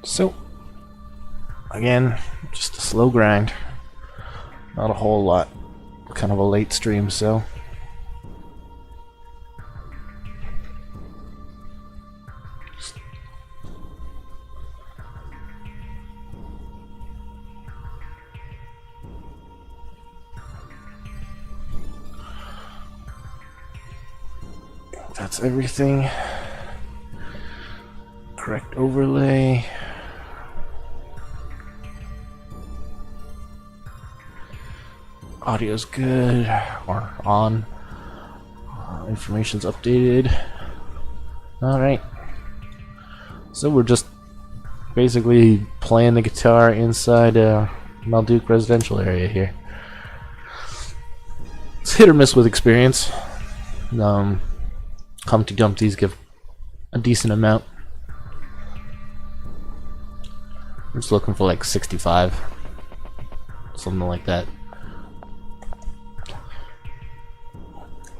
So, again, just a slow grind. Not a whole lot. Kind of a late stream, so. That's everything. Correct overlay. Audio's good, or on. Information's updated. Alright. So we're just basically playing the guitar inside Malduke residential area here. It's hit or miss with experience. Humpty Dumpties give a decent amount. I'm just looking for like 65. Something like that.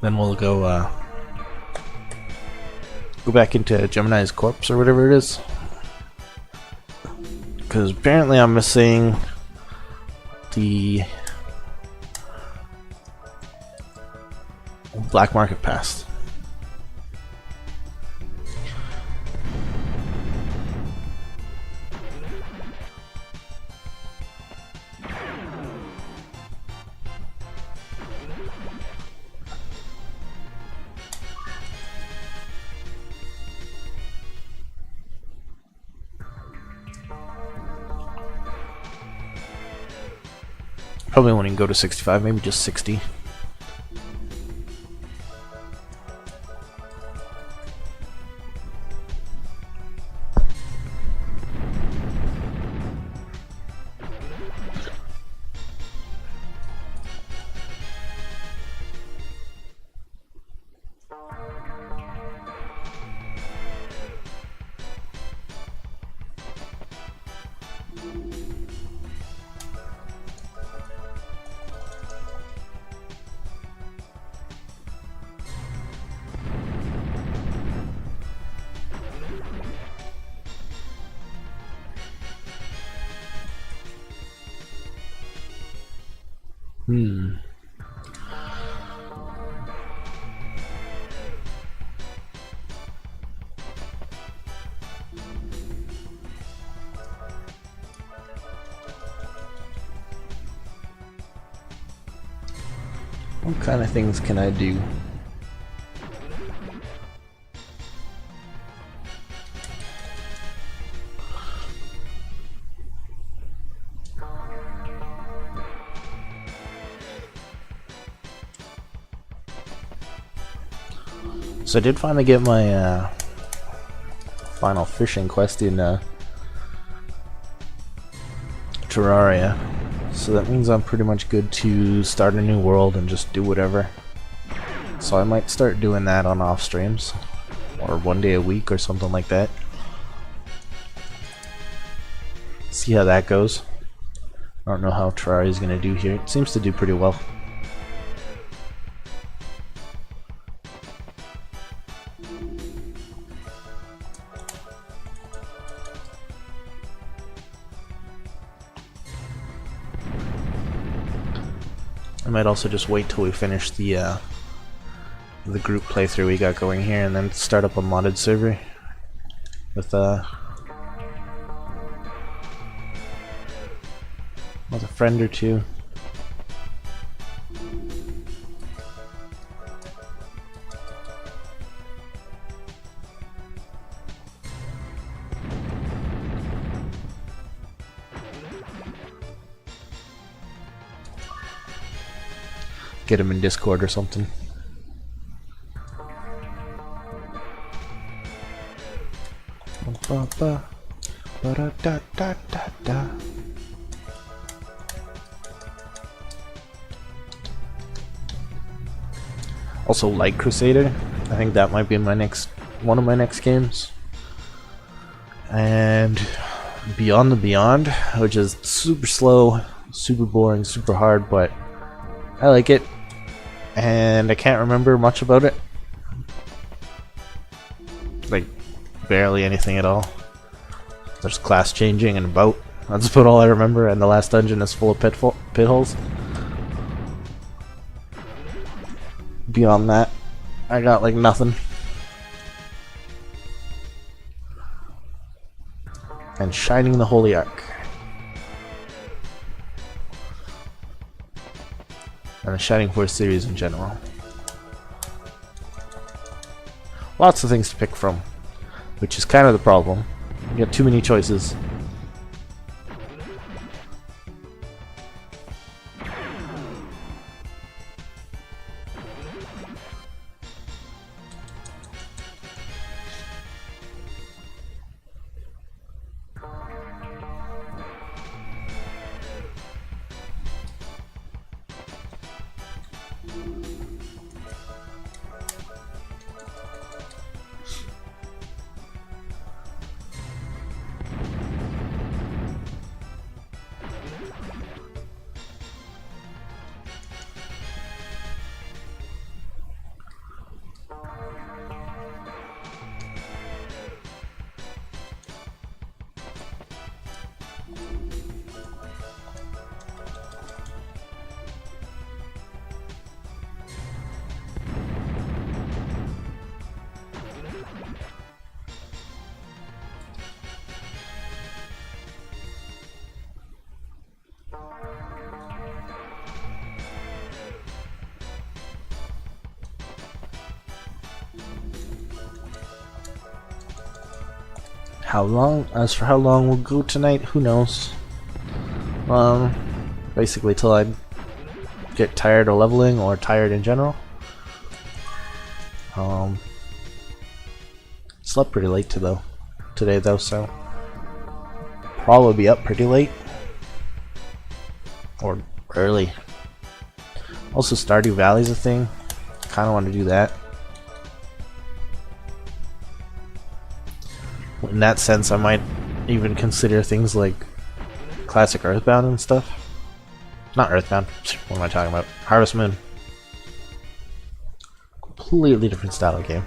Then we'll go back into Gemini's corpse or whatever it is. Because apparently I'm missing the black market pass. Probably won't even go to 65, maybe just 60. What kind of things can I do? So I did finally get my final fishing quest in Terraria. So that means I'm pretty much good to start a new world and just do whatever. So I might start doing that on off streams, or one day a week or something like that. See how that goes. I don't know how Terraria is going to do here. It seems to do pretty well. I might also just wait till we finish the group playthrough we got going here, and then start up a modded server with a friend or two. Get him in Discord or something. Also, Light Crusader. I think that might be one of my next games. And Beyond the Beyond, which is super slow, super boring, super hard, but I like it. And I can't remember much about it. Like, barely anything at all. There's class changing and a boat. That's about all I remember, and the last dungeon is full of pit holes. Beyond that, I got like nothing. And shining the Holy Ark. And the Shining Force series in general. Lots of things to pick from, which is kind of the problem. You have too many choices. As for how long we'll go tonight, who knows? Basically till I get tired of leveling or tired in general. Slept pretty late today though, so probably be up pretty late or early. Also, Stardew Valley's a thing. Kind of want to do that. In that sense, I might even consider things like classic Earthbound and stuff. Not Earthbound. What am I talking about? Harvest Moon. Completely different style of game.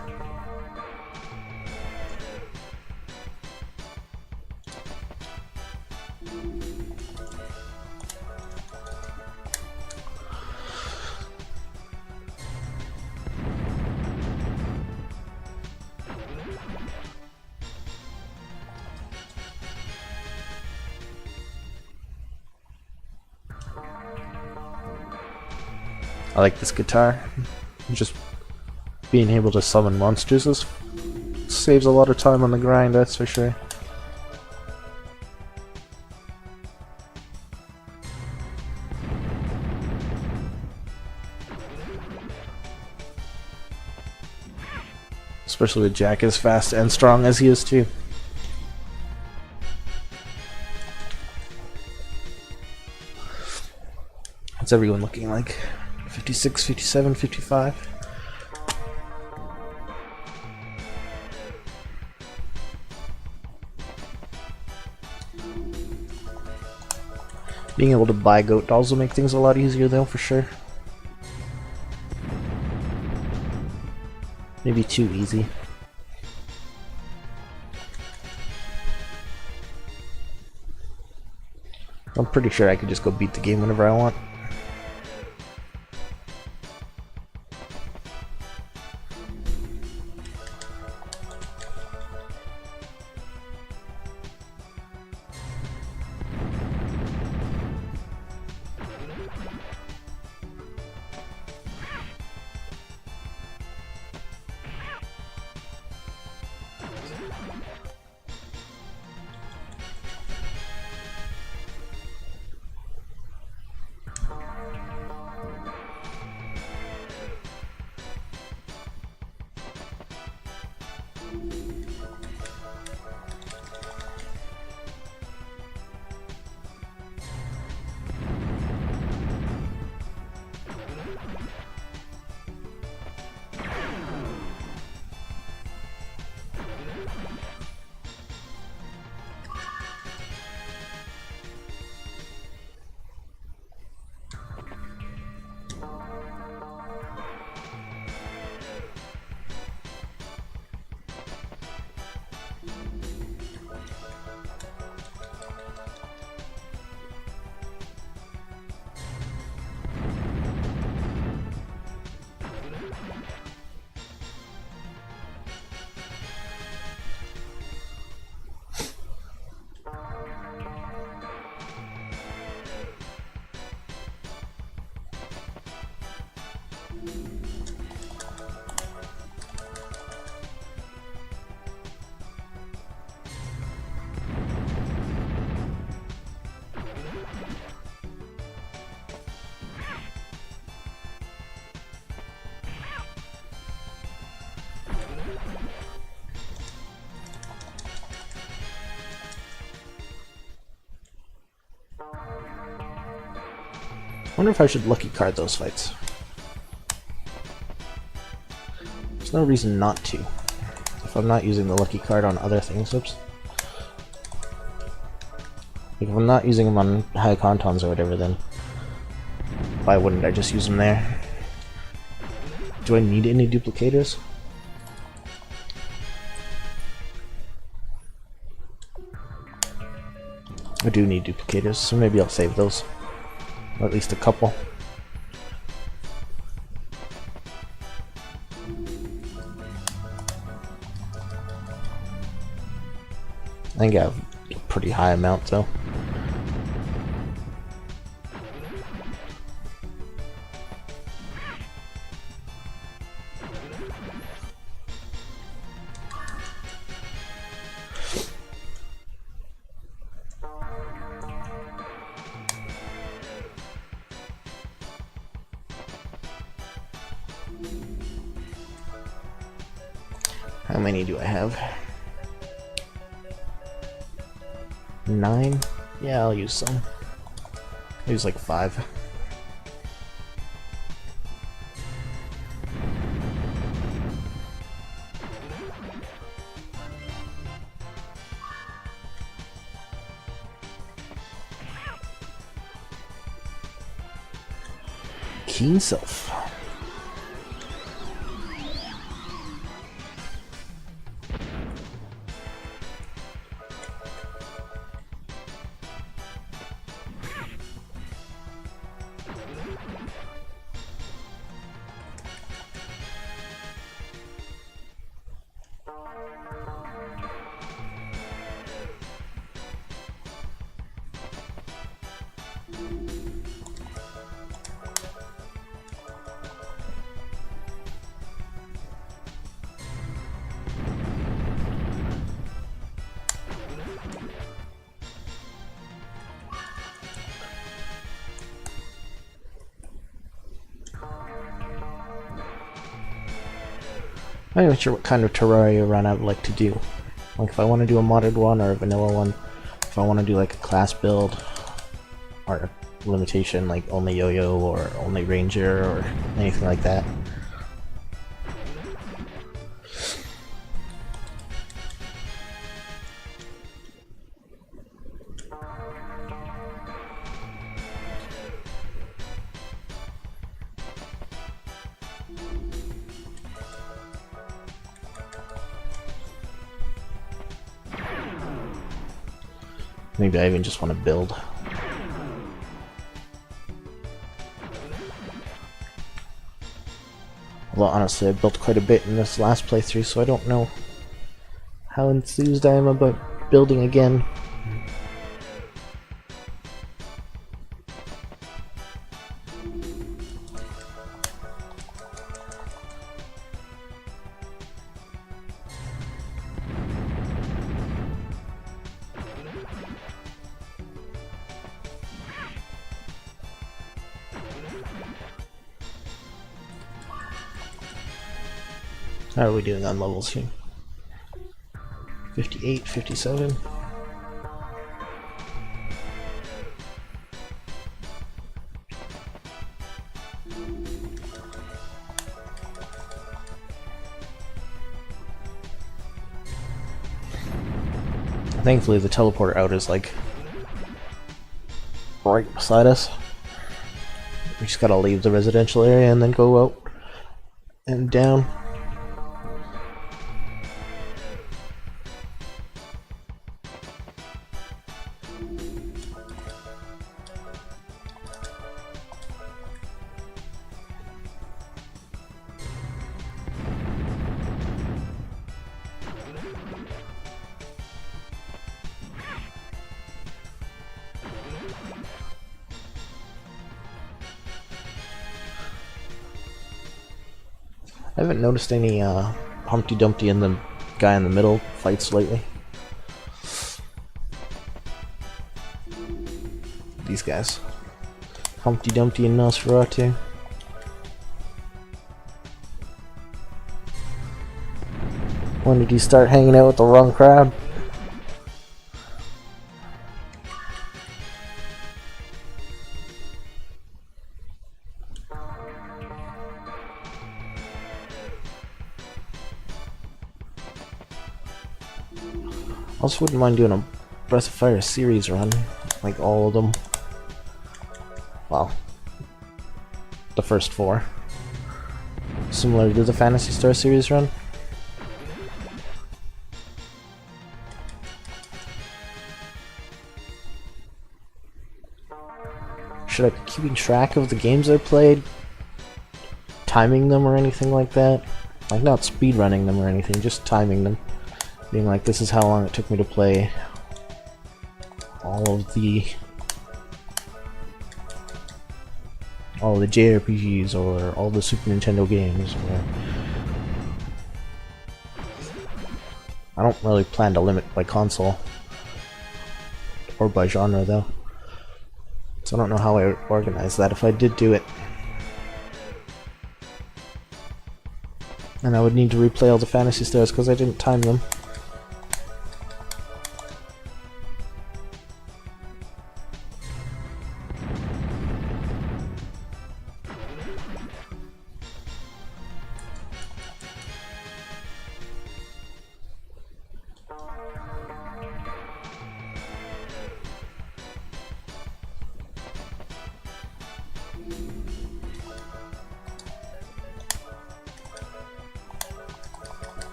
I like this guitar. Just being able to summon monsters saves a lot of time on the grind, that's for sure. Especially with Jack as fast and strong as he is too. What's everyone looking like? 56, 57, 55. Being able to buy goat dolls will make things a lot easier though, for sure. Maybe too easy. I'm pretty sure I could just go beat the game whenever I want. I wonder if I should lucky card those fights. There's no reason not to. If I'm not using the lucky card on other things, oops. Like if I'm not using them on high contons or whatever, then why wouldn't I just use them there? Do I need any duplicators? I do need duplicators, so maybe I'll save those. Or at least a couple. I think I have a pretty high amount though. How many do I have? 9? Yeah, I'll use some. I'll use like 5. Keen Self. I'm not even sure what kind of Terraria run I would like to do. Like if I want to do a modded one or a vanilla one, if I want to do like a class build, or a limitation like only yo-yo or only ranger or anything like that. Maybe I even just want to build. Although honestly, I built quite a bit in this last playthrough, so I don't know how enthused I am about building again. How are we doing on levels here? 58, 57. Thankfully the teleporter out is like right beside us. We just gotta leave the residential area and then go out and down. I haven't noticed any Humpty Dumpty and the guy in the middle fights lately. These guys. Humpty Dumpty and Nosferatu. When did you start hanging out with the wrong crowd? I also wouldn't mind doing a Breath of Fire series run, like all of them. Well, the first 4. Similar to the Phantasy Star series run. Should I be keeping track of the games I played? Timing them or anything like that? Like, not speedrunning them or anything, just timing them. Being like, this is how long it took me to play all of the JRPGs or all the Super Nintendo games. Or I don't really plan to limit by console or by genre though, so I don't know how I would organize that if I did do it. And I would need to replay all the Phantasy Stars because I didn't time them.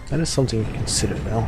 That is something to consider, though.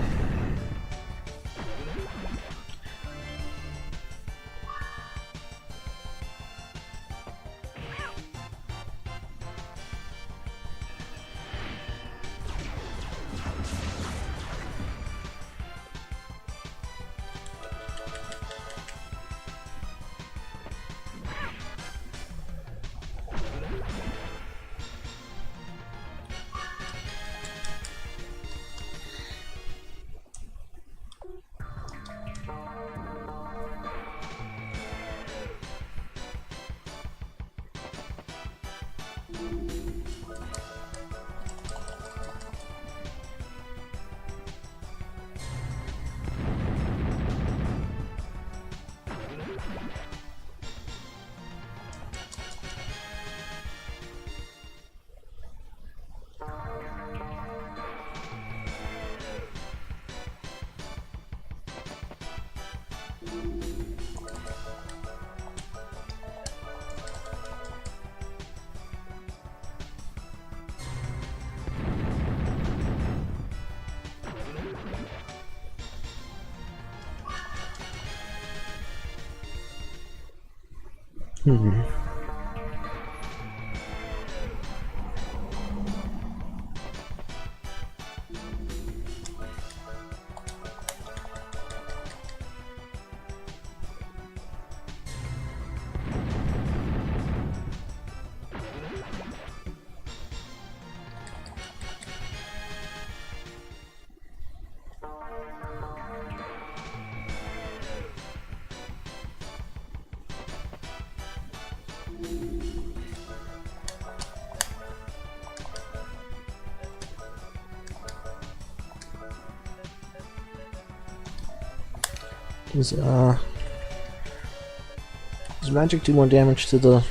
Does magic do more damage to the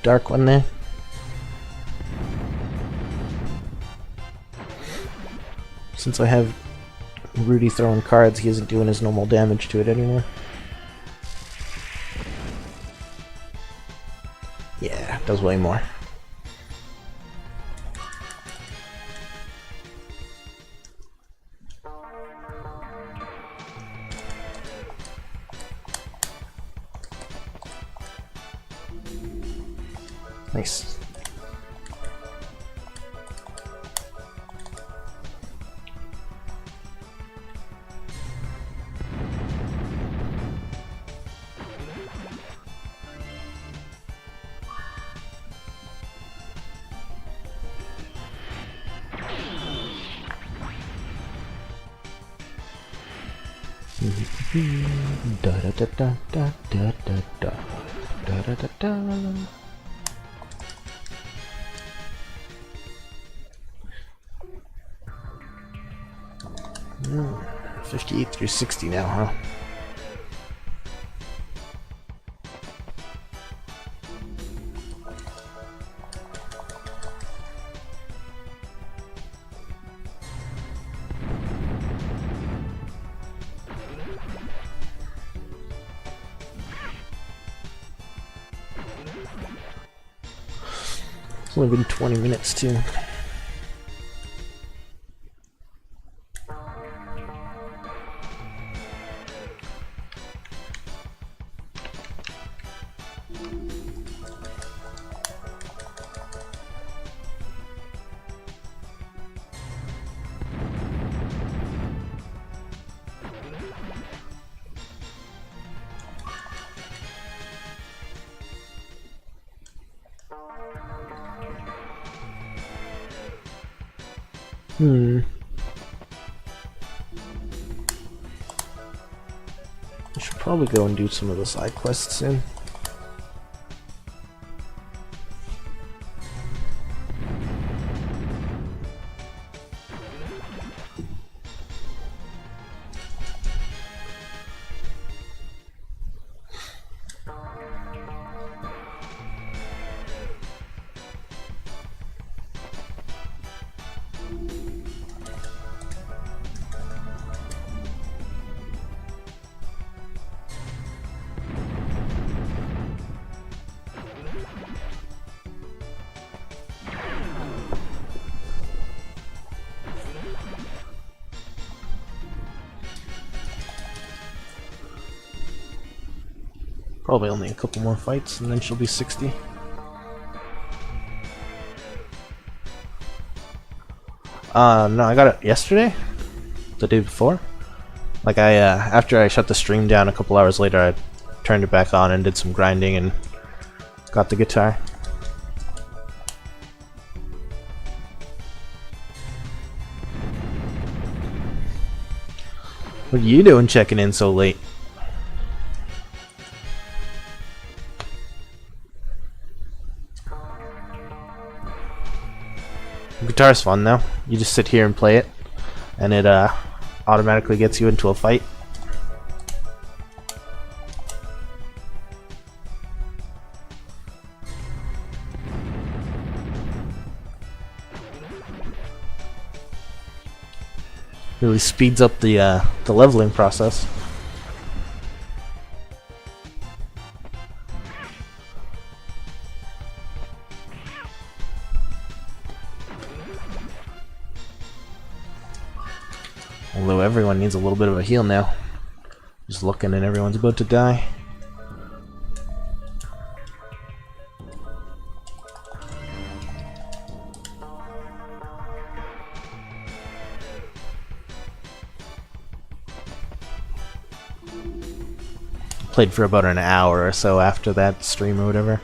dark one there? Since I have Rudy throwing cards, he isn't doing his normal damage to it anymore. Yeah, does way more. Nice. Da da da da da da da da da da da da. 58 through 60 now, huh? It's only been 20 minutes too. I should probably go and do some of the side quests soon. Probably only a couple more fights and then she'll be 60. No, I got it yesterday? The day before? Like after I shut the stream down a couple hours later, I turned it back on and did some grinding and got the guitar. What are you doing checking in so late? Guitar's fun though. You just sit here and play it, and it automatically gets you into a fight. Really speeds up the leveling process. Although everyone needs a little bit of a heal now. Just looking and everyone's about to die. Played for about an hour or so after that stream or whatever.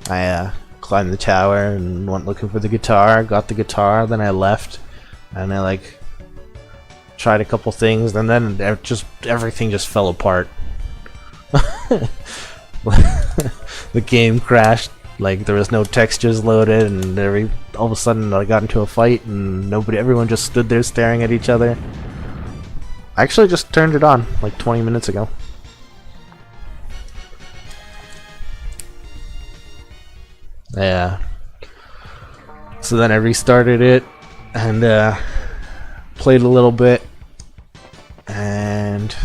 I climbed the tower and went looking for the guitar, got the guitar, then I left, and I like tried a couple things, and then everything just fell apart. The game crashed, like there was no textures loaded, and all of a sudden I got into a fight and everyone just stood there staring at each other. I actually just turned it on like 20 minutes ago. Yeah. So then I restarted it and played a little bit, and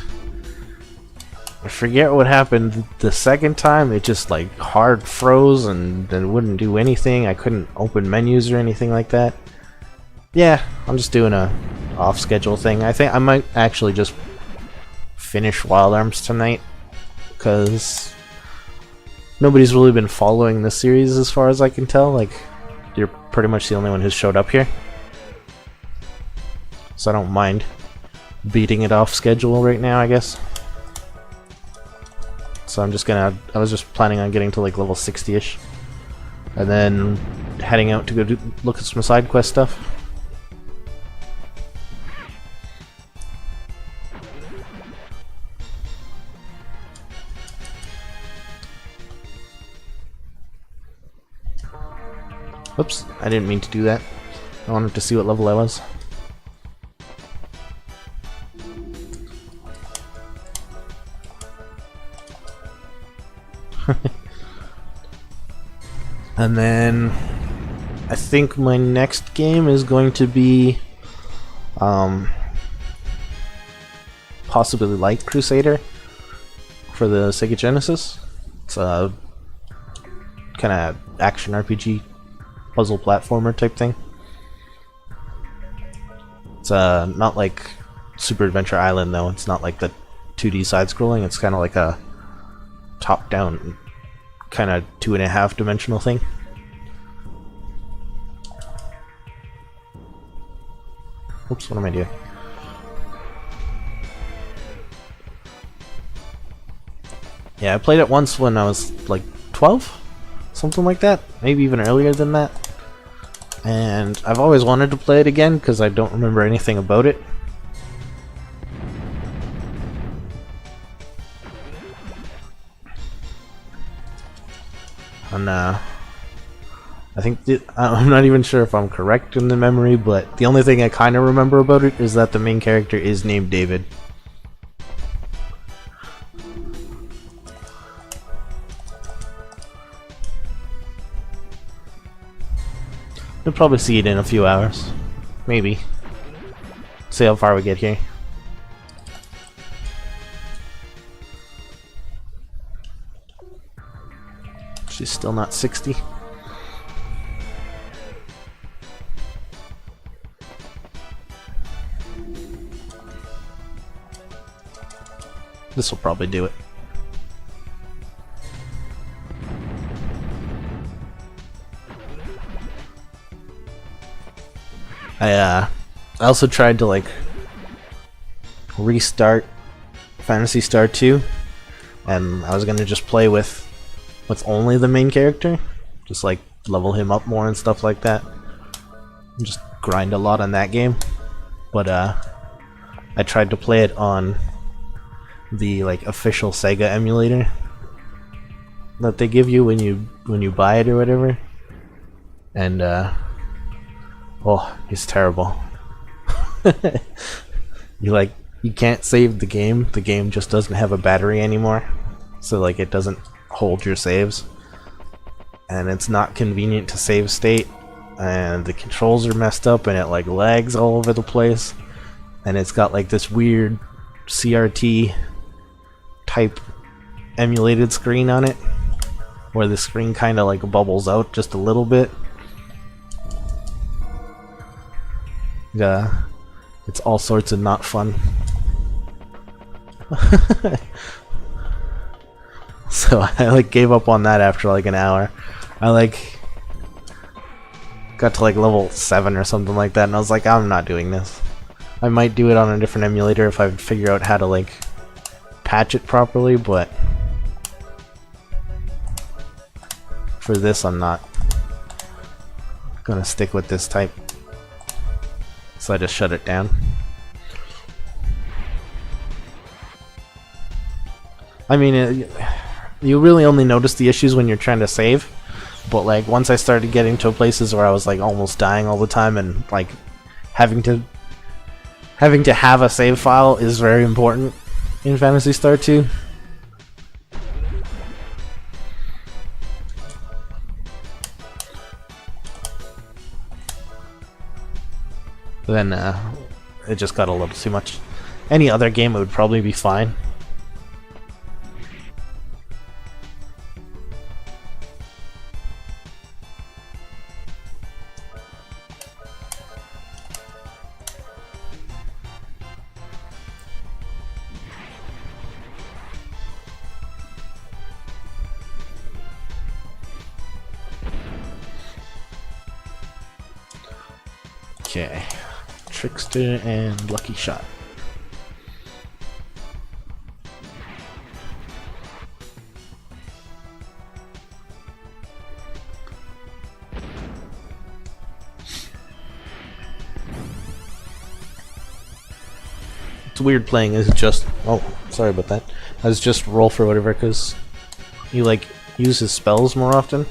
I forget what happened the second time. It just like hard froze and then wouldn't do anything. I couldn't open menus or anything like that. Yeah, I'm just doing a off schedule thing. I think I might actually just finish WildARMS tonight, because nobody's really been following this series as far as I can tell. Like, you're pretty much the only one who's showed up here. So I don't mind beating it off schedule right now, I guess. So I'm just gonna... I was just planning on getting to like level 60-ish. And then heading out to go look at some side quest stuff. Oops, I didn't mean to do that. I wanted to see what level I was. And then I think my next game is going to be possibly Light Crusader for the Sega Genesis. It's a kind of action RPG puzzle platformer type thing. It's not like Super Adventure Island though. It's not like the 2D side-scrolling. It's kind of like a top-down kind of 2.5 dimensional thing. Oops, what am I doing? Yeah, I played it once when I was like 12? Something like that? Maybe even earlier than that. And I've always wanted to play it again because I don't remember anything about it. And I think I'm not even sure if I'm correct in the memory, but the only thing I kind of remember about it is that the main character is named David. You'll probably see it in a few hours. Maybe. See how far we get here. She's still not 60. This will probably do it. I also tried to like restart Phantasy Star 2, and I was gonna just play with only the main character, just like level him up more and stuff like that, and just grind a lot on that game. But I tried to play it on the like official Sega emulator that they give you when you buy it or whatever, and oh, it's terrible. You can't save the game. The game just doesn't have a battery anymore, so like it doesn't hold your saves, and it's not convenient to save state, and the controls are messed up, and it like lags all over the place, and it's got like this weird CRT type emulated screen on it, where the screen kind of like bubbles out just a little bit. Yeah, it's all sorts of not fun. So I like gave up on that after like an hour. I like got to like level 7 or something like that, and I was like, I'm not doing this. I might do it on a different emulator if I figure out how to like patch it properly, but for this I'm not gonna stick with this type. So I just shut it down. I mean, you really only notice the issues when you're trying to save, but like once I started getting to places where I was like almost dying all the time, and like having to have a save file is very important in Phantasy Star 2. Then it just got a little too much. Any other game it would probably be fine. Okay. Trickster and Lucky Shot. It's weird playing as just... Oh, sorry about that. As just roll for whatever, because you like use his spells more often.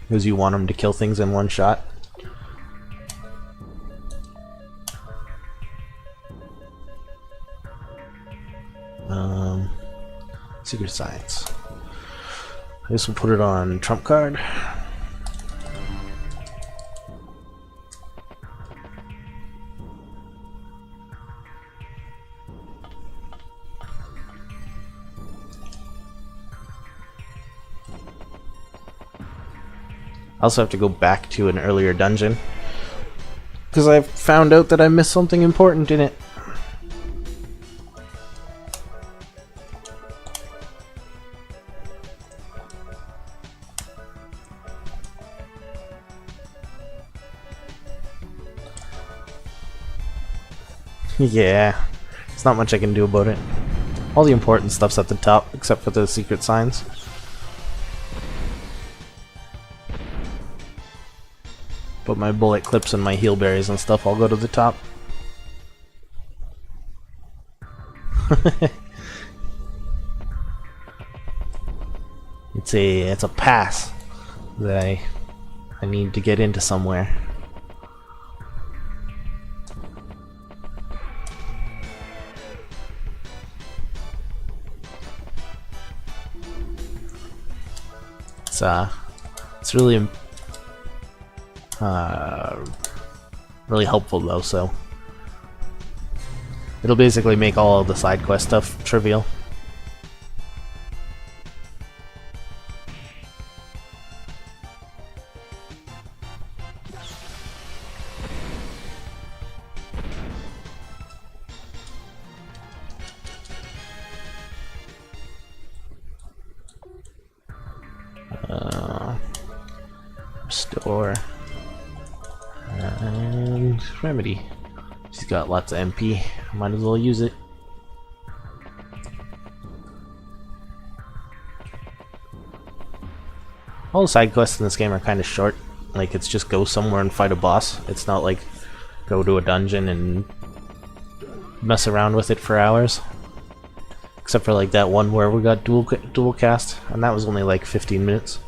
because you want them to kill things in one shot. Secret Science. I guess we'll put it on trump card. I also have to go back to an earlier dungeon because I found out that I missed something important in it. Yeah, there's not much I can do about it. All the important stuff's at the top, except for the secret signs. But my bullet clips and my heal berries and stuff all go to the top. It's a pass that I need to get into somewhere. It's really really helpful though, so it'll basically make all of the side quest stuff trivial. Restore and remedy. She's got lots of MP. Might as well use it. All the side quests in this game are kind of short. Like, it's just go somewhere and fight a boss. It's not like go to a dungeon and mess around with it for hours. Except for like that one where we got dual cast, and that was only like 15 minutes.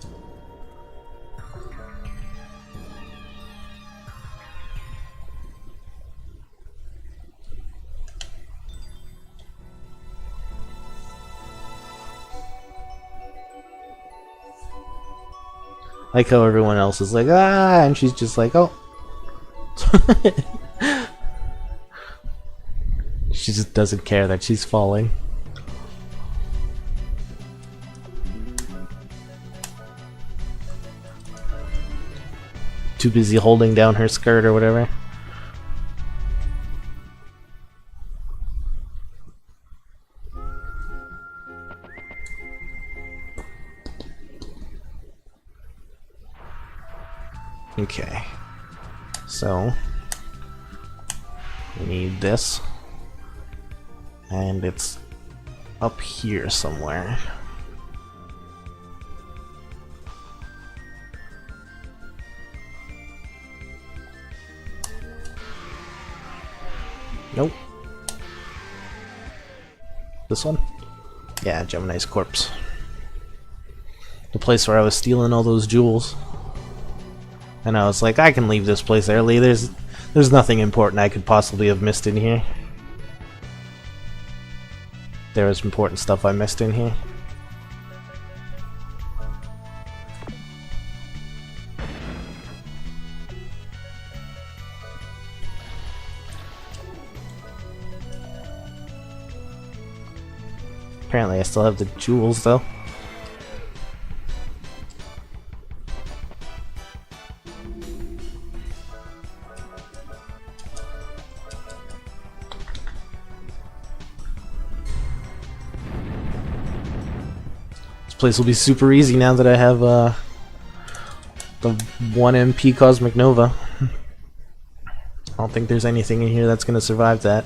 Like how everyone else is like, ah, and she's just like, oh. She just doesn't care that she's falling. Too busy holding down her skirt or whatever. Okay, so we need this, and it's up here somewhere. Nope. This one? Yeah, Gemini's corpse. The place where I was stealing all those jewels. And I was like, I can leave this place early. There's nothing important I could possibly have missed in here. There was important stuff I missed in here. Apparently I still have the jewels though. Place will be super easy now that I have the 1 MP Cosmic Nova. I don't think there's anything in here that's gonna survive that.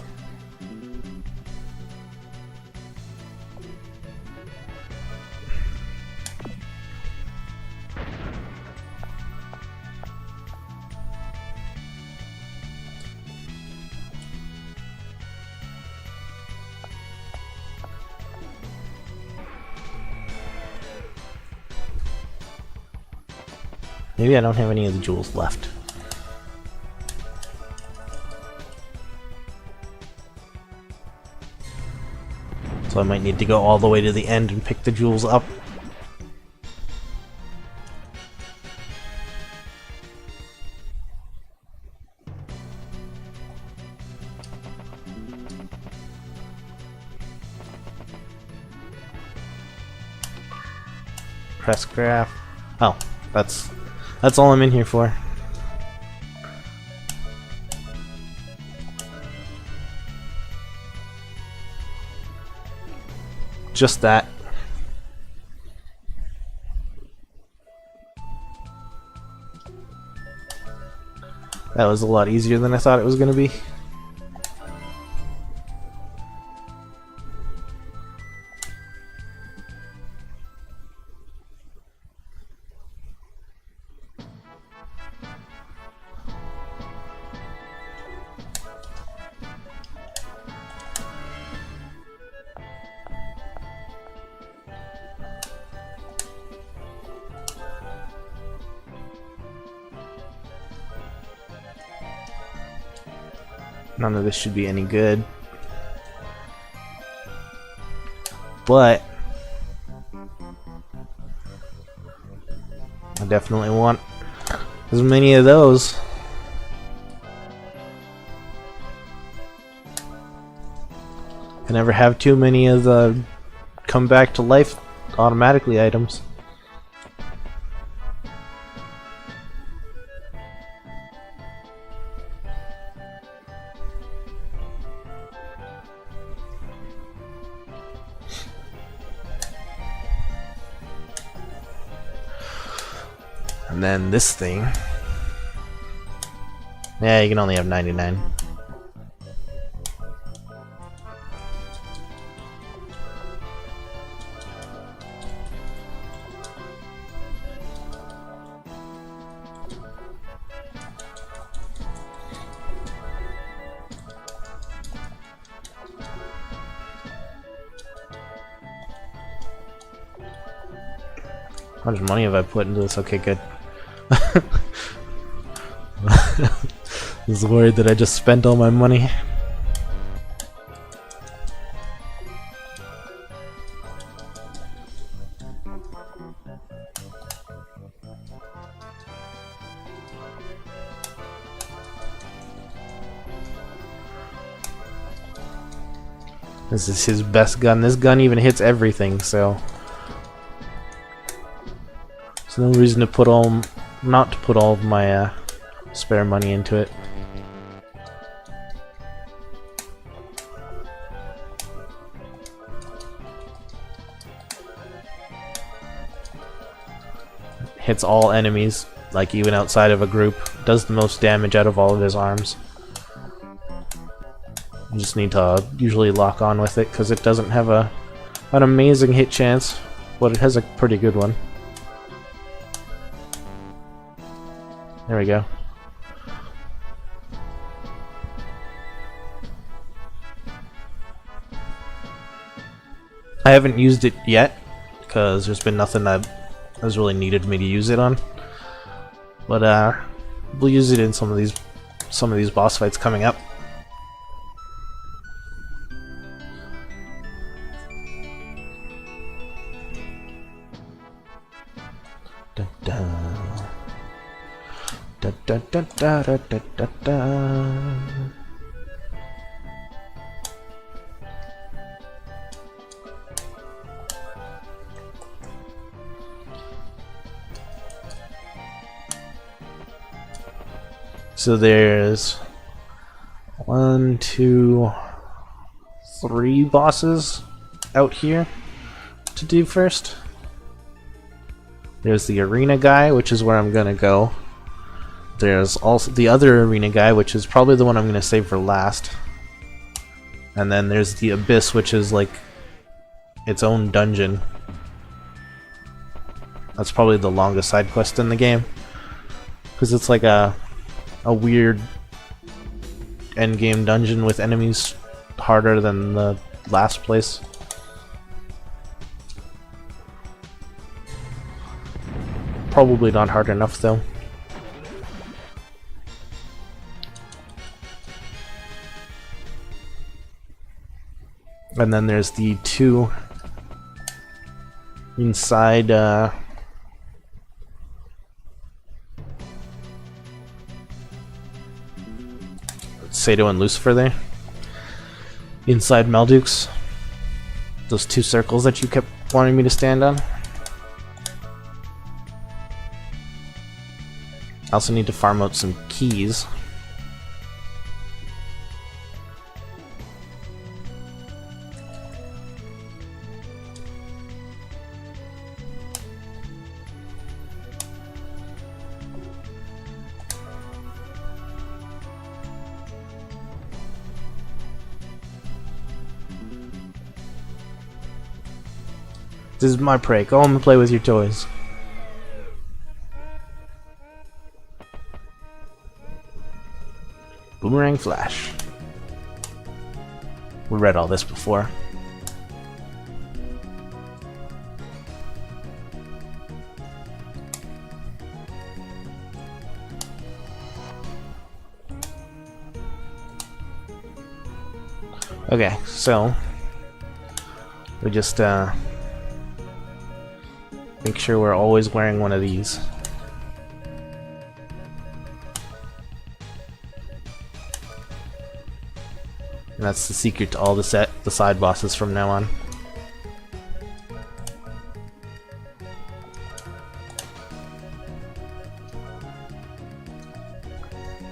Maybe I don't have any of the jewels left. So I might need to go all the way to the end and pick the jewels up. Press graph. Oh, that's all I'm in here for. Just that. That was a lot easier than I thought it was going to be. None of this should be any good. But I definitely want as many of those. Can never have too many of the come back to life automatically items. And then this thing. Yeah, you can only have 99. How much money have I put into this? Okay, good. I was worried that I just spent all my money. This is his best gun. This gun even hits everything, so there's no reason to put not to put all of my spare money into it. Hits all enemies, like even outside of a group. Does the most damage out of all of his arms. You just need to usually lock on with it because it doesn't have an amazing hit chance, but it has a pretty good one. There we go. I haven't used it yet because there's been nothing that has really needed me to use it on. But we'll use it in some of these boss fights coming up. Da da da da da da da da da. So there's 1, 2, 3 bosses out here to do first. There's the arena guy, which is where I'm gonna go. There's also the other arena guy, which is probably the one I'm gonna save for last. And then there's the abyss, which is like its own dungeon. That's probably the longest side quest in the game, because it's like a weird endgame dungeon with enemies harder than the last place. Probably not hard enough though. And then there's the two inside Sato and Lucifer there. Inside Malduke's. Those two circles that you kept wanting me to stand on. I also need to farm out some keys. This is my prey. Go home and play with your toys. Boomerang Flash. We read all this before. Okay, so we just make sure we're always wearing one of these. And that's the secret to all the side bosses from now on.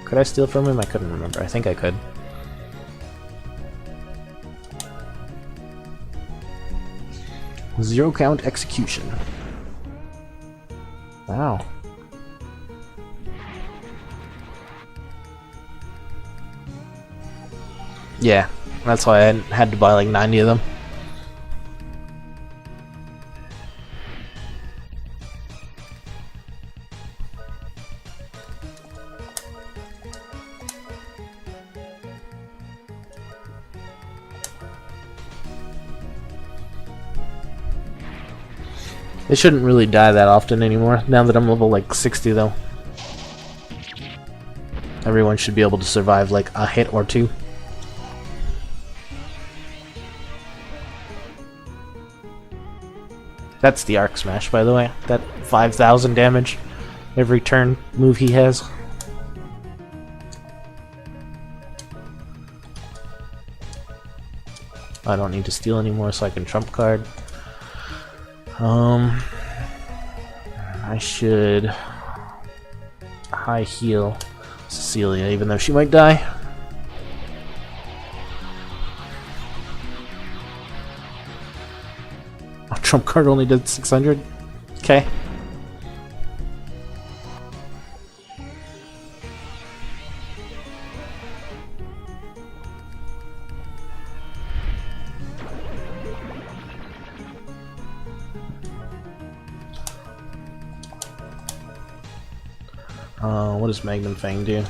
Could I steal from him? I couldn't remember. I think I could. Zero count execution. Wow. Yeah, that's why I had to buy like 90 of them. They shouldn't really die that often anymore, now that I'm level like 60 though. Everyone should be able to survive like a hit or two. That's the Arc Smash, by the way. That 5,000 damage every turn move he has. I don't need to steal anymore, so I can trump card. I should high heal Cecilia, even though she might die. Oh, trump card only did 600? Okay. What does Magnum Fang do?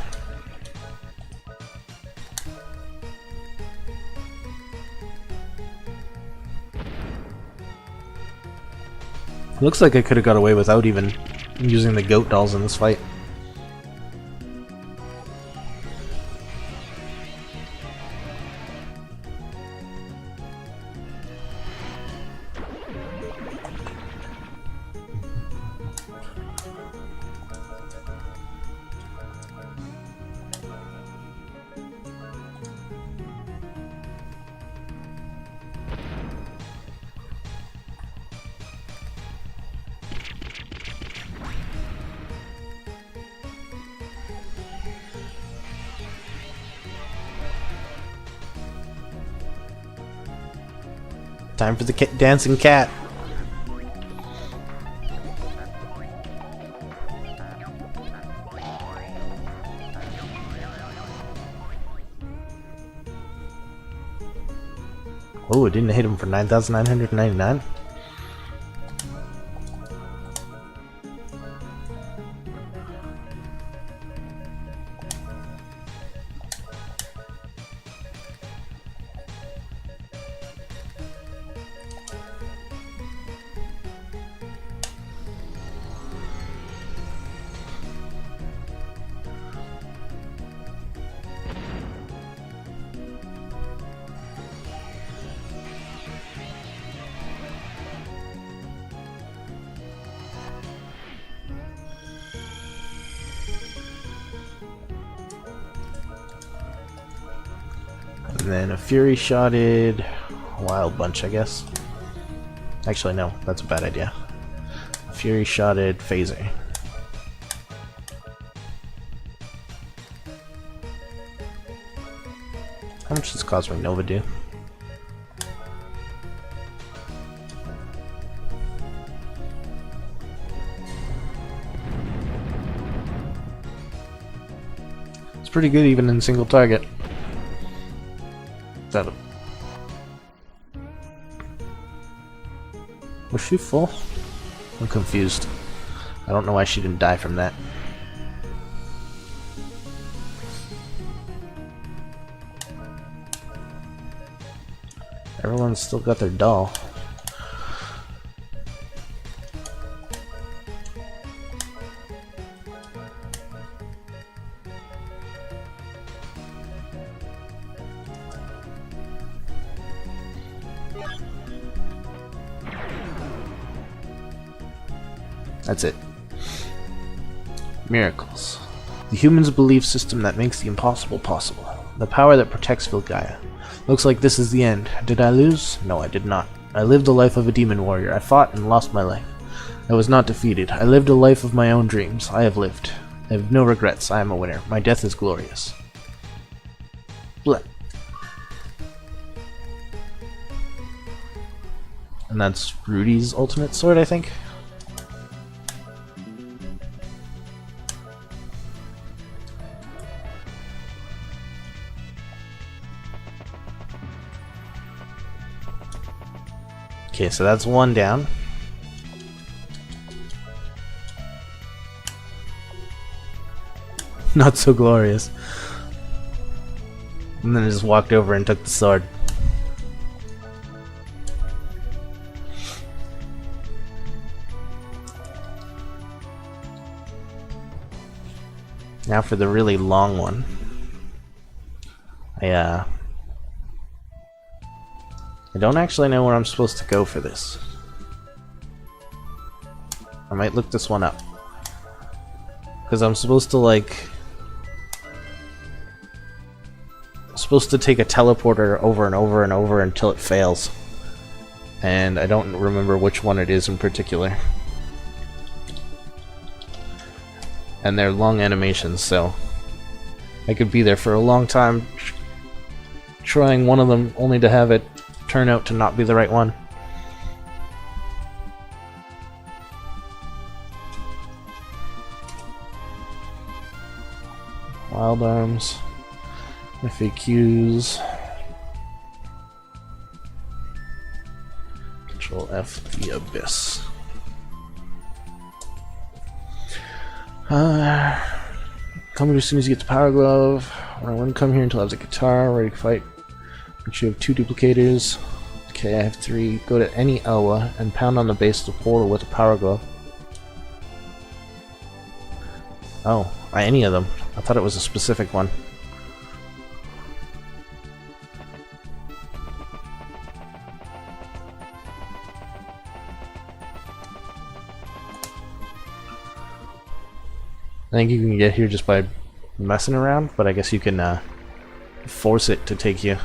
Looks like I could have got away without even using the goat dolls in this fight. Time for the dancing cat. Oh, it didn't hit him for 9,999. And then a Fury Shotted Wild Bunch, I guess. Actually, no, that's a bad idea. Fury Shotted Phaser. How much does Cosmic Nova do? It's pretty good even in single target. Is that a... Was she full? I'm confused. I don't know why she didn't die from that. Everyone's still got their doll. That's it. Miracles. The human's belief system that makes the impossible possible. The power that protects Vilgaia. Looks like this is the end. Did I lose? No, I did not. I lived the life of a demon warrior. I fought and lost my life. I was not defeated. I lived a life of my own dreams. I have lived. I have no regrets. I am a winner. My death is glorious. Bleh. And that's Rudy's ultimate sword, I think. Okay, so that's one down. Not so glorious. And then I just walked over and took the sword. Now for the really long one. I don't actually know where I'm supposed to go for this. I might look this one up. Because I'm supposed to take a teleporter over and over and over until it fails. And I don't remember which one it is in particular. And they're long animations, so I could be there for a long time trying one of them only to have it turn out to not be the right one. WildARMS, FAQs, Control F the Abyss. Come here as soon as you get the Power Glove. I wouldn't come here until I have the guitar ready to fight. Make sure you have 2 duplicators. Okay, I have 3. Go to any Elwa and pound on the base of the portal with a Power Glove. Oh, any of them. I thought it was a specific one. I think you can get here just by messing around, but I guess you can force it to take you.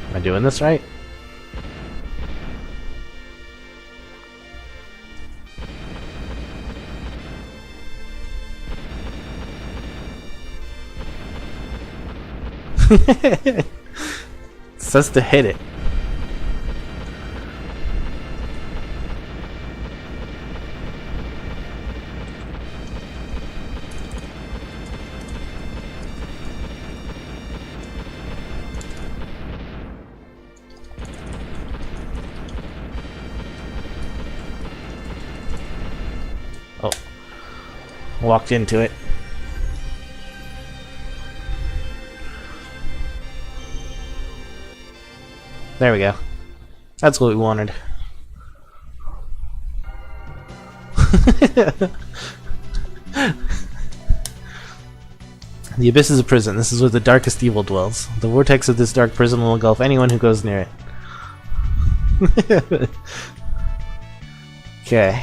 Am I doing this right? It says to hit it. Oh, walked into it. There we go. That's what we wanted. The abyss is a prison. This is where the darkest evil dwells. The vortex of this dark prison will engulf anyone who goes near it. Okay.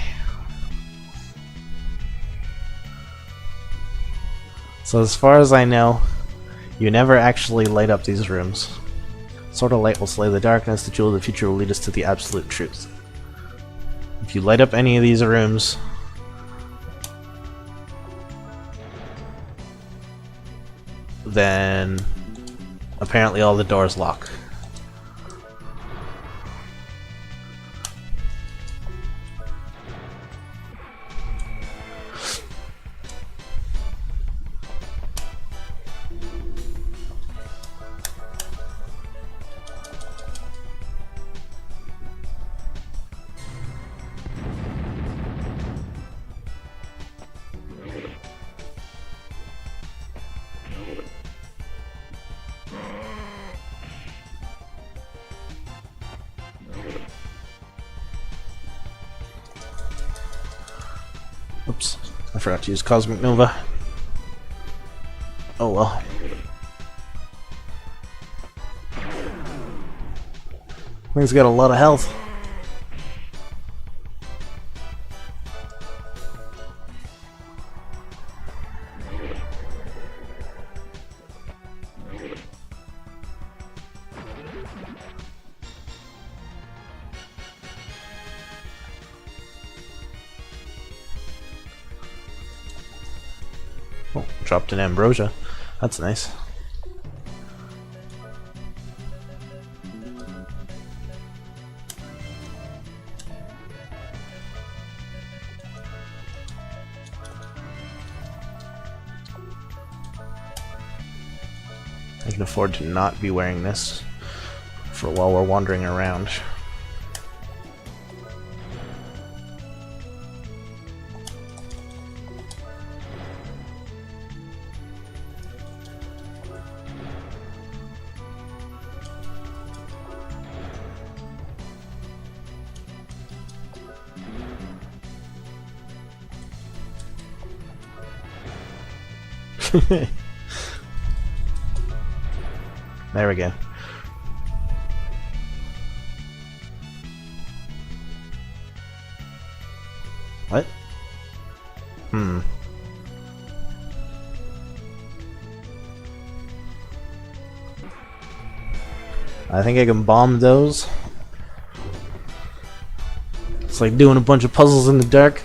So as far as I know, you never actually light up these rooms. Sword of light will slay the darkness. The jewel of the future will lead us to the absolute truth. If you light up any of these rooms, then apparently all the doors lock. Oops, I forgot to use Cosmic Nova. Oh well. Thing's got a lot of health. Oh, dropped an ambrosia. That's nice. I can afford to not be wearing this for while we're wandering around. There we go. What? I think I can bomb those. It's like doing a bunch of puzzles in the dark.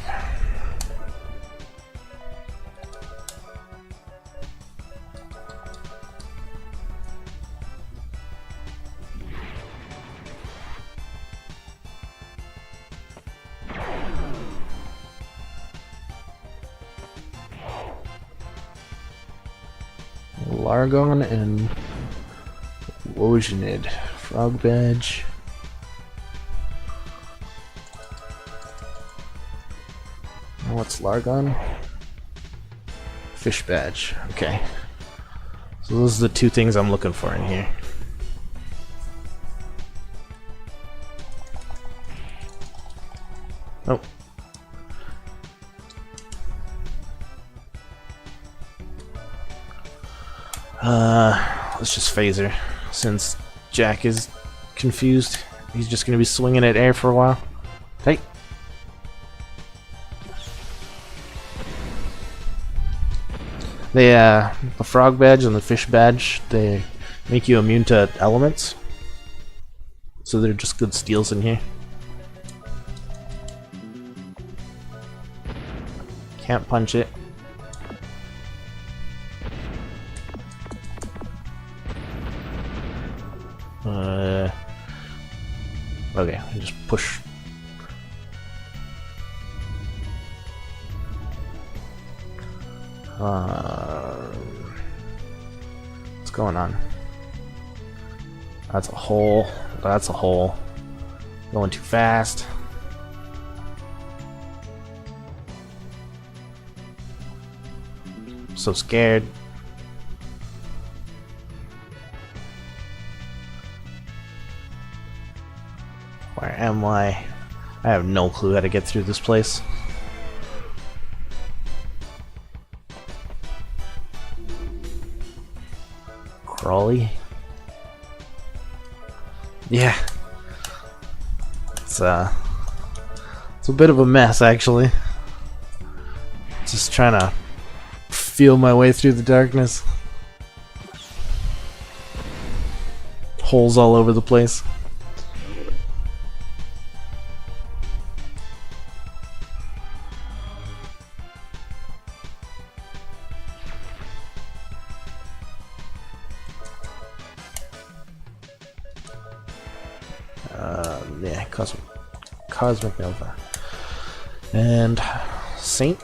Largon and Wojanid. Frog badge. What's Largon? Fish badge. Okay. So those are the two things I'm looking for in here. Oh. Let's just phaser, since Jack is confused. He's just gonna be swinging at air for a while. Hey. The frog badge and the fish badge, they make you immune to elements. So they're just good steals in here. Can't punch it. Okay, I just push. What's going on? That's a hole. That's a hole. Going too fast. So scared. Where am I? I have no clue how to get through this place. Crawley? Yeah. It's a bit of a mess, actually. Just trying to feel my way through the darkness. Holes all over the place. Yeah, Cosmic Nova. And Saint.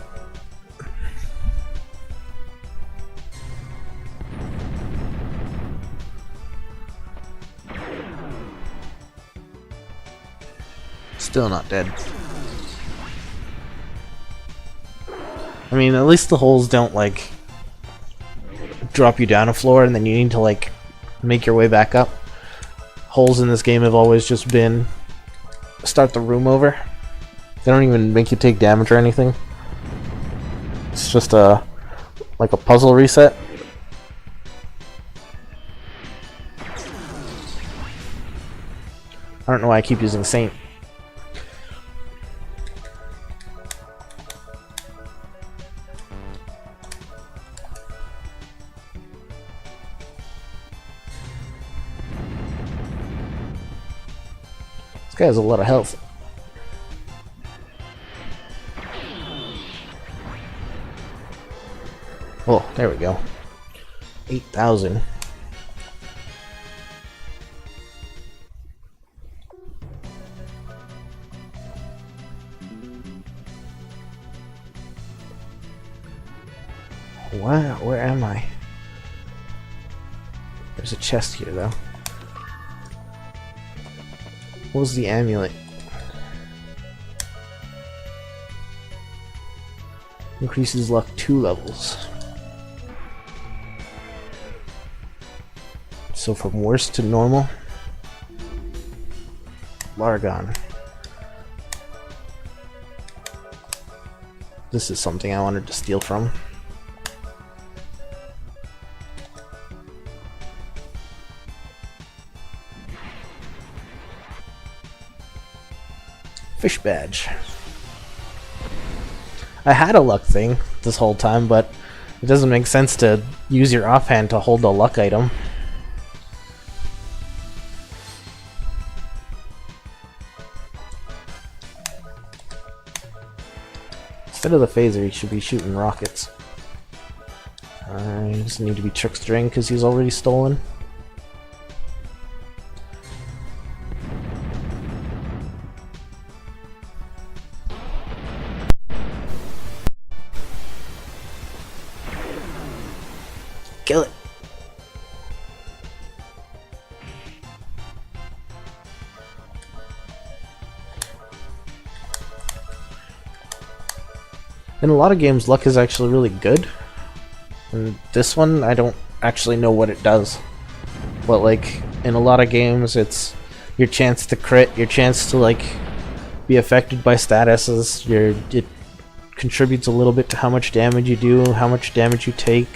Still not dead. I mean, at least the holes don't, like, drop you down a floor and then you need to, like, make your way back up. Holes in this game have always just been start the room over. They don't even make you take damage or anything. It's just like a puzzle reset. I don't know why I keep using Saint. This guy has a lot of health. Oh, there we go. 8,000. Wow, where am I? There's a chest here, though. What was the amulet? Increases luck 2 levels. So from worst to normal. Largon. This is something I wanted to steal from. Fish badge. I had a luck thing this whole time, but it doesn't make sense to use your offhand to hold a luck item. Instead of the phaser, he should be shooting rockets. I just need to be trickstering because he's already stolen. Kill it. In a lot of games, luck is actually really good. In this one, I don't actually know what it does. But like, in a lot of games, it's your chance to crit, your chance to like be affected by statuses, it contributes a little bit to how much damage you do, how much damage you take.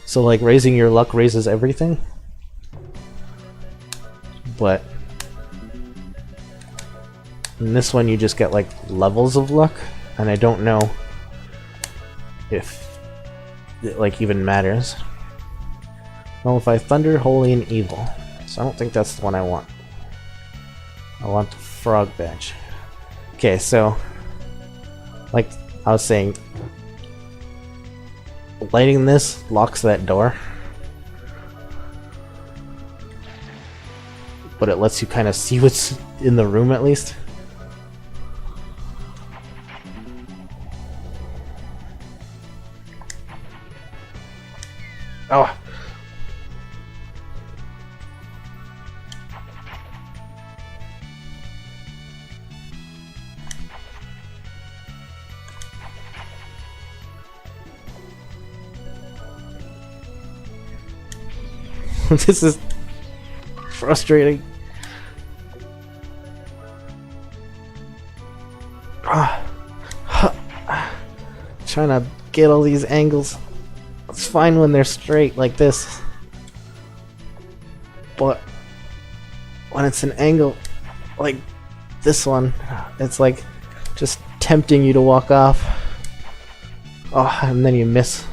So like raising your luck raises everything. But in this one you just get like levels of luck, and I don't know if it like even matters. Nullify Thunder, Holy, and Evil. So I don't think that's the one I want. I want the Frog Badge. Okay, so like I was saying, lighting this locks that door, but it lets you kind of see what's in the room at least. Oh. This is frustrating. Trying to get all these angles. It's fine when they're straight like this, but when it's an angle like this one, it's like just tempting you to walk off. Oh, and then you miss.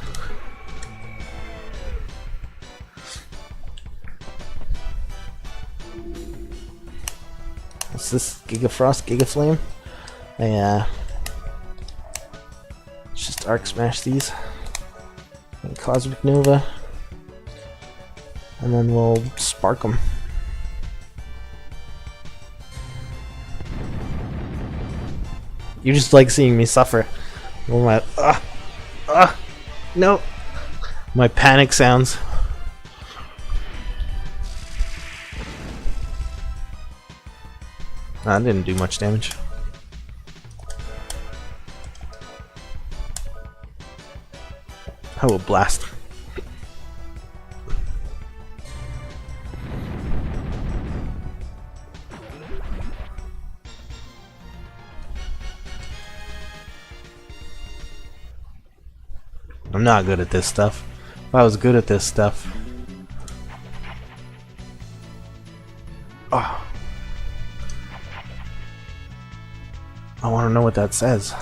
What's this? Giga Frost, Giga Flame? Yeah. Let's just arc smash these. And Cosmic Nova. And then we'll spark them. You just like seeing me suffer. Oh my, no! My panic sounds. That didn't do much damage. Oh, blast. I'm not good at this stuff. If I was good at this stuff... Oh. I want to know what that says.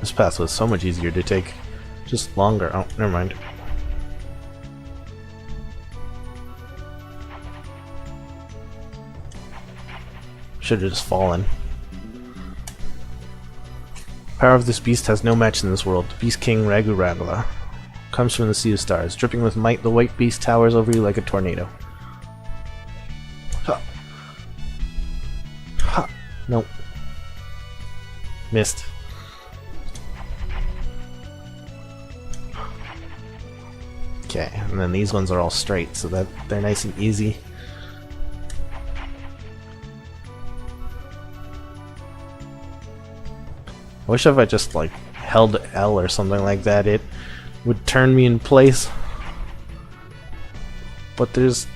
This path was so much easier to take. Just longer. Oh, never mind. Should have just fallen. Power of this beast has no match in this world. The Beast King Ragu Radala comes from the Sea of Stars. Dripping with might, the white beast towers over you like a tornado. Ha! Ha! Nope. Missed. Okay, and then these ones are all straight, so that they're nice and easy. I wish if I just like held L or something like that, it would turn me in place. But there's,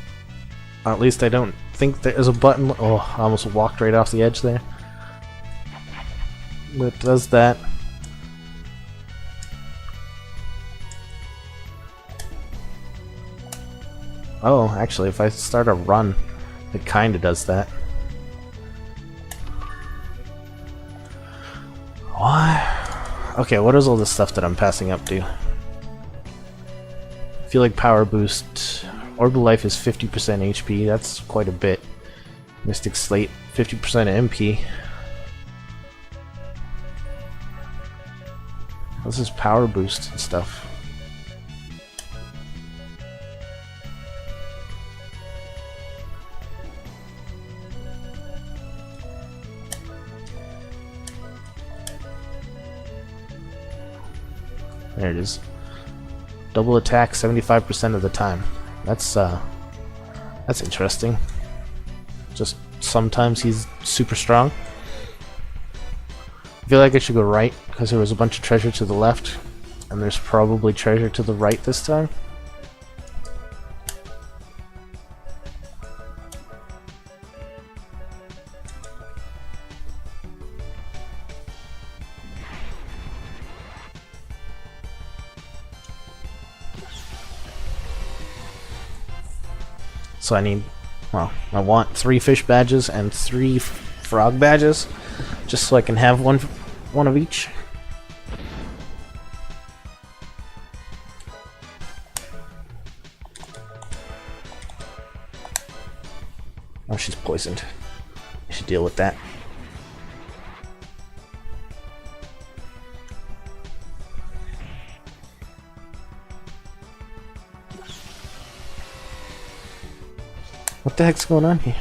at least I don't think there's a button. Oh, I almost walked right off the edge there. It does that. Oh, actually, if I start a run, it kinda does that. What? Okay, what is all this stuff that I'm passing up to? I feel like power boost. Orbital life is 50% HP, that's quite a bit. Mystic Slate, 50% MP. This is power boost and stuff. There it is. Double attack 75% of the time. That's interesting. Just sometimes he's super strong. I feel like I should go right because there was a bunch of treasure to the left, and there's probably treasure to the right this time. So I need, well, I want 3 fish badges and 3 frog badges, just so I can have one of each. Oh, she's poisoned. I should deal with that. What the heck's going on here?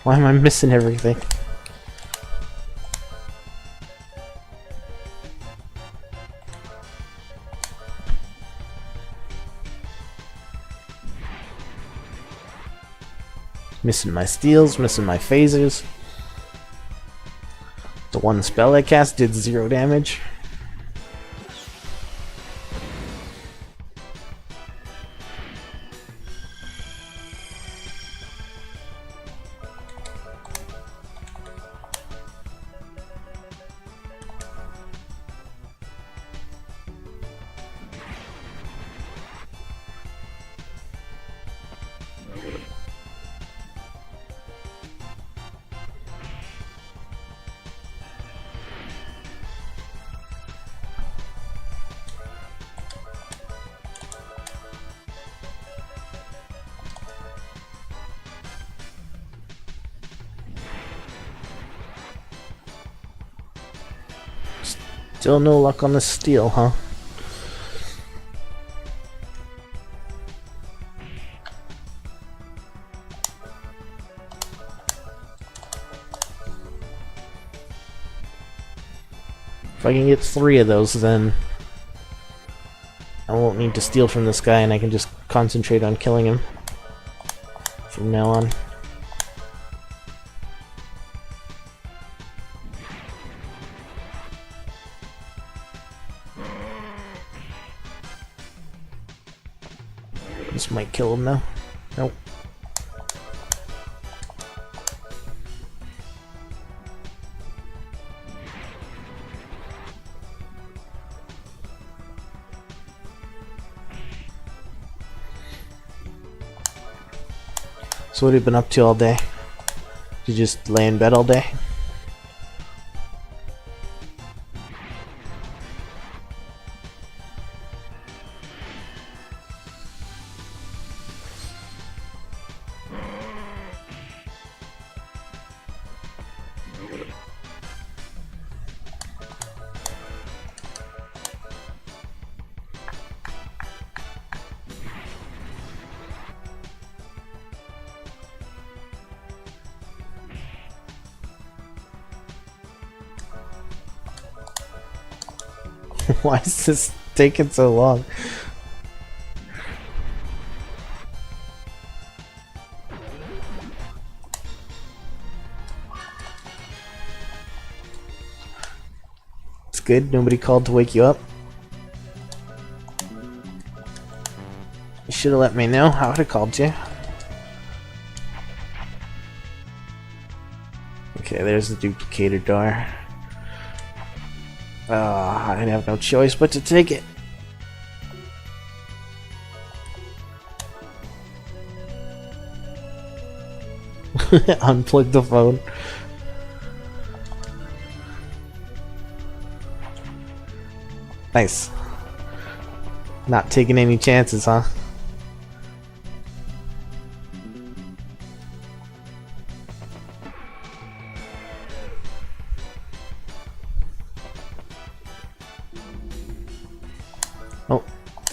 Why am I missing everything? Missing my steals, missing my phasers. The one spell I cast did 0 damage. Still no luck on the steel, huh? If I can get 3 of those, then I won't need to steal from this guy and I can just concentrate on killing him from now on. This might kill him though. Nope. So what have you been up to all day? Did you just lay in bed all day? Why is this taking so long? It's good, nobody called to wake you up. You should have let me know, I would have called you. Okay, there's the duplicator door. I have no choice but to take it. Unplug the phone. Nice. Not taking any chances, huh? Oh,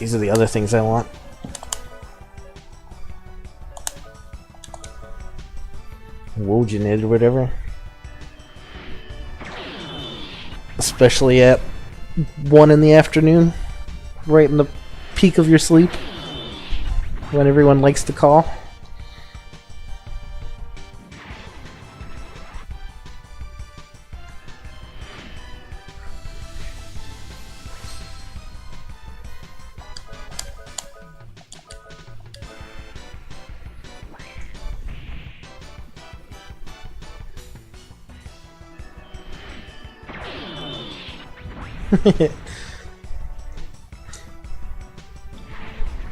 these are the other things I want. Wojanid or whatever. Especially at 1 in the afternoon, right in the peak of your sleep, when everyone likes to call.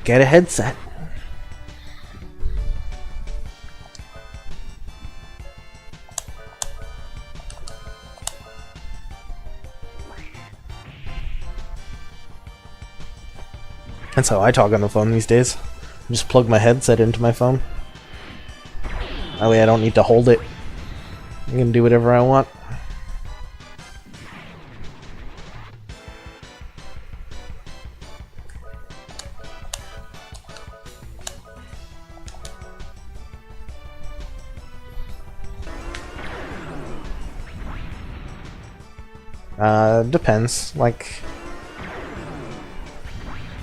Get a headset. That's how I talk on the phone these days. I just plug my headset into my phone. That way I don't need to hold it. I can do whatever I want. Depends. Like,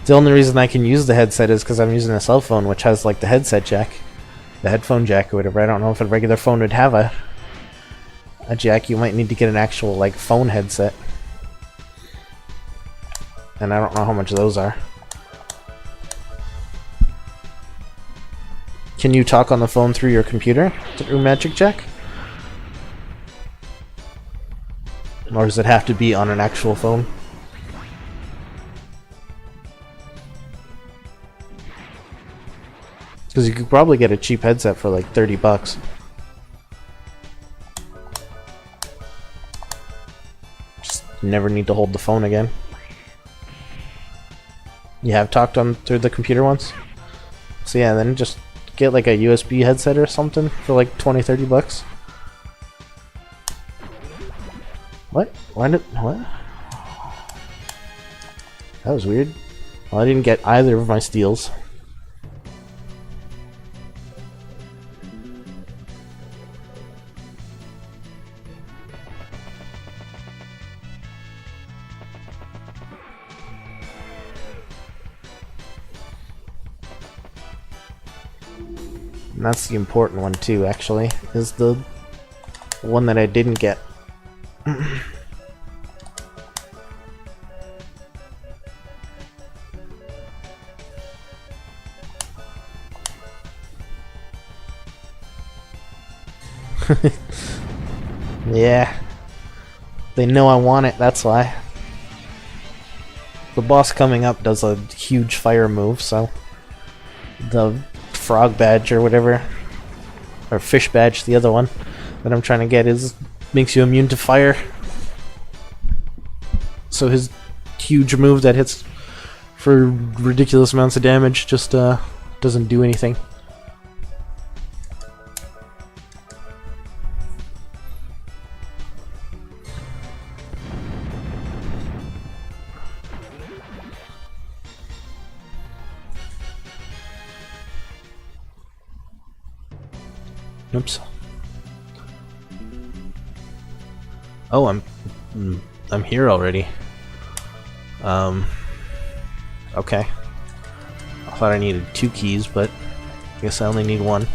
the only reason I can use the headset is because I'm using a cell phone, which has like the headset jack, the headphone jack or whatever. I don't know if a regular phone would have a jack. You might need to get an actual like phone headset, and I don't know how much those are. Can you talk on the phone through your computer through Magic Jack? Or does it have to be on an actual phone? Because you could probably get a cheap headset for like 30 bucks. Just never need to hold the phone again. You have talked on through the computer once? So yeah, then just get like a USB headset or something for like 20-30 bucks. What? Why did... what? That was weird. Well, I didn't get either of my steals. And that's the important one too, actually, is the one that I didn't get. Yeah. They know I want it, that's why. The boss coming up does a huge fire move, so... the frog badge or whatever, or fish badge, the other one that I'm trying to get, is makes you immune to fire. So his huge move that hits for ridiculous amounts of damage just doesn't do anything. Oops. Oh, I'm here already. Okay. I thought I needed 2 keys, but I guess I only need 1.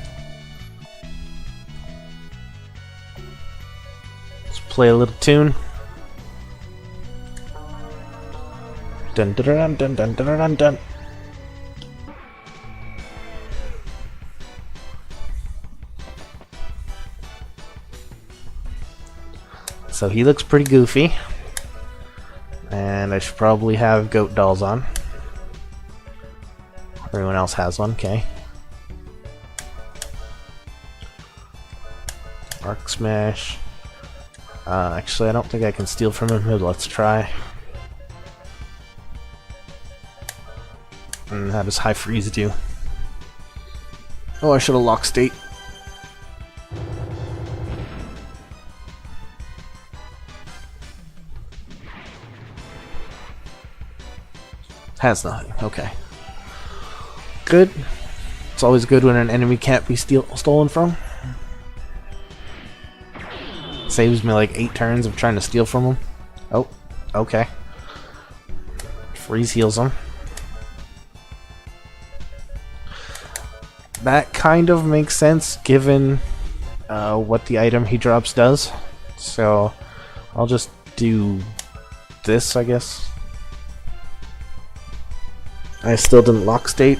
Let's play a little tune. Dun dun dun dun dun dun dun dun. So he looks pretty goofy, and I should probably have goat dolls on. Everyone else has one, okay. Arc Smash. Actually, I don't think I can steal from him, but let's try. And how does High Freeze do? Oh, I should have locked state. Has nothing. Okay. Good. It's always good when an enemy can't be stolen from. Saves me like 8 turns of trying to steal from him. Oh, okay. Freeze heals him. That kind of makes sense given what the item he drops does. So I'll just do this, I guess. I still didn't lock state.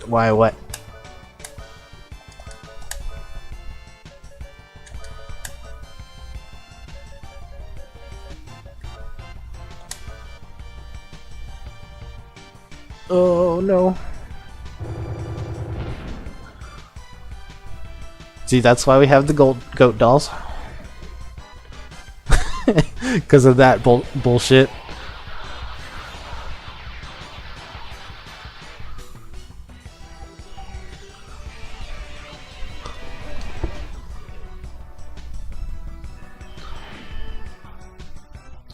Why, what? Oh no. See, that's why we have the goat dolls. Because of that bullshit.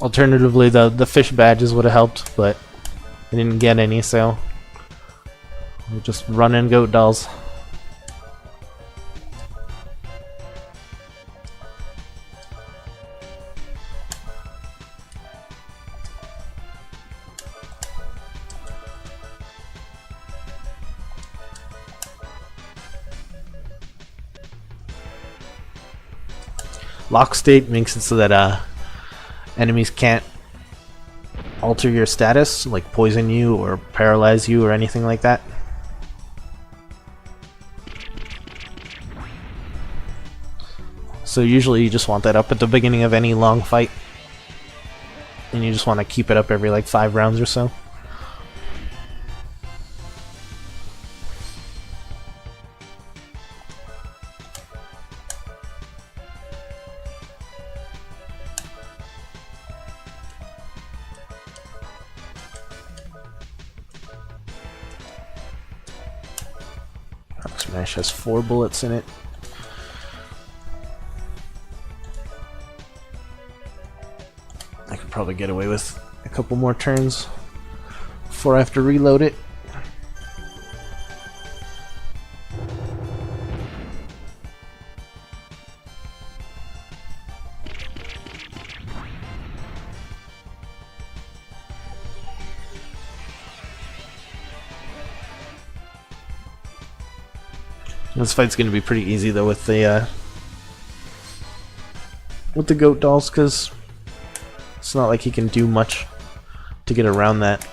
Alternatively, the fish badges would have helped, but I didn't get any, so we'll just run in goat dolls. Lock state makes it so that enemies can't alter your status, like poison you or paralyze you or anything like that. So usually you just want that up at the beginning of any long fight. And you just want to keep it up every like 5 rounds or so. Smash has 4 bullets in it. I could probably get away with a couple more turns before I have to reload it. This fight's gonna be pretty easy though with the goat dolls, because it's not like he can do much to get around that.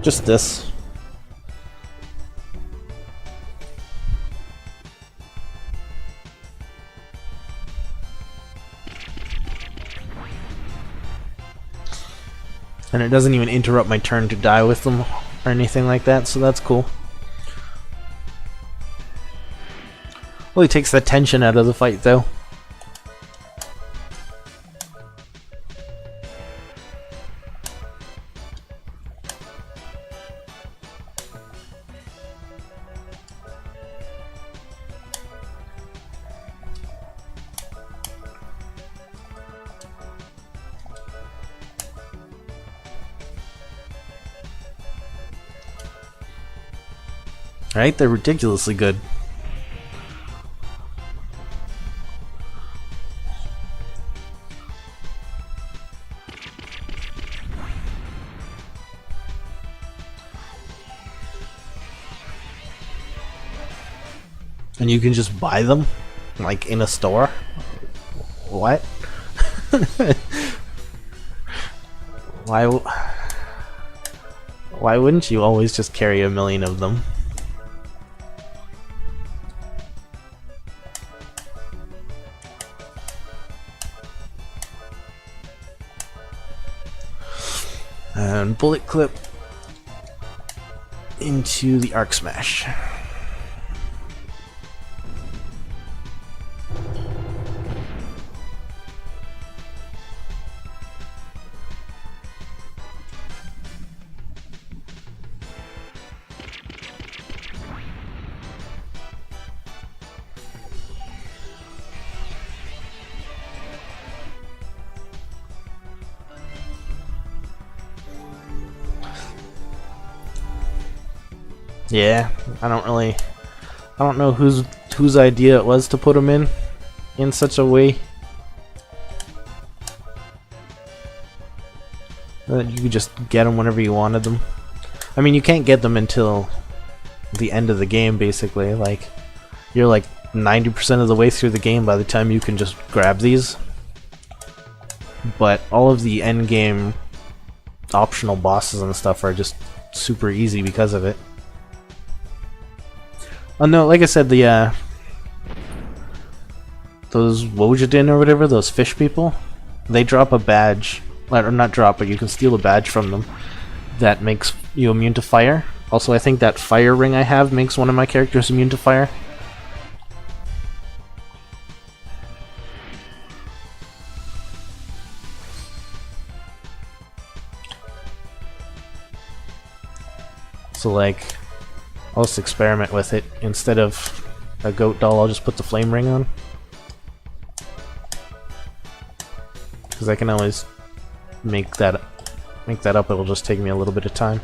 Just this. And it doesn't even interrupt my turn to die with them or anything like that, so that's cool. Well, he takes the tension out of the fight, though. Right? They're ridiculously good. And you can just buy them, like in a store? What? Why wouldn't you always just carry 1,000,000 of them? And bullet clip into the arc smash. Yeah, I don't know whose idea it was to put them in such a way that you could just get them whenever you wanted them. I mean, you can't get them until the end of the game, basically. Like, you're like 90% of the way through the game by the time you can just grab these. But all of the end game optional bosses and stuff are just super easy because of it. Oh no, like I said, the those Wojidin or whatever, those fish people, they drop a badge, or not drop, but you can steal a badge from them that makes you immune to fire. Also, I think that fire ring I have makes one of my characters immune to fire. So like, I'll just experiment with it. Instead of a goat doll, I'll just put the flame ring on. Because I can always make that up, it'll just take me a little bit of time.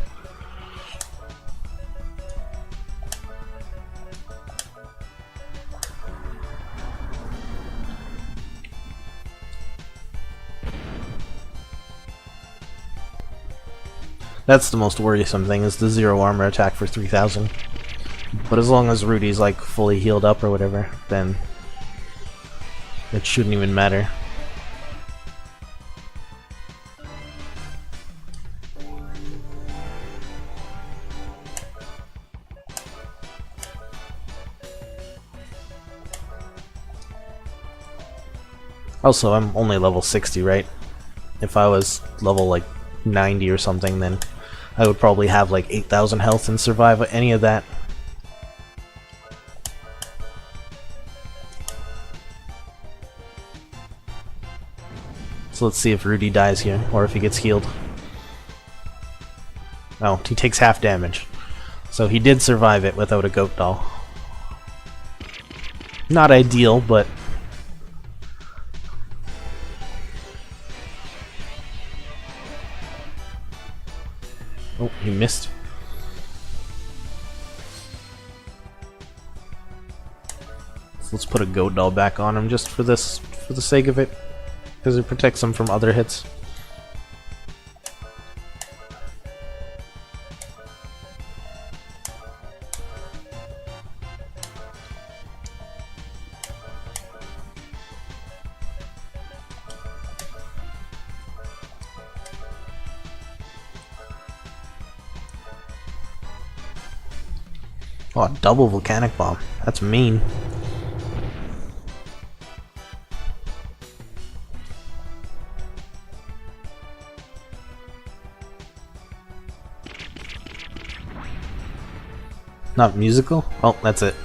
That's the most worrisome thing, is the 0 armor attack for 3000. But as long as Rudy's like fully healed up or whatever, then it shouldn't even matter. Also, I'm only level 60, right? If I was level like 90 or something, then I would probably have like 8,000 health and survive any of that. So let's see if Rudy dies here, or if he gets healed. Oh, he takes half damage. So he did survive it without a goat doll. Not ideal, but... Oh, he missed. So let's put a goat doll back on him just for the sake of it, because it protects him from other hits. Oh, double volcanic bomb. That's mean. Not musical? Oh, that's it.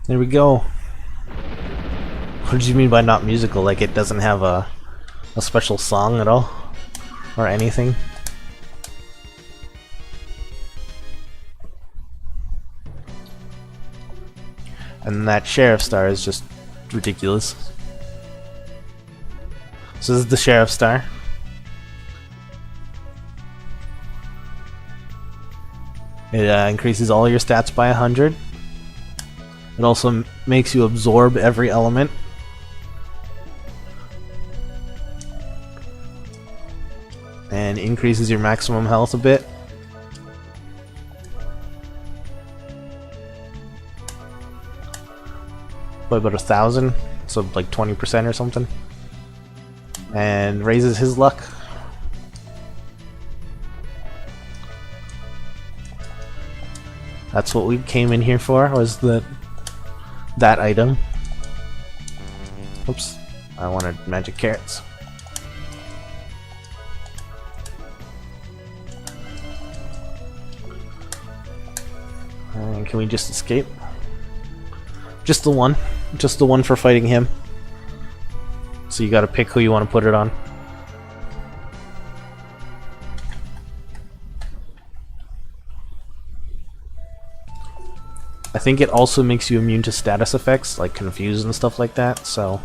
There we go. What did you mean by not musical? Like it doesn't have a special song at all? Or anything? And that sheriff star is just ridiculous. So this is the sheriff star. It increases all your stats by 100. It also makes you absorb every element. And increases your maximum health a bit. By about 1,000, so like 20% or something. And raises his luck. That's what we came in here for, was that item. Oops, I wanted magic carrots. And can we just escape? Just the one. Just the one for fighting him. So you gotta pick who you want to put it on. I think it also makes you immune to status effects, like confuse and stuff like that, so...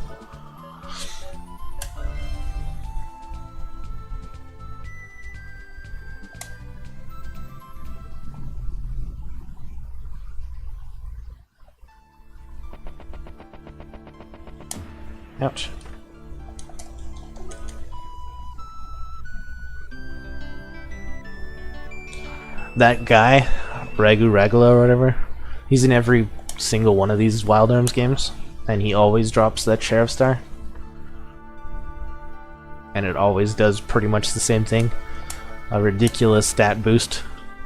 Ouch. That guy, Ragu Ragula or whatever, he's in every single one of these WildARMS games, and he always drops that sheriff star. And it always does pretty much the same thing. A ridiculous stat boost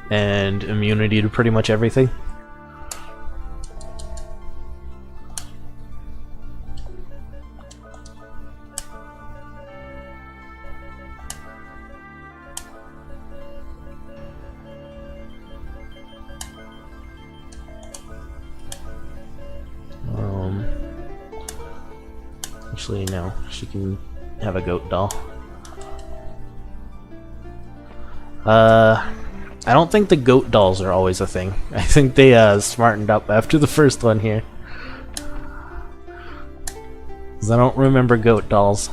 and immunity to pretty much everything. Actually, no. She can have a goat doll. I don't think the goat dolls are always a thing. I think they smartened up after the first one here. 'Cause I don't remember goat dolls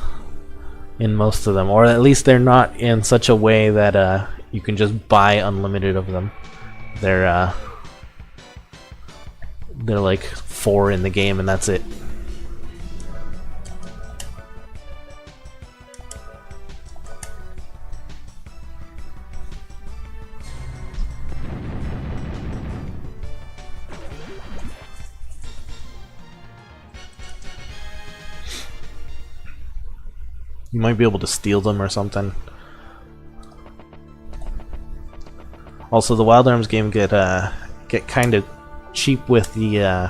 in most of them, or at least they're not in such a way that you can just buy unlimited of them. They're like 4 in the game and that's it. You might be able to steal them or something. Also, the WildARMS game get kind of cheap with the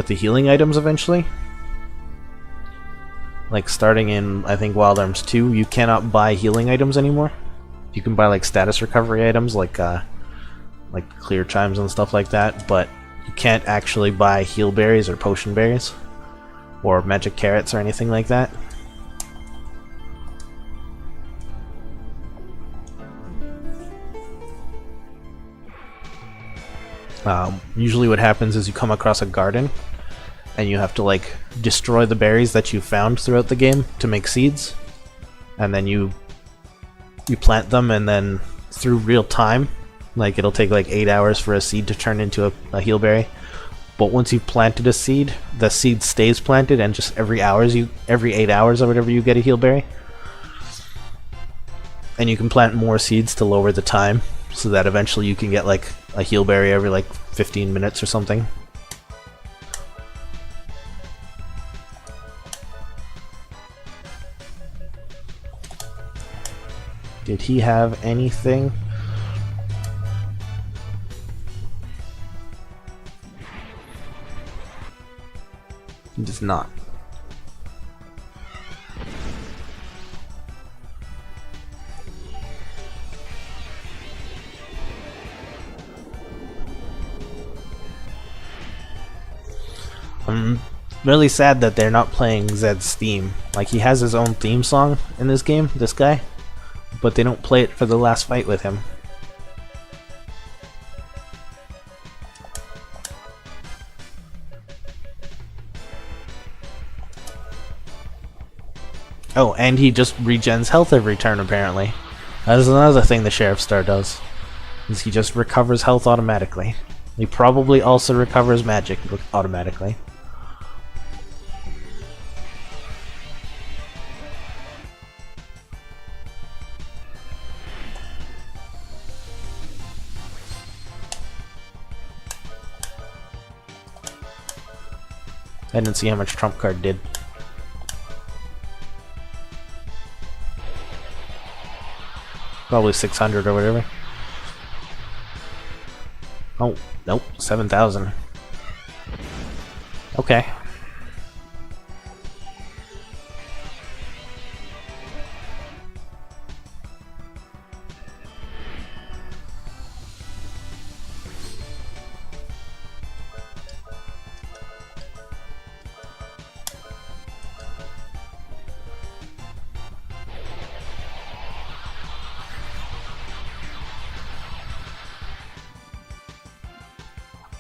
healing items eventually. Like starting in, I think, WildARMS 2, you cannot buy healing items anymore. You can buy like status recovery items, like clear chimes and stuff like that, but you can't actually buy heal berries or potion berries or magic carrots or anything like that. Usually what happens is you come across a garden and you have to like destroy the berries that you found throughout the game to make seeds, and then you plant them, and then through real time, like it'll take like 8 hours for a seed to turn into a heal berry. But once you've planted a seed, the seed stays planted, and just every 8 hours or whatever, you get a heal berry. And you can plant more seeds to lower the time, so that eventually you can get like a heal berry every like 15 minutes or something. Did he have anything? He does not. I'm really sad that they're not playing Zed's theme. Like, he has his own theme song in this game, this guy, but they don't play it for the last fight with him. Oh, and he just regens health every turn, apparently. That's another thing the Sheriff Star does, is he just recovers health automatically. He probably also recovers magic automatically. I didn't see how much Trump Card did. Probably 600 or whatever. Oh, nope, 7,000. Okay.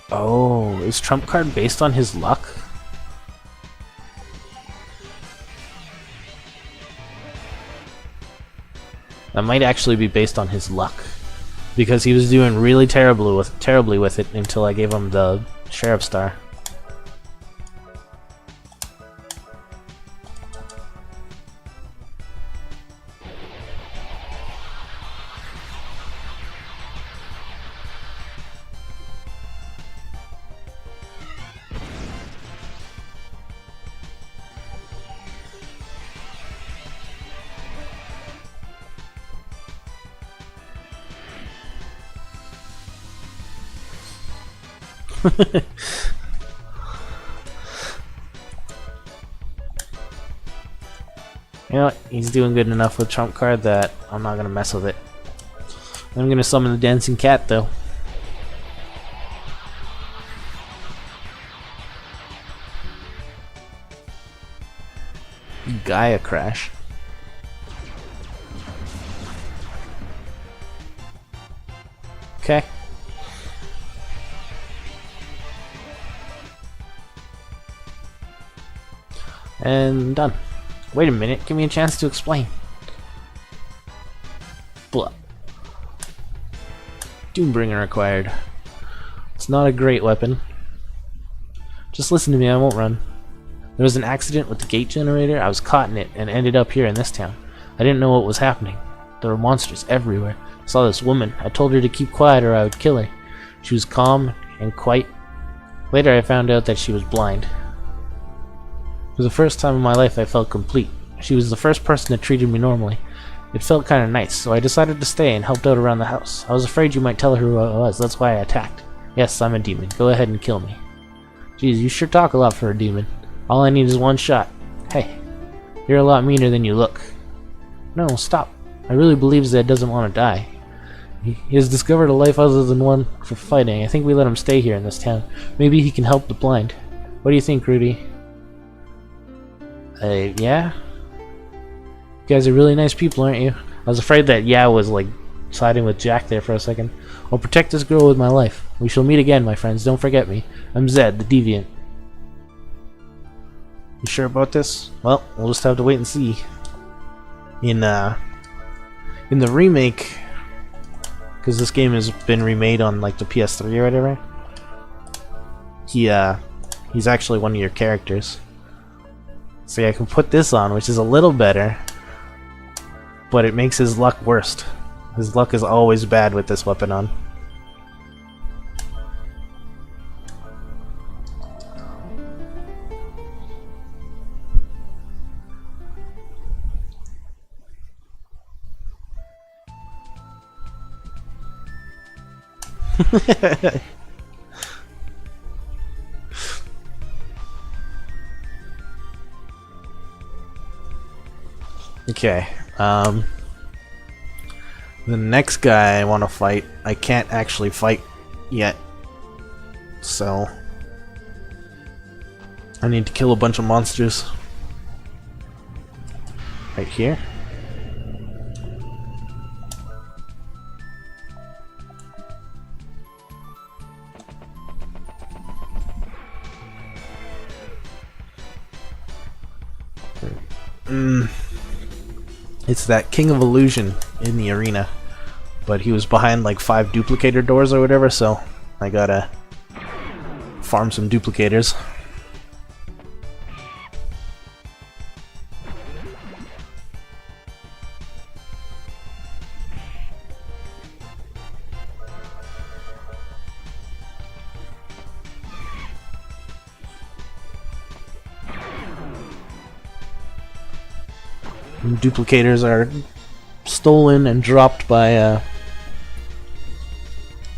Oh, is Trump Card based on his luck? That might actually be based on his luck, because he was doing really terribly with it until I gave him the Sheriff Star. You know what? He's doing good enough with Trump Card that I'm not gonna mess with it. I'm gonna summon the Dancing Cat though. Gaia Crash. Okay. And done. Wait a minute, give me a chance to explain. Blah. Doombringer acquired. It's not a great weapon. Just listen to me, I won't run. There was an accident with the gate generator, I was caught in it, and ended up here in this town. I didn't know what was happening. There were monsters everywhere. I saw this woman. I told her to keep quiet or I would kill her. She was calm and quite... Later I found out that she was blind. It was the first time in my life I felt complete. She was the first person that treated me normally. It felt kind of nice, so I decided to stay and helped out around the house. I was afraid you might tell her who I was, that's why I attacked. Yes, I'm a demon. Go ahead and kill me. Jeez, you sure talk a lot for a demon. All I need is one shot. Hey, you're a lot meaner than you look. No, stop. I really believe Zed doesn't want to die. He has discovered a life other than one for fighting. I think we let him stay here in this town. Maybe he can help the blind. What do you think, Rudy? Yeah? You guys are really nice people, aren't you? I was afraid that was like siding with Jack there for a second. I'll protect this girl with my life. We shall meet again, my friends. Don't forget me. I'm Zed, the Deviant. You sure about this? Well, we'll just have to wait and see. In the remake, because this game has been remade on like the PS3 or whatever, he's actually one of your characters. See, I can put this on, which is a little better, but it makes his luck worse. His luck is always bad with this weapon on. Okay, the next guy I want to fight, I can't actually fight yet, so I need to kill a bunch of monsters. Right here. It's that King of Illusion in the arena, but he was behind like 5 duplicator doors or whatever, so I gotta farm some duplicators. Duplicators are stolen and dropped by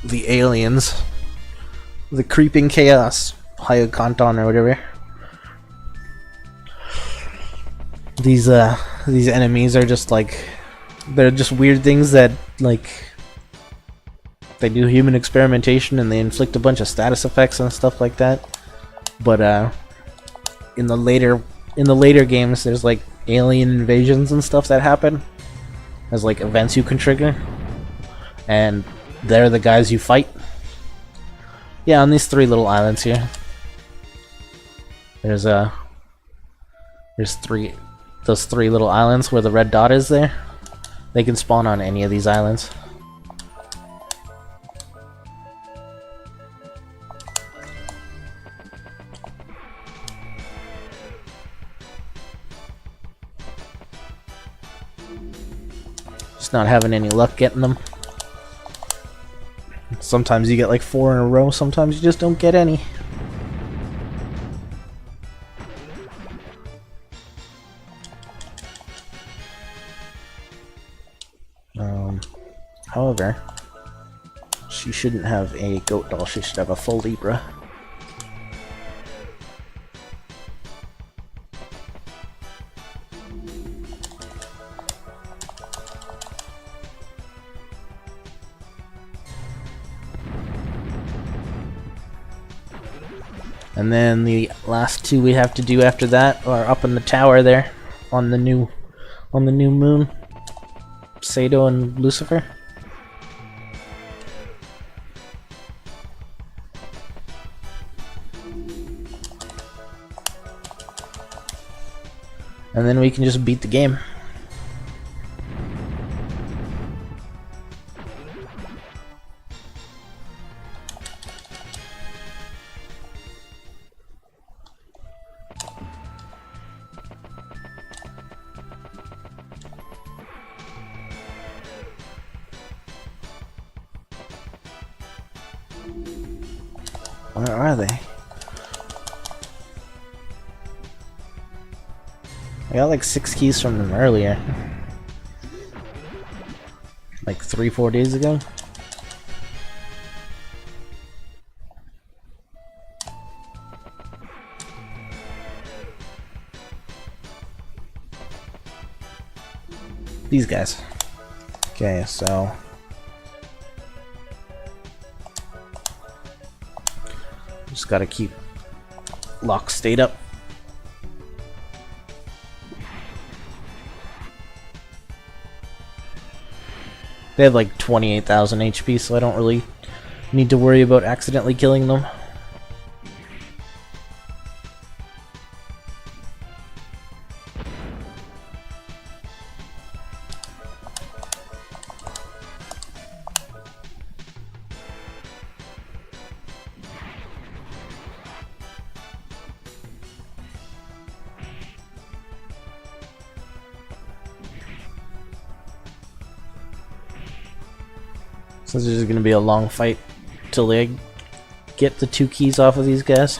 the aliens, the creeping chaos, Hyakanton or whatever. These enemies are just like, they're just weird things that like they do human experimentation and they inflict a bunch of status effects and stuff like that. But in the later games, there's like alien invasions and stuff that happen as like events you can trigger, and they're the guys you fight. Yeah, on these 3 little islands here, there's those 3 little islands where the red dot is there. They can spawn on any of these islands. Not having any luck getting them. Sometimes you get like 4 in a row, sometimes you just don't get any. However, she shouldn't have a goat doll, she should have a full Libra. And then the last 2 we have to do after that are up in the tower there, on the new moon, Sato and Lucifer. And then we can just beat the game. Where are they? I got like 6 keys from them earlier. Like 3-4 days ago. These guys. Okay, so just gotta keep lock state up. They have like 28,000 HP, so I don't really need to worry about accidentally killing them. So this is going to be a long fight till they get the 2 keys off of these guys.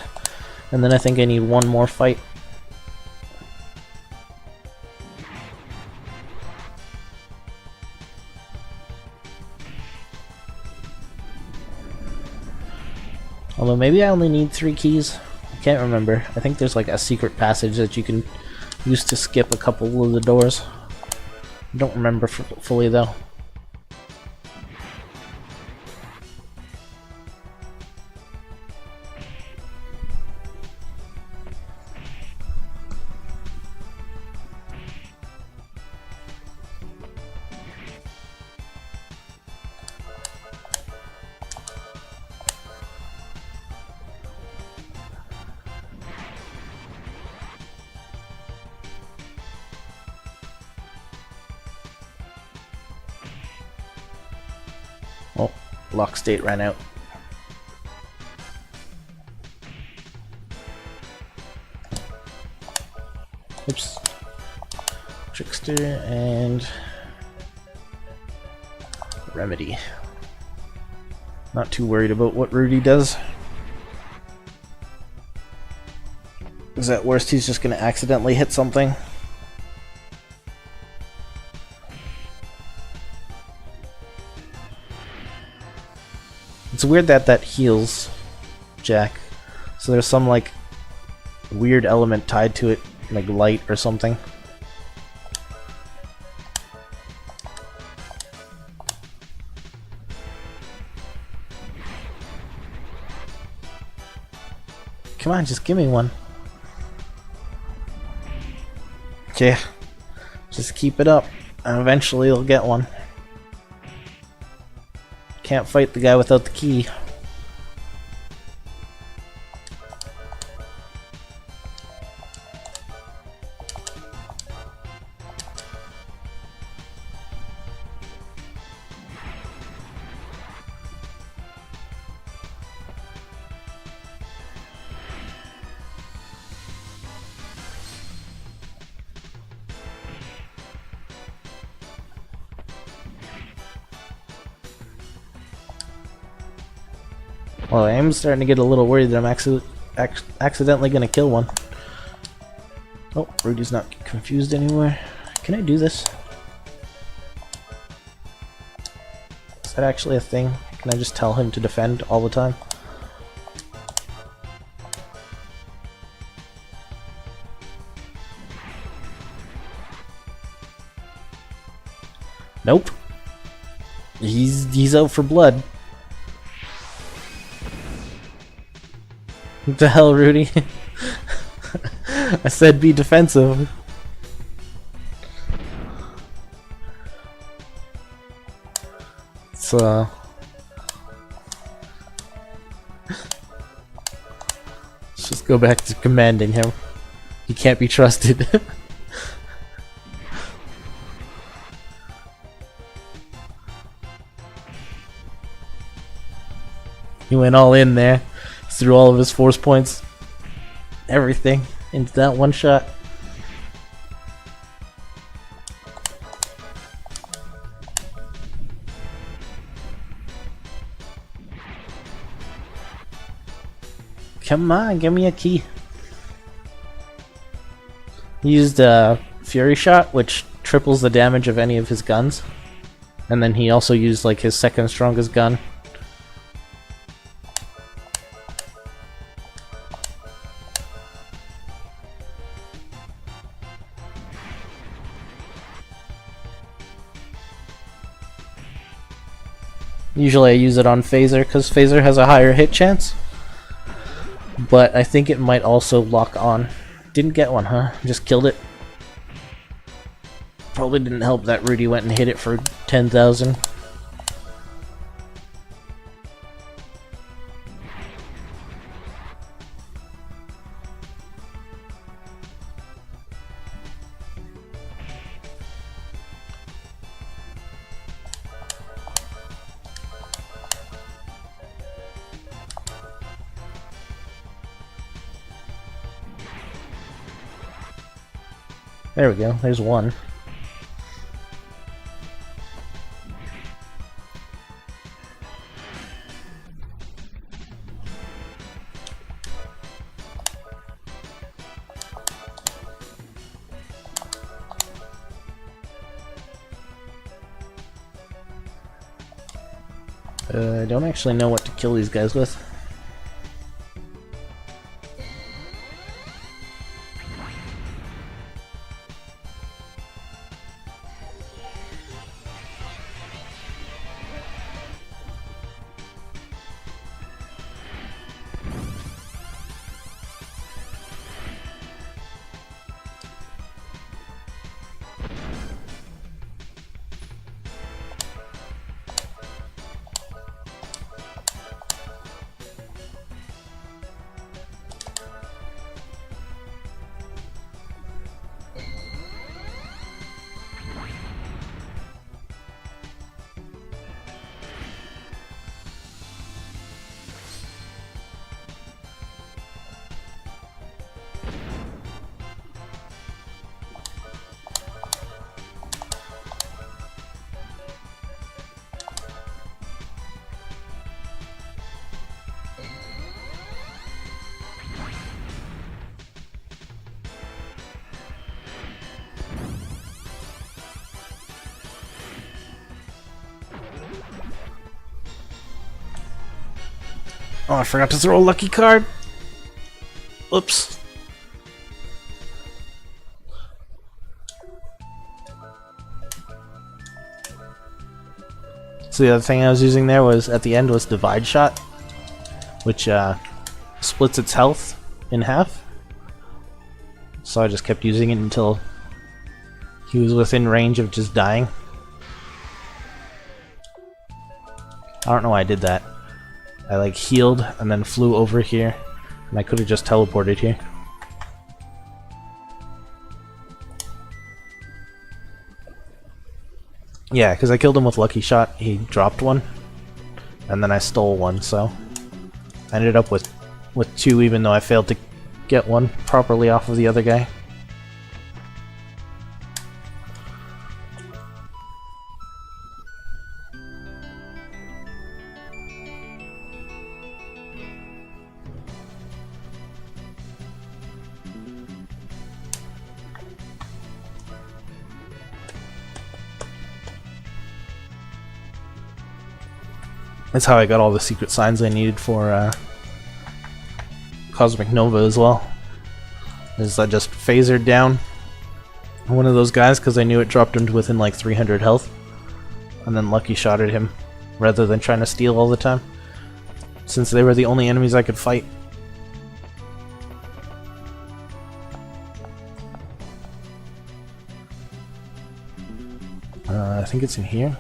And then I think I need 1 more fight. Although maybe I only need 3 keys. I can't remember. I think there's like a secret passage that you can use to skip a couple of the doors. I don't remember fully though. Oh, lock state ran out. Oops. Trickster and Remedy. Not too worried about what Rudy does. Because at worst he's just going to accidentally hit something. It's weird that that heals Jack. So there's some like weird element tied to it, like light or something. Come on, just give me one. Okay. Just keep it up, and eventually you'll get one. Can't fight the guy without the key. Well, I am starting to get a little worried that I'm accidentally going to kill one. Oh, Rudy's not confused anymore. Can I do this? Is that actually a thing? Can I just tell him to defend all the time? Nope. He's out for blood. What the hell, Rudy? I said be defensive. So let's just go back to commanding him. He can't be trusted. He went all in there. Threw all of his force points, everything, into that one shot. Come on, give me a key. He used Fury Shot, which triples the damage of any of his guns. And then he also used like his second strongest gun. Usually I use it on Phaser because Phaser has a higher hit chance. But I think it might also lock on. Didn't get one, huh? Just killed it. Probably didn't help that Rudy went and hit it for 10,000. There we go, there's one. I don't actually know what to kill these guys with. Oh, I forgot to throw a lucky card. Oops. So the other thing I was using there was, at the end, was Divide Shot, which splits its health in half. So I just kept using it until he was within range of just dying. I don't know why I did that. I like healed and then flew over here, and I could have just teleported here. Yeah, because I killed him with Lucky Shot, he dropped one, and then I stole one, so I ended up with two, even though I failed to get one properly off of the other guy. That's how I got all the secret signs I needed for Cosmic Nova as well. Is I just phasered down one of those guys because I knew it dropped him to within like 300 health, and then Lucky Shotted him rather than trying to steal all the time, since they were the only enemies I could fight. I think it's in here.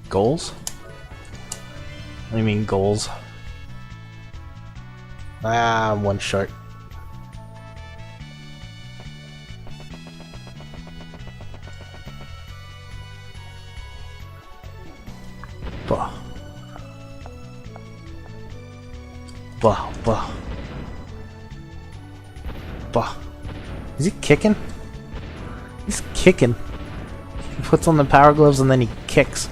Goals? What do you mean goals? Ah, I'm one short. Bah. Bah, bah. Bah. Is he kicking? He's kicking. He puts on the power gloves and then he kicks.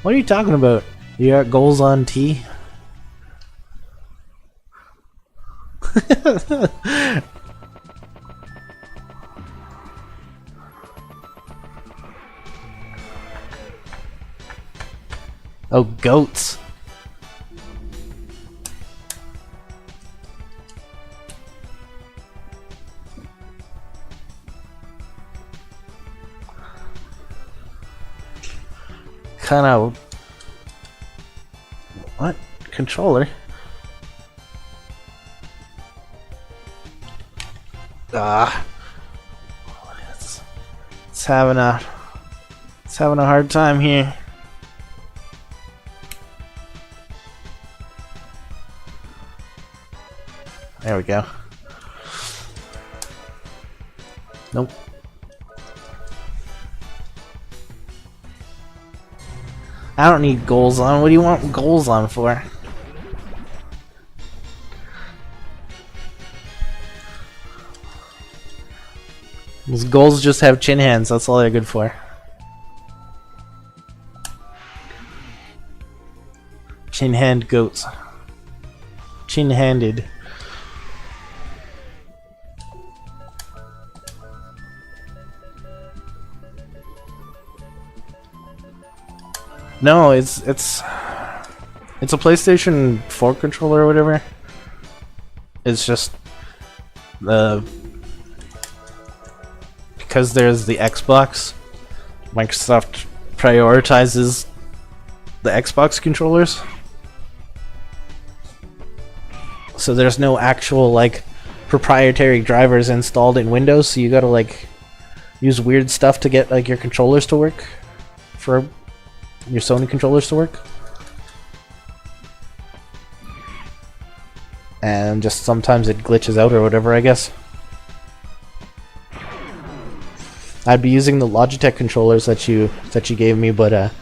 What are you talking about? You got goals on T? Oh, goats. Kind of... What? Controller? Ah. It's having a hard time here. There we go. Nope. I don't need goals on. What do you want goals on for? Those goals just have chin hands. That's all they're good for. Chin hand goats. Chin handed. No, it's a PlayStation 4 controller or whatever. It's just because there's the Xbox, Microsoft prioritizes the Xbox controllers. So there's no actual like proprietary drivers installed in Windows, so you gotta like use weird stuff to get like your controllers to work for your Sony controllers to work. And just sometimes it glitches out or whatever, I guess. I'd be using the Logitech controllers that you gave me, but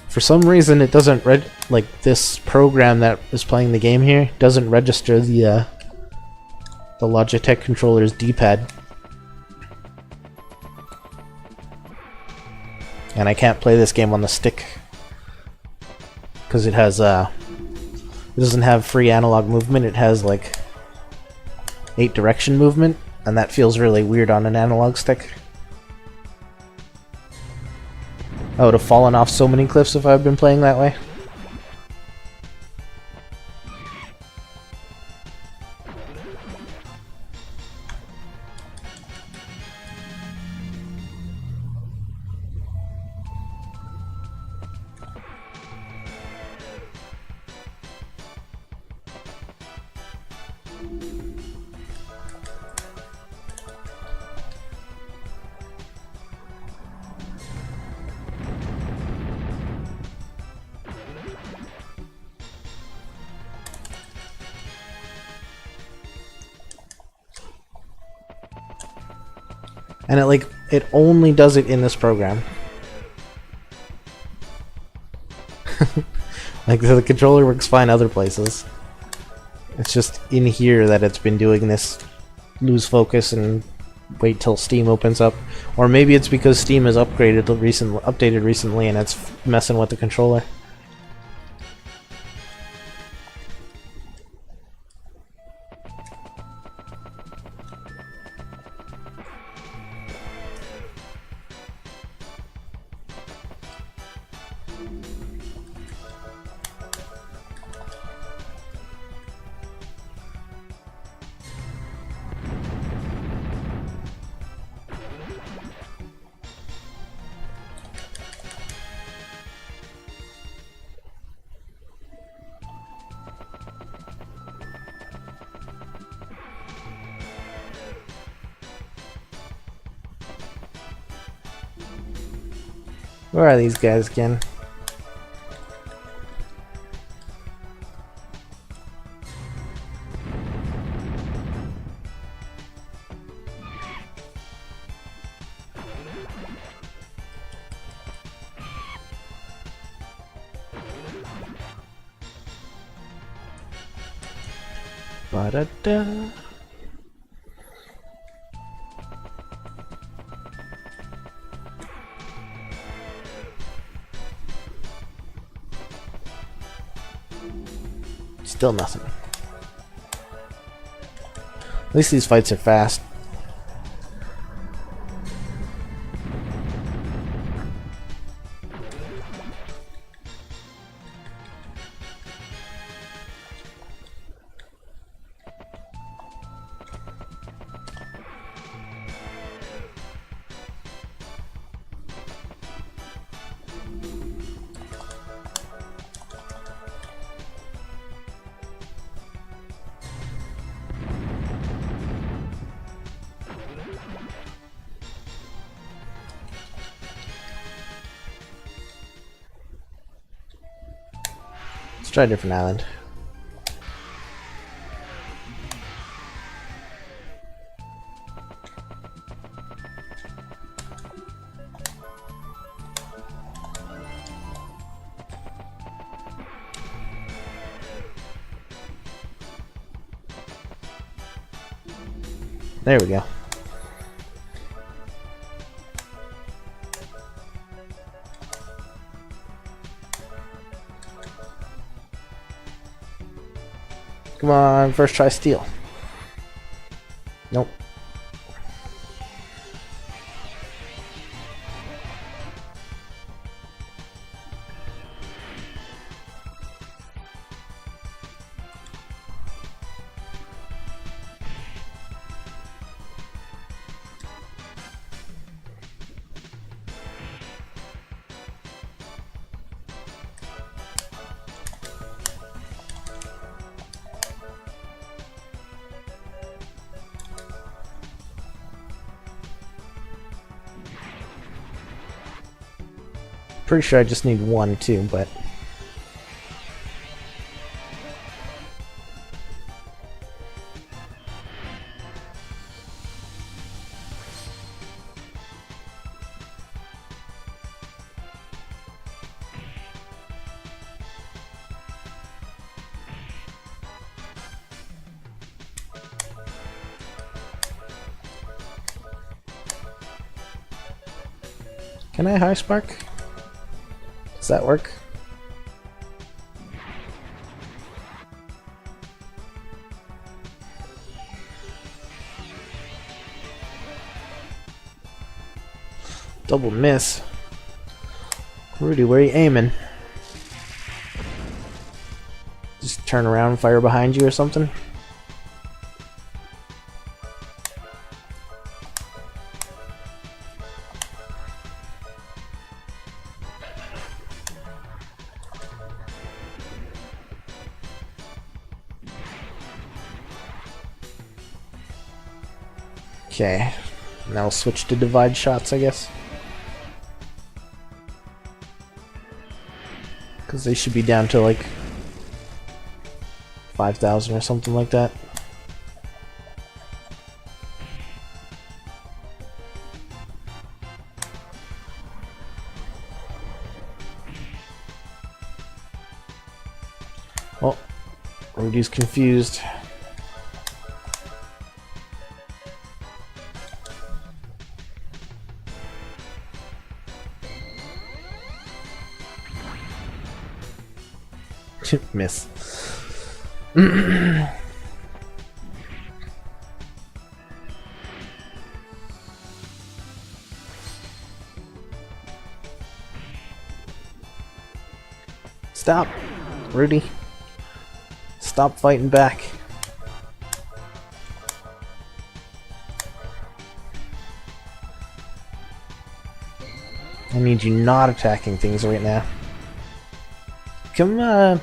for some reason it doesn't like this program that is playing the game here doesn't register the Logitech controller's D-pad. And I can't play this game on the stick because it has it doesn't have free analog movement. It has like 8 direction movement, and that feels really weird on an analog stick. I would have fallen off so many cliffs if I'd been playing that way. And it only does it in this program. Like the controller works fine other places. It's just in here that it's been doing this lose focus and wait till Steam opens up. Or maybe it's because Steam has updated recently and it's messing with the controller. Where are these guys again? Ba-da-da. Still nothing. At least these fights are fast. Let's try a different island. There we go. Come on, first try steal. Nope. Pretty sure I just need one too, but can I high spark? Does that work? Double miss. Rudy, where are you aiming? Just turn around and fire behind you or something? Okay, now we'll switch to divide shots, I guess. Because they should be down to like 5,000 or something like that. Oh, Rudy's confused. Miss. Stop, Rudy. Stop fighting back. I need you not attacking things right now. Come on.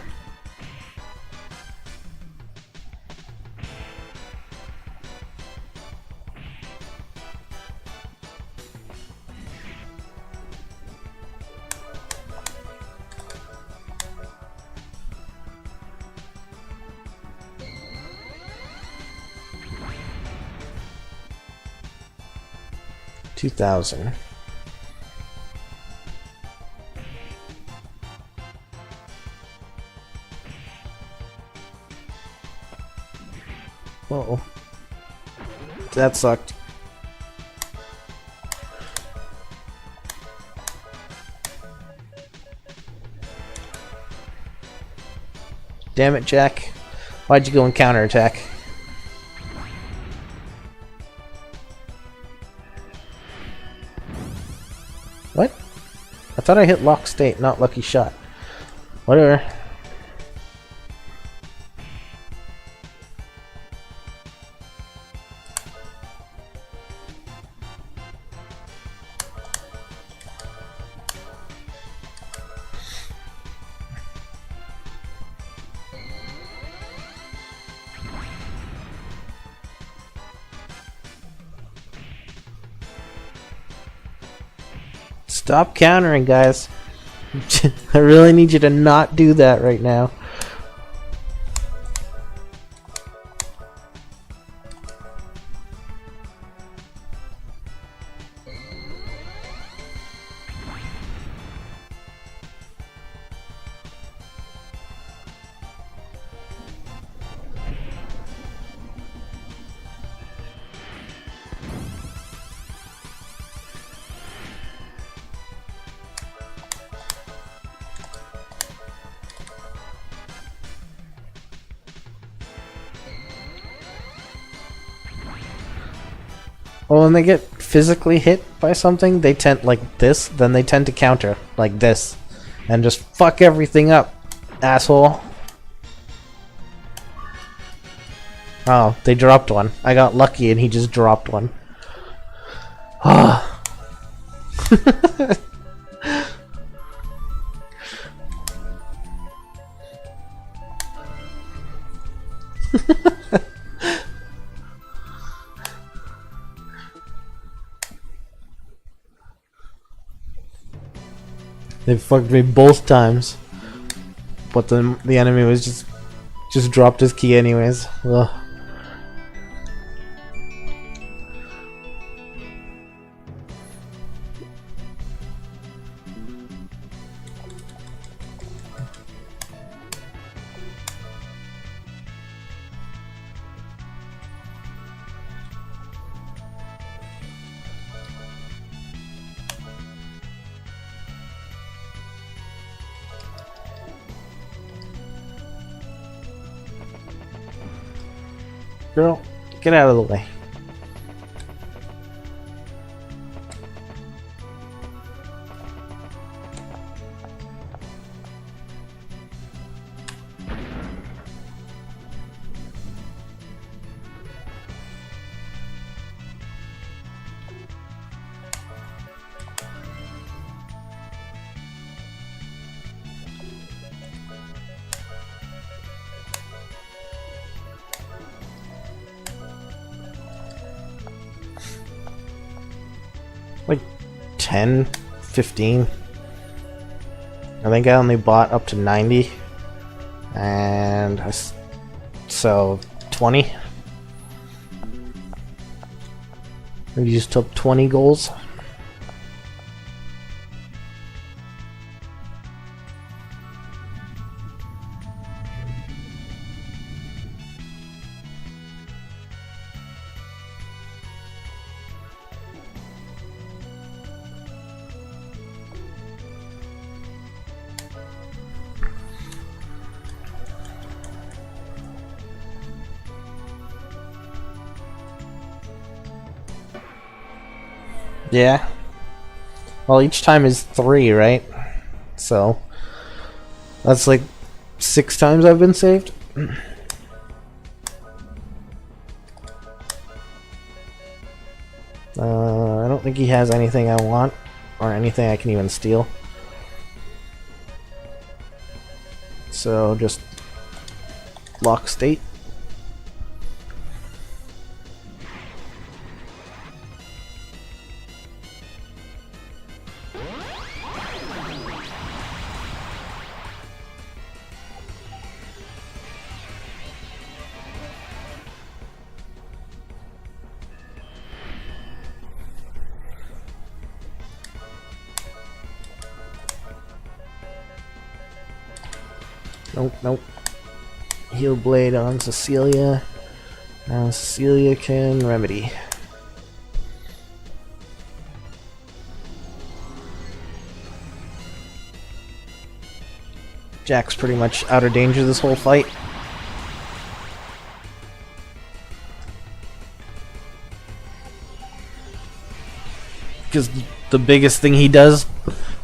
2,000. Uh-oh. That sucked. Damn it, Jack. Why'd you go and counterattack? What? I thought I hit lock state, not lucky shot. Whatever. Stop countering, guys. I really need you to not do that right now. Well, when they get physically hit by something, they tend like this, then they tend to counter like this and just fuck everything up, asshole. Oh, they dropped one. I got lucky and he just dropped one. Ah. They fucked me both times, but the enemy was just dropped his key anyways. Ugh. Girl, get out of the way. Like 10, 15. I think I only bought up to 90. And so 20. I used up 20 goals. Yeah. Well, each time is 3, right? So that's like 6 times I've been saved. I don't think he has anything I want or anything I can even steal. So just lock state. Nope, nope. Heal Blade on Cecilia. Now Cecilia can remedy. Jack's pretty much out of danger this whole fight. Because the biggest thing he does,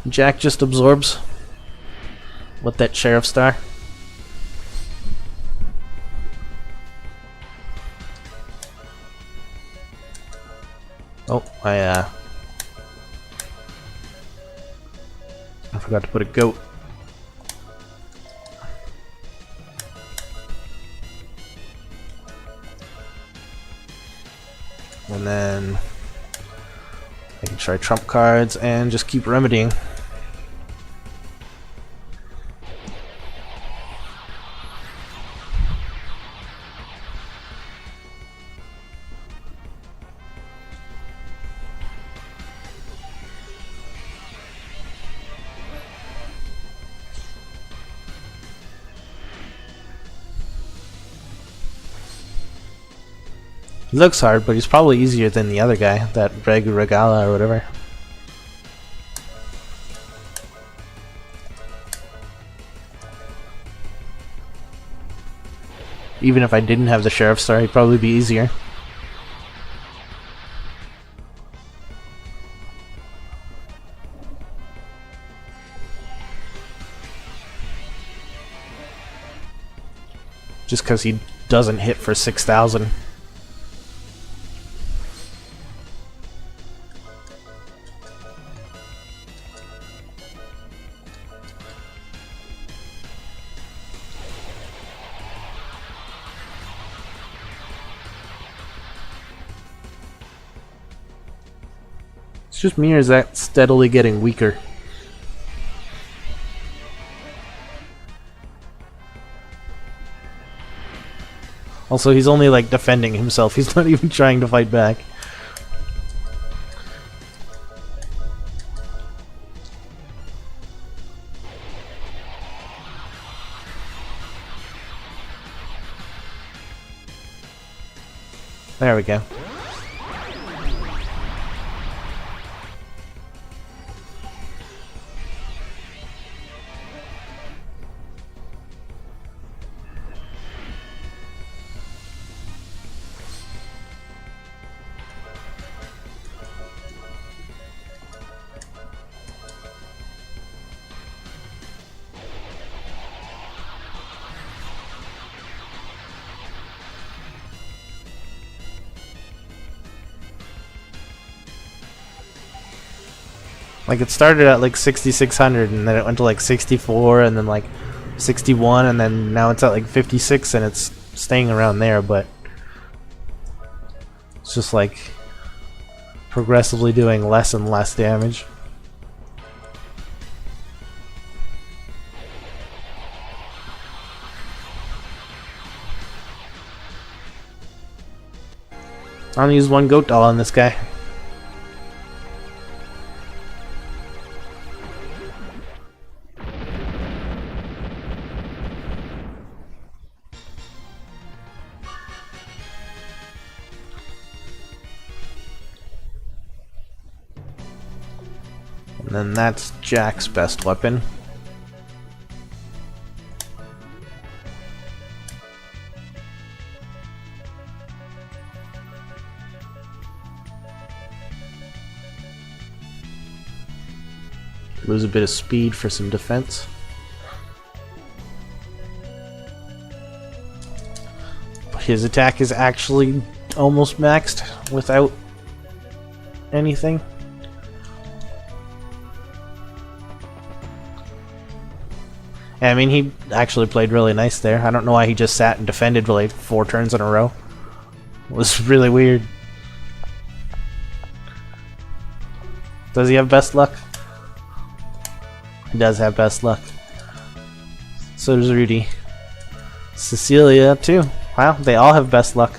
Jack just absorbs with that Sheriff Star. Oh, I forgot to put a goat. And then I can try trump cards and just keep remedying. He looks hard, but he's probably easier than the other guy, that Regala or whatever. Even if I didn't have the Sheriff Star, he'd probably be easier. Just because he doesn't hit for 6,000. Just me, or is that steadily getting weaker? Also, he's only like defending himself. He's not even trying to fight back. There we go. Like, it started at like 6,600 and then it went to like 64 and then like 61 and then now it's at like 56 and it's staying around there, but it's just like progressively doing less and less damage. I'm gonna use one goat doll on this guy. And then that's Jack's best weapon. Lose a bit of speed for some defense. But his attack is actually almost maxed without anything. Yeah, I mean, he actually played really nice there. I don't know why he just sat and defended for like 4 turns in a row. It was really weird. Does he have best luck? He does have best luck. So does Rudy. Cecilia, too. Wow, they all have best luck.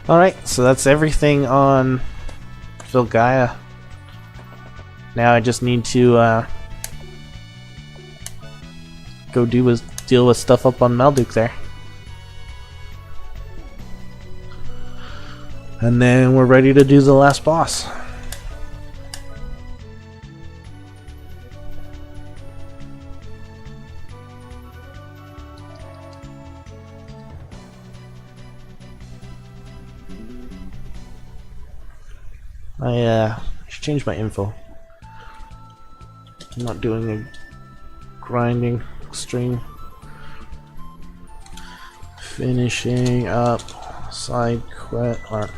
Alright, so that's everything on Vilgaia. Now I just need to go deal with stuff up on Malduke there. And then we're ready to do the last boss. I should change my info. I'm not doing a grinding stream. Finishing up side quest or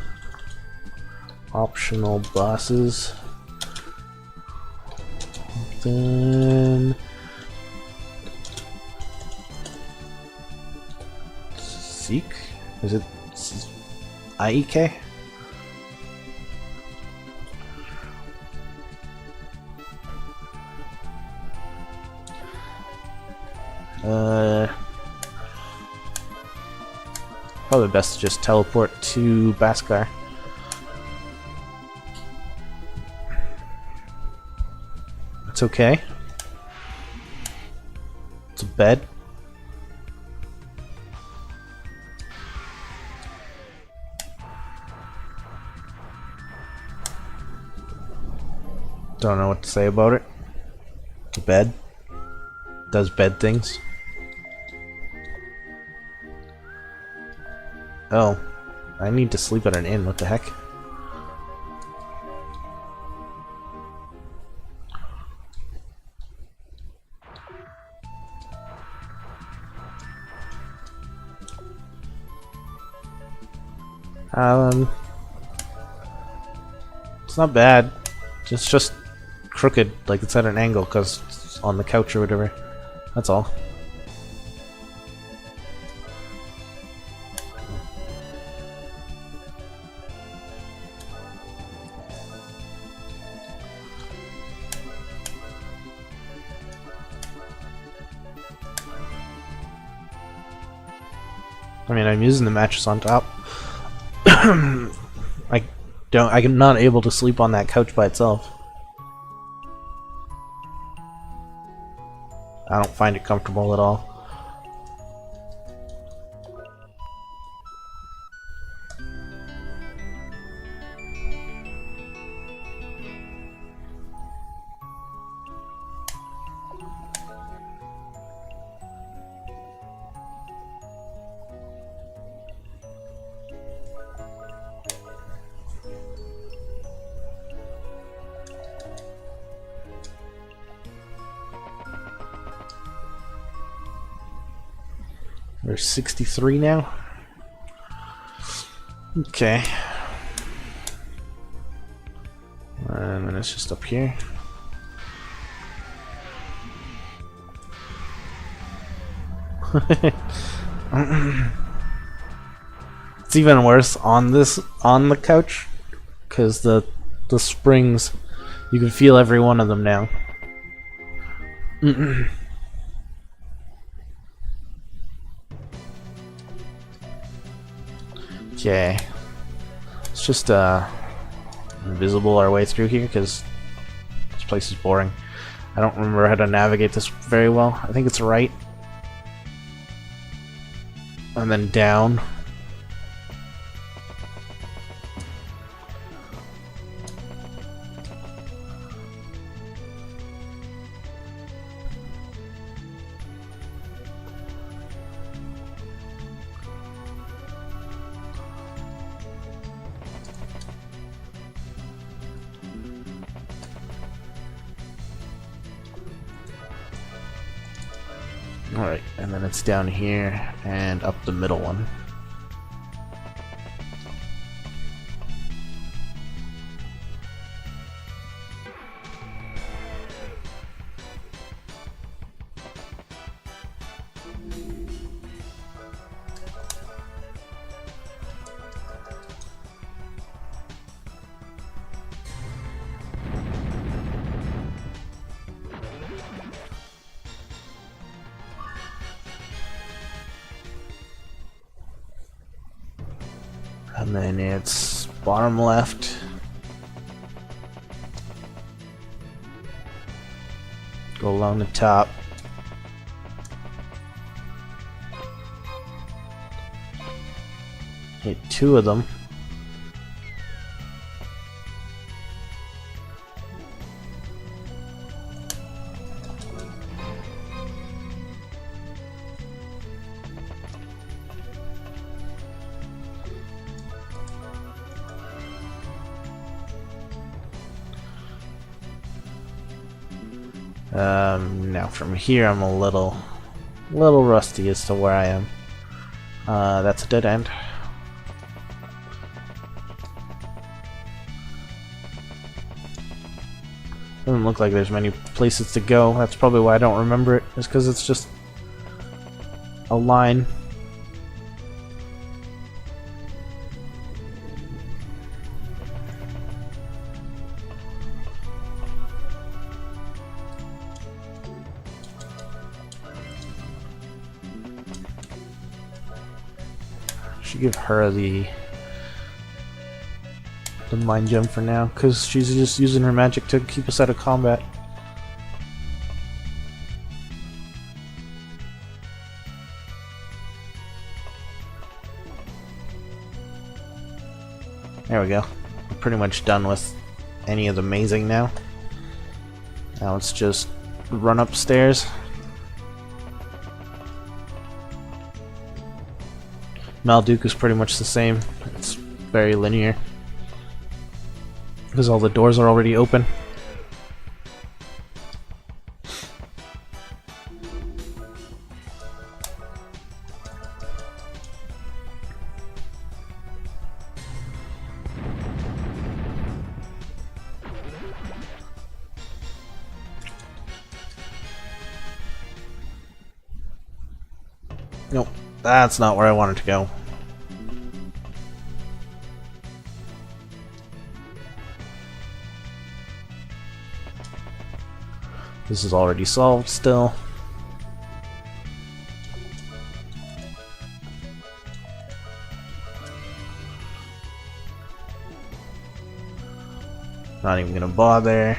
optional bosses. Then Seek? Is it IEK? Probably best to just teleport to Baskar. It's okay. It's a bed. Don't know what to say about it. It's a bed. Does bed things. Oh, I need to sleep at an inn. What the heck? It's not bad. It's just crooked, like it's at an angle because it's on the couch or whatever. That's all. I mean, I'm using the mattress on top. I'm not able to sleep on that couch by itself. I don't find it comfortable at all. We're 63 now. Okay. And then it's just up here. It's even worse on the couch because the springs, you can feel every one of them now. Okay, let's just invisible our way through here because this place is boring. I don't remember how to navigate this very well. I think it's right and then down. Alright, and then it's down here and up the middle one. And then it's bottom left. Go along the top. Hit 2 of them. Now from here I'm a little rusty as to where I am. That's a dead end. Doesn't look like there's many places to go. That's probably why I don't remember it, is because it's just a line. Should give her the mind gem for now, because she's just using her magic to keep us out of combat. There we go. We're pretty much done with any of the mazing now. Now let's just run upstairs. Malduke is pretty much the same. It's very linear because all the doors are already open. Nope, that's not where I wanted to go. This is already solved still. Not even gonna bother.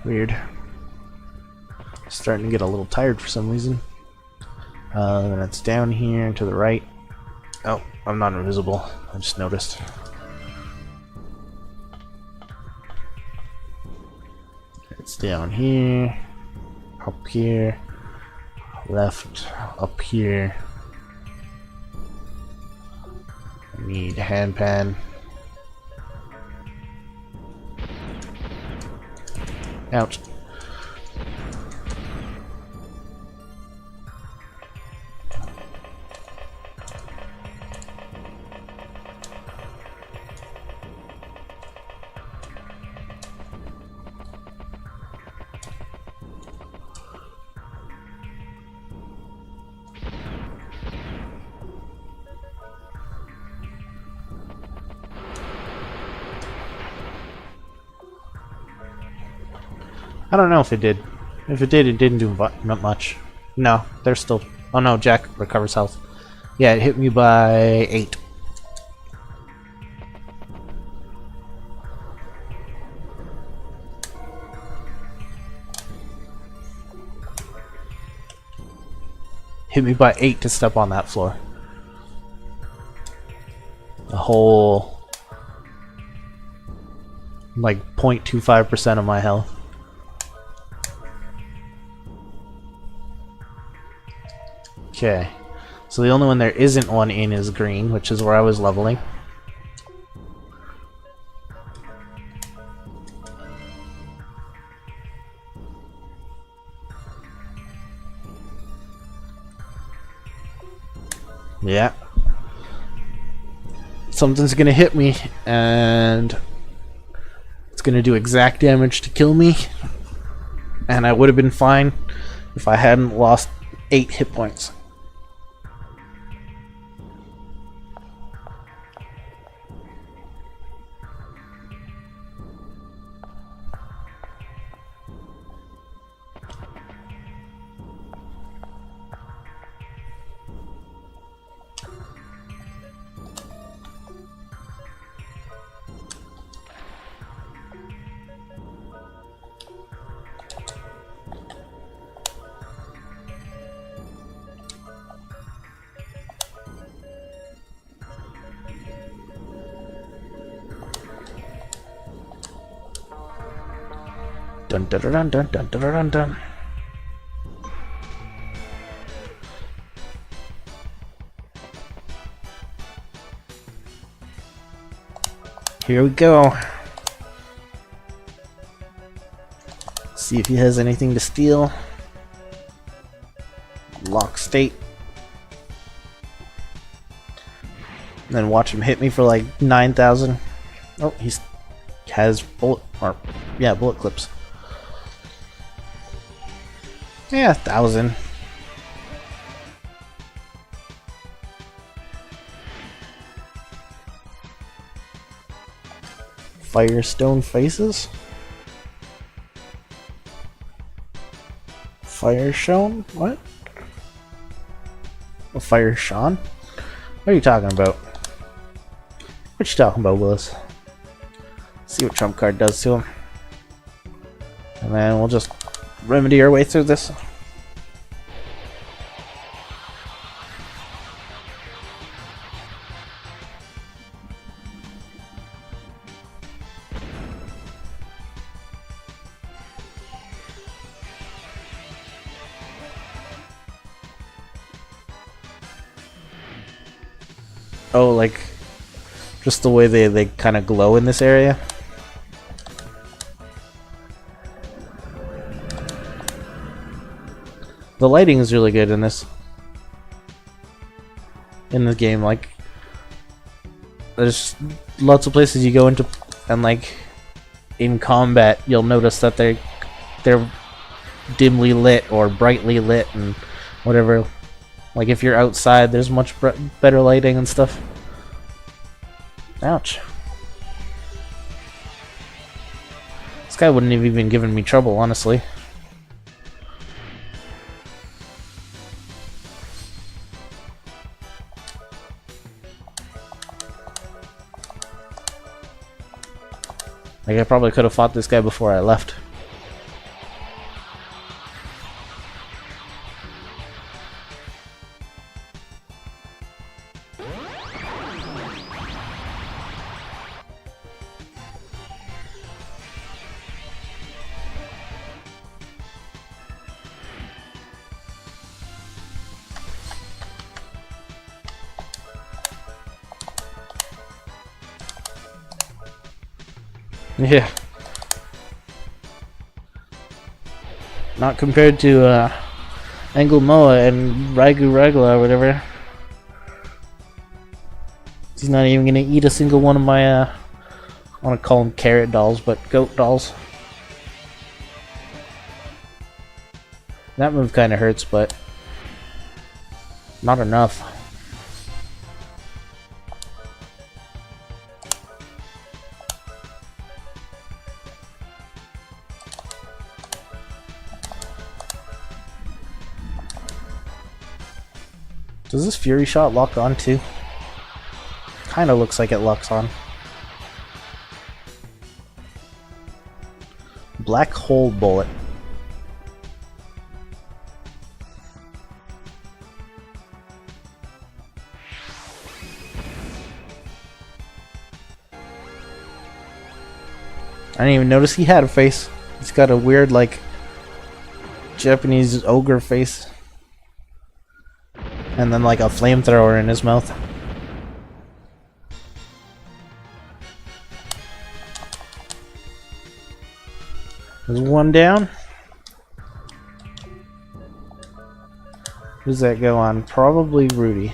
Weird. Starting to get a little tired for some reason. And it's down here to the right. Oh, I'm not invisible. I just noticed. It's down here, up here, left, up here. I need hand pan. Ouch. I don't know if it did. If it did, it didn't do not much. No, there's still... Oh no, Jack recovers health. Yeah, it hit me by 8. Hit me by 8 to step on that floor. A whole... like 0.25% of my health. Okay, so the only one there isn't one in is green, which is where I was leveling. Yeah. Something's gonna hit me, and it's gonna do exact damage to kill me. And I would have been fine if I hadn't lost 8 hit points. Dun dun dun dun dun dun dun dun. Here we go. See if he has anything to steal. Lock state. And then watch him hit me for like 9,000. Oh, he has bullet clips. Yeah, 1,000. Firestone faces? Firestone? What? A fire Sean? What are you talking about? What you talking about, Willis? See what trump card does to him. And then we'll just remedy our way through this. Oh, like just the way they kind of glow in this area. The lighting is really good in this. In the game, like there's lots of places you go into, and like in combat, you'll notice that they're dimly lit or brightly lit and whatever. Like if you're outside, there's much better lighting and stuff. Ouch. This guy wouldn't have even given me trouble, honestly. Like I probably could have fought this guy before I left. Yeah. Not compared to Anglemoa and Raigu Regula or whatever. He's not even gonna eat a single one of my I wanna call them carrot dolls, but goat dolls. That move kinda hurts, but not enough. Does this Fury Shot lock on too? Kinda looks like it locks on. Black Hole Bullet. I didn't even notice he had a face. He's got a weird, like, Japanese ogre face. And then like a flamethrower in his mouth. There's one down. Who does that go on? Probably Rudy.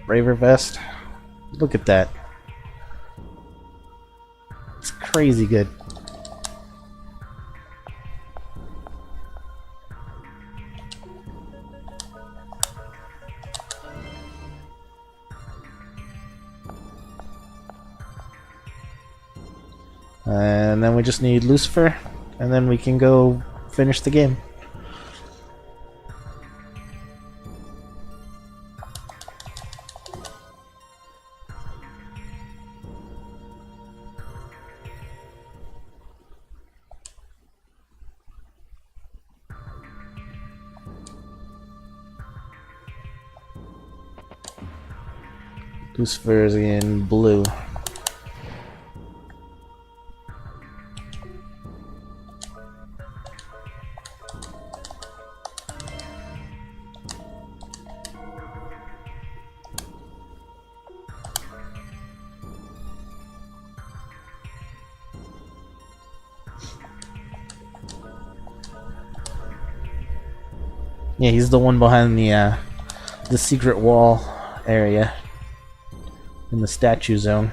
Braver vest. Look at that. It's crazy good. And then we just need Lucifer, and then we can go finish the game. Lucifer is in blue. Yeah, he's the one behind the secret wall area in the statue zone.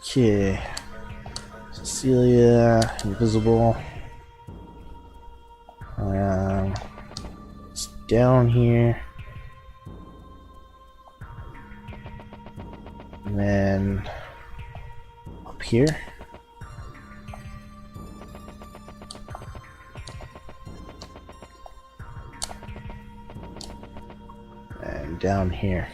Okay, Cecilia, invisible. It's down here, and then up here. And down here.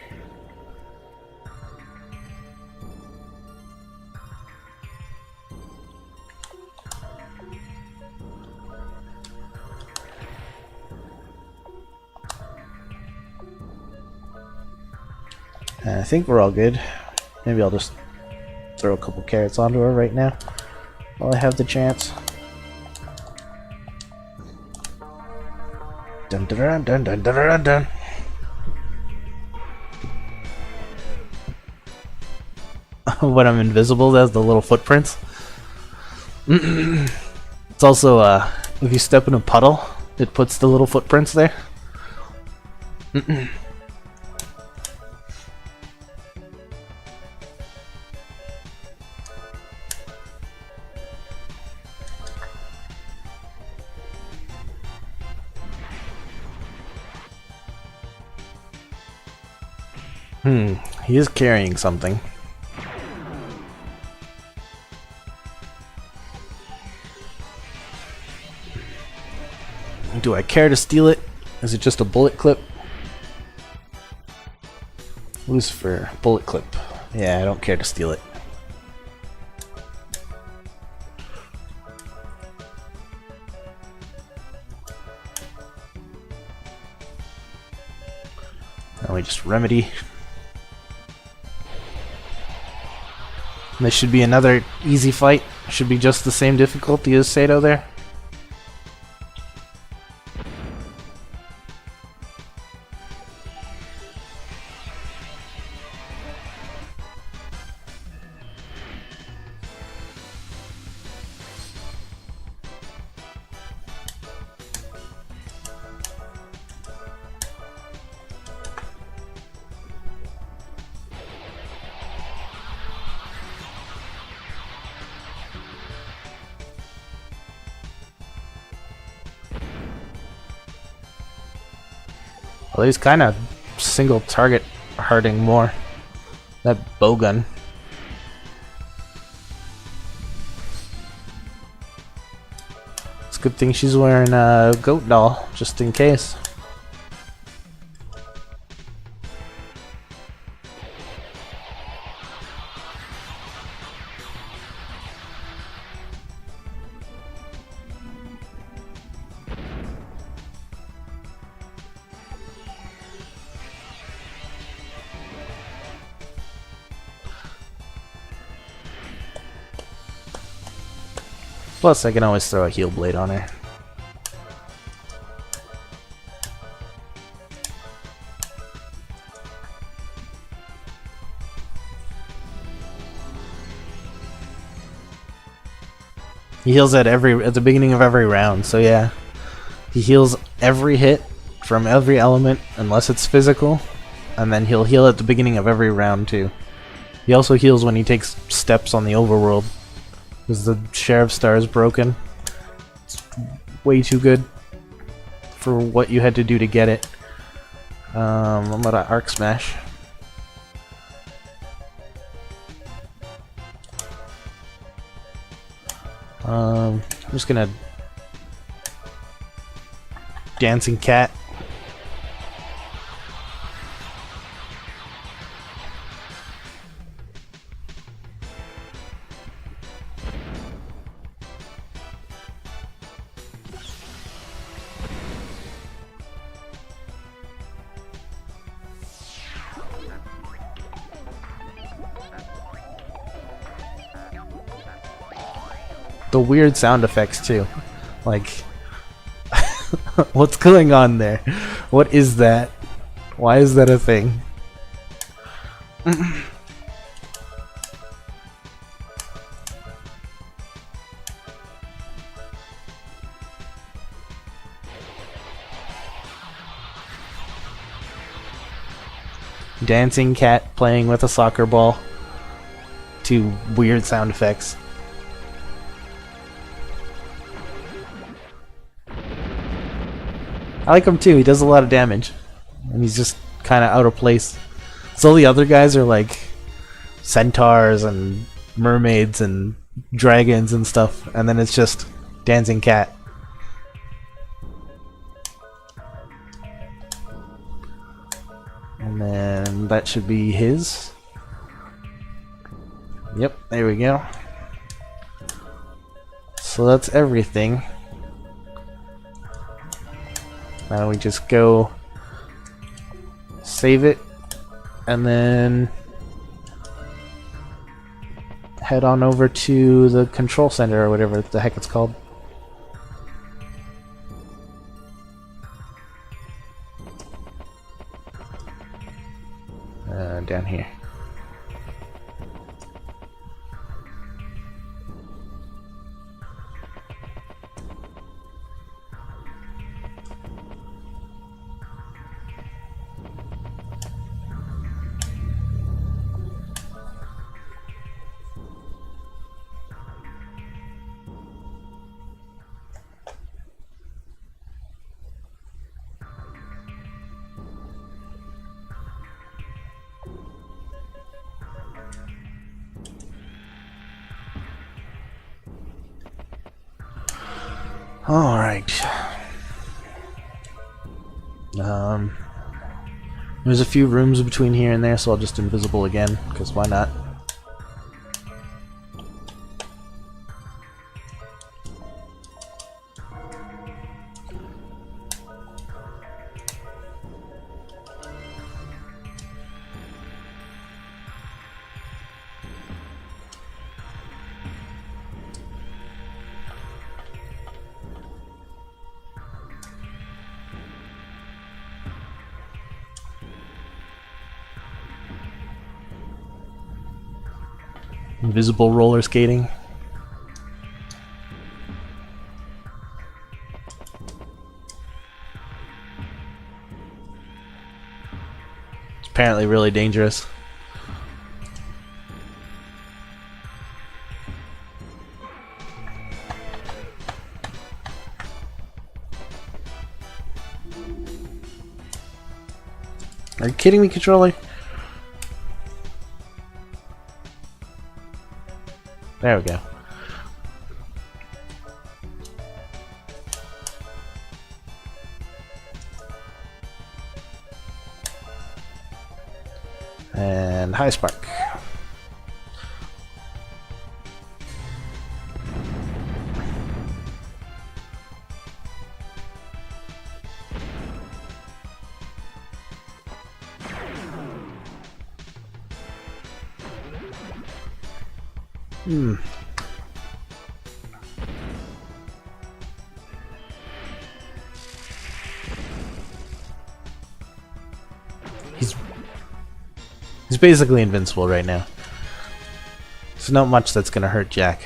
I think we're all good. Maybe I'll just throw a couple carrots onto her right now while I have the chance. Dun dun dun dun dun dun dun. When I'm invisible, there's the little footprints. It's also if you step in a puddle, it puts the little footprints there. He is carrying something. Do I care to steal it? Is it just a bullet clip? Lucifer, bullet clip. Yeah, I don't care to steal it. Now we just remedy. This should be another easy fight. Should be just the same difficulty as Sato there. Well, he's kind of single target hurting more. That bowgun. It's a good thing she's wearing a goat doll, just in case. Plus, I can always throw a heal blade on her. He heals at the beginning of every round, so yeah. He heals every hit from every element, unless it's physical, and then he'll heal at the beginning of every round too. He also heals when he takes steps on the overworld, because the Sheriff Star is broken. It's way too good for what you had to do to get it. I'm gonna Arc Smash. I'm just gonna Dancing Cat. The weird sound effects too, like what's going on there? What is that? Why is that a thing? Dancing cat playing with a soccer ball. Two weird sound effects. I like him too, he does a lot of damage. And he's just kind of out of place. So all the other guys are like centaurs and mermaids and dragons and stuff. And then it's just Dancing Cat. And then that should be his. Yep, there we go. So that's everything. Now we just go save it and then head on over to the control center or whatever the heck it's called. Down here. Alright. There's a few rooms between here and there, so I'll just invisible again, because why not? Invisible roller skating. It's apparently really dangerous. Are you kidding me, controller? There we go. And high spark. He's basically invincible right now. There's not much that's gonna hurt Jack.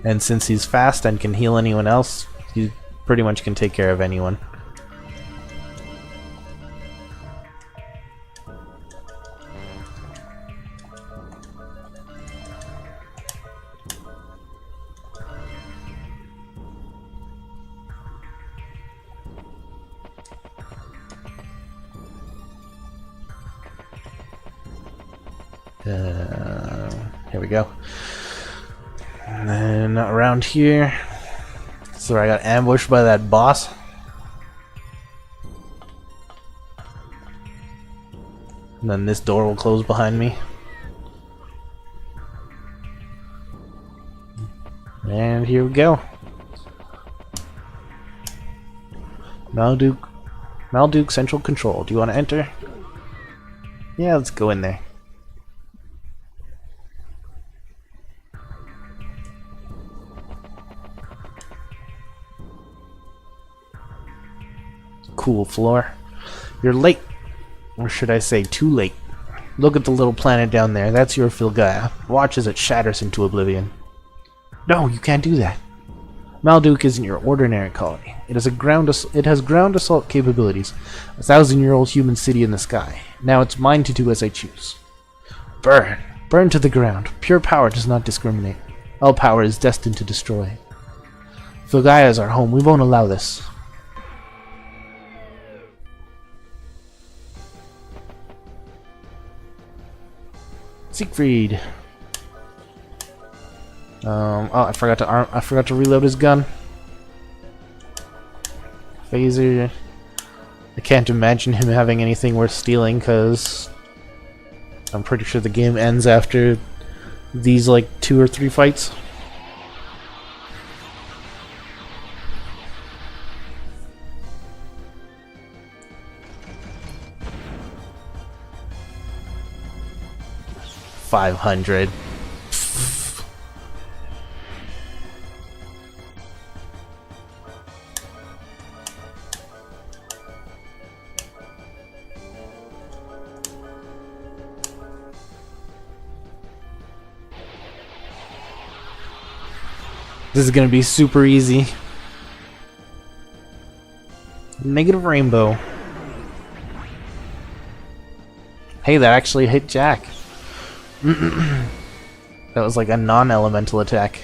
And since he's fast and can heal anyone else, he pretty much can take care of anyone. Here we go. And then around here, so I got ambushed by that boss. And then this door will close behind me. And here we go. Malduke Central Control. Do you want to enter? Yeah, let's go in there. Cool floor. You're late. Or should I say too late. Look at the little planet down there. That's your Filgaia. Watch as it shatters into oblivion. No, you can't do that. Malduke isn't your ordinary colony. It has ground assault capabilities. A 1,000-year-old human city in the sky. Now it's mine to do as I choose. Burn. Burn to the ground. Pure power does not discriminate. All power is destined to destroy. Filgaia is our home. We won't allow this. Siegfried. Oh, I forgot to reload his gun. Phaser. I can't imagine him having anything worth stealing, because I'm pretty sure the game ends after these like 2 or 3 fights. $500. This is gonna be super easy. Negative rainbow. Hey, that actually hit Jack. That was like a non-elemental attack.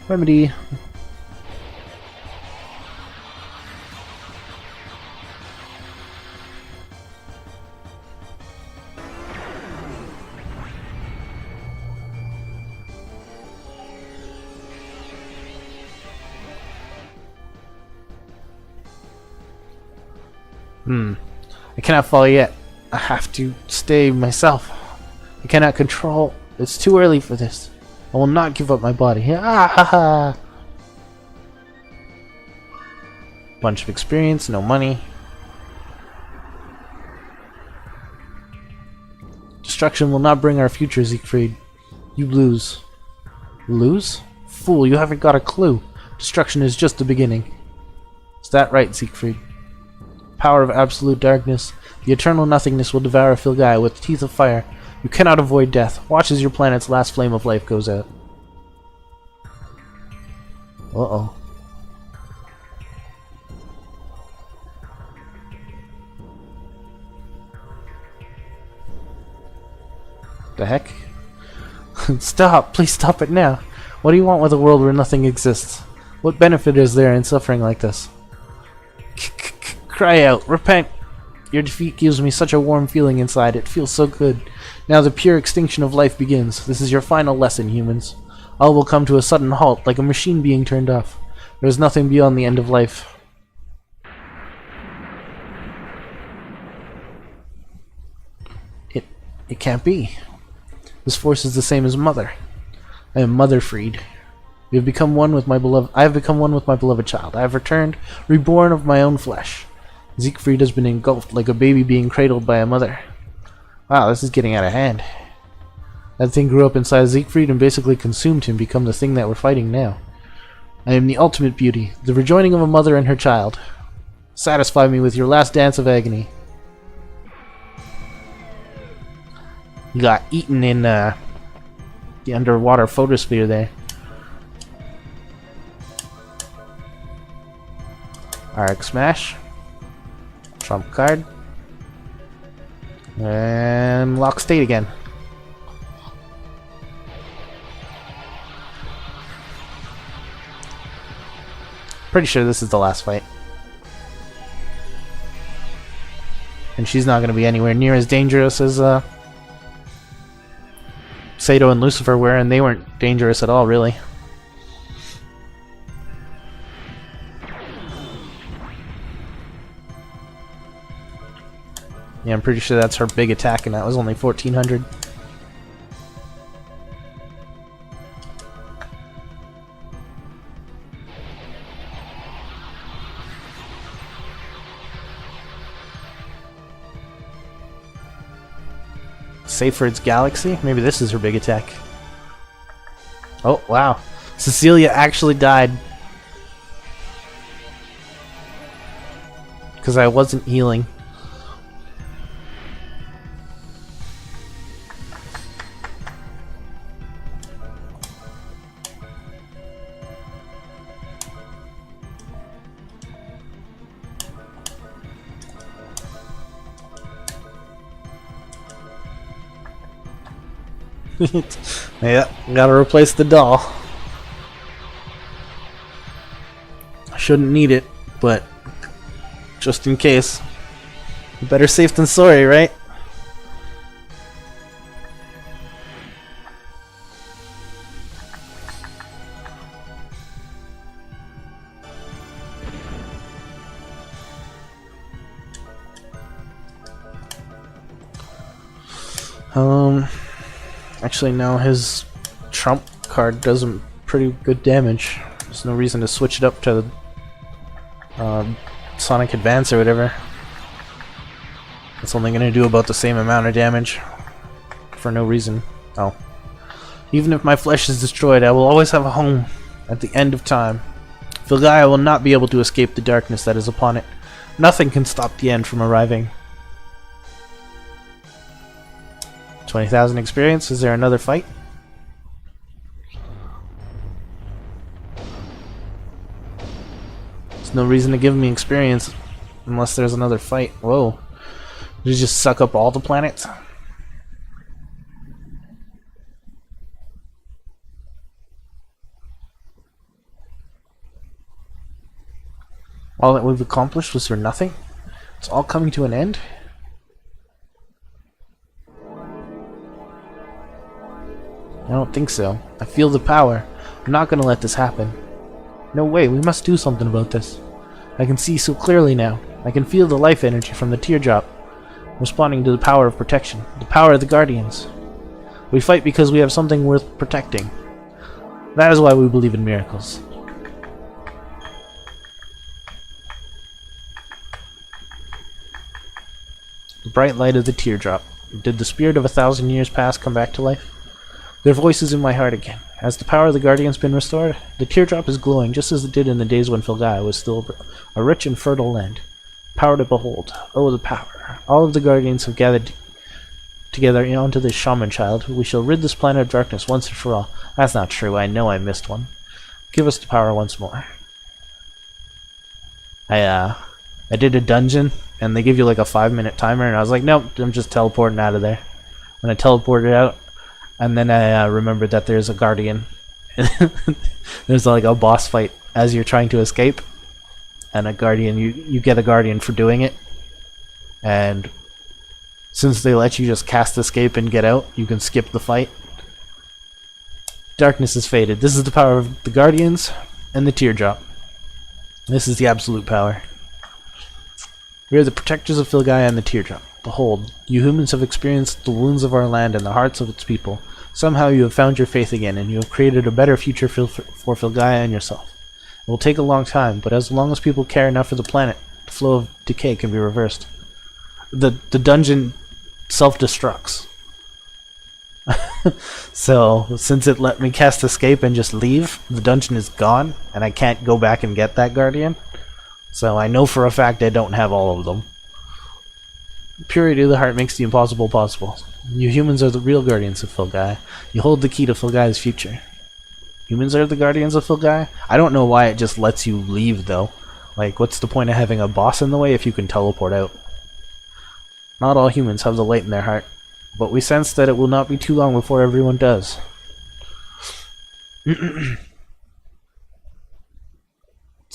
Remedy. I cannot fall yet. I have to stay myself. I cannot control. It's too early for this. I will not give up my body. Ah ha ha! Bunch of experience, no money. Destruction will not bring our future, Siegfried. You lose. Lose? Fool, you haven't got a clue. Destruction is just the beginning. Is that right, Siegfried? Power of absolute darkness. The eternal nothingness will devour Filgaia with teeth of fire. You cannot avoid death. Watch as your planet's last flame of life goes out. Uh-oh. The heck? Stop! Please stop it now! What do you want with a world where nothing exists? What benefit is there in suffering like this? Cry out! Repent! Your defeat gives me such a warm feeling inside. It feels so good. Now the pure extinction of life begins. This is your final lesson, humans. All will come to a sudden halt, like a machine being turned off. There is nothing beyond the end of life. It can't be. This force is the same as Mother. I am Mother Freed. We have become one with my beloved. I have become one with my beloved child. I have returned, reborn of my own flesh. Siegfried has been engulfed like a baby being cradled by a mother. Wow, this is getting out of hand. That thing grew up inside Siegfried and basically consumed him, become the thing that we're fighting now. I am the ultimate beauty, the rejoining of a mother and her child. Satisfy me with your last dance of agony. You got eaten in the underwater photosphere there. Arc Smash. Trump card. And lock state again. Pretty sure this is the last fight. And she's not going to be anywhere near as dangerous as Sato and Lucifer were, and they weren't dangerous at all, really. Yeah, I'm pretty sure that's her big attack, and that was only 1400. Seyfried's Galaxy? Maybe this is her big attack. Oh, wow. Cecilia actually died. Because I wasn't healing. Yeah, gotta replace the doll. I shouldn't need it, but just in case. Better safe than sorry, right? Actually, no, his trump card does some pretty good damage. There's no reason to switch it up to Sonic Advance or whatever. It's only going to do about the same amount of damage for no reason. Oh. Even if my flesh is destroyed, I will always have a home at the end of time. Filgaia will not be able to escape the darkness that is upon it. Nothing can stop the end from arriving. 20,000 experience. Is there another fight? There's no reason to give me experience unless there's another fight. Whoa. Did you just suck up all the planets? All that we've accomplished was for nothing? It's all coming to an end? I don't think so. I feel the power. I'm not gonna let this happen. No way, we must do something about this. I can see so clearly now. I can feel the life energy from the teardrop, responding to the power of protection, the power of the Guardians. We fight because we have something worth protecting. That is why we believe in miracles. The bright light of the teardrop. Did the spirit of 1,000 years past come back to life? Their voice is in my heart again. Has the power of the Guardians been restored? The teardrop is glowing just as it did in the days when Filgaia was still a rich and fertile land. Power to behold. Oh, the power. All of the Guardians have gathered together onto this shaman child. We shall rid this planet of darkness once and for all. That's not true. I know I missed one. Give us the power once more. I did a dungeon, and they give you like a 5-minute timer, and I was like, nope, I'm just teleporting out of there. And I teleported out. And then I remembered that there's a Guardian. There's like a boss fight as you're trying to escape. And a Guardian, you get a Guardian for doing it. And since they let you just cast escape and get out, you can skip the fight. Darkness is faded. This is the power of the Guardians and the teardrop. This is the absolute power. We are the protectors of Filgaia and the teardrop. Behold, you humans have experienced the wounds of our land and the hearts of its people. Somehow you have found your faith again, and you have created a better future for Filgaia and yourself. It will take a long time, but as long as people care enough for the planet, the flow of decay can be reversed. The dungeon self-destructs. So since it let me cast escape and just leave, the dungeon is gone, and I can't go back and get that guardian. So I know for a fact I don't have all of them. Purity of the heart makes the impossible possible. You humans are the real guardians of Filgai. You hold the key to Filgai's future. Humans are the guardians of Filgai? I don't know why it just lets you leave, though. Like, what's the point of having a boss in the way if you can teleport out? Not all humans have the light in their heart, but we sense that it will not be too long before everyone does. It's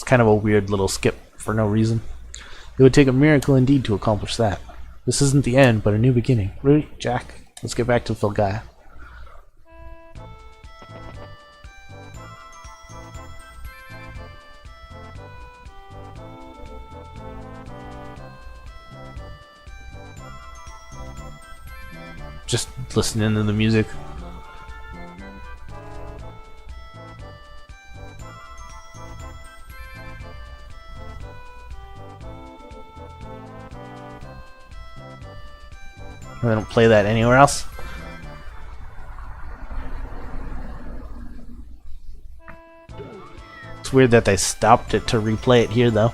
kind of a weird little skip for no reason. It would take a miracle indeed to accomplish that. This isn't the end, but a new beginning. Rudy, Jack, let's get back to Filgai. Just listening to the music. They don't play that anywhere else. It's weird that they stopped it to replay it here, though.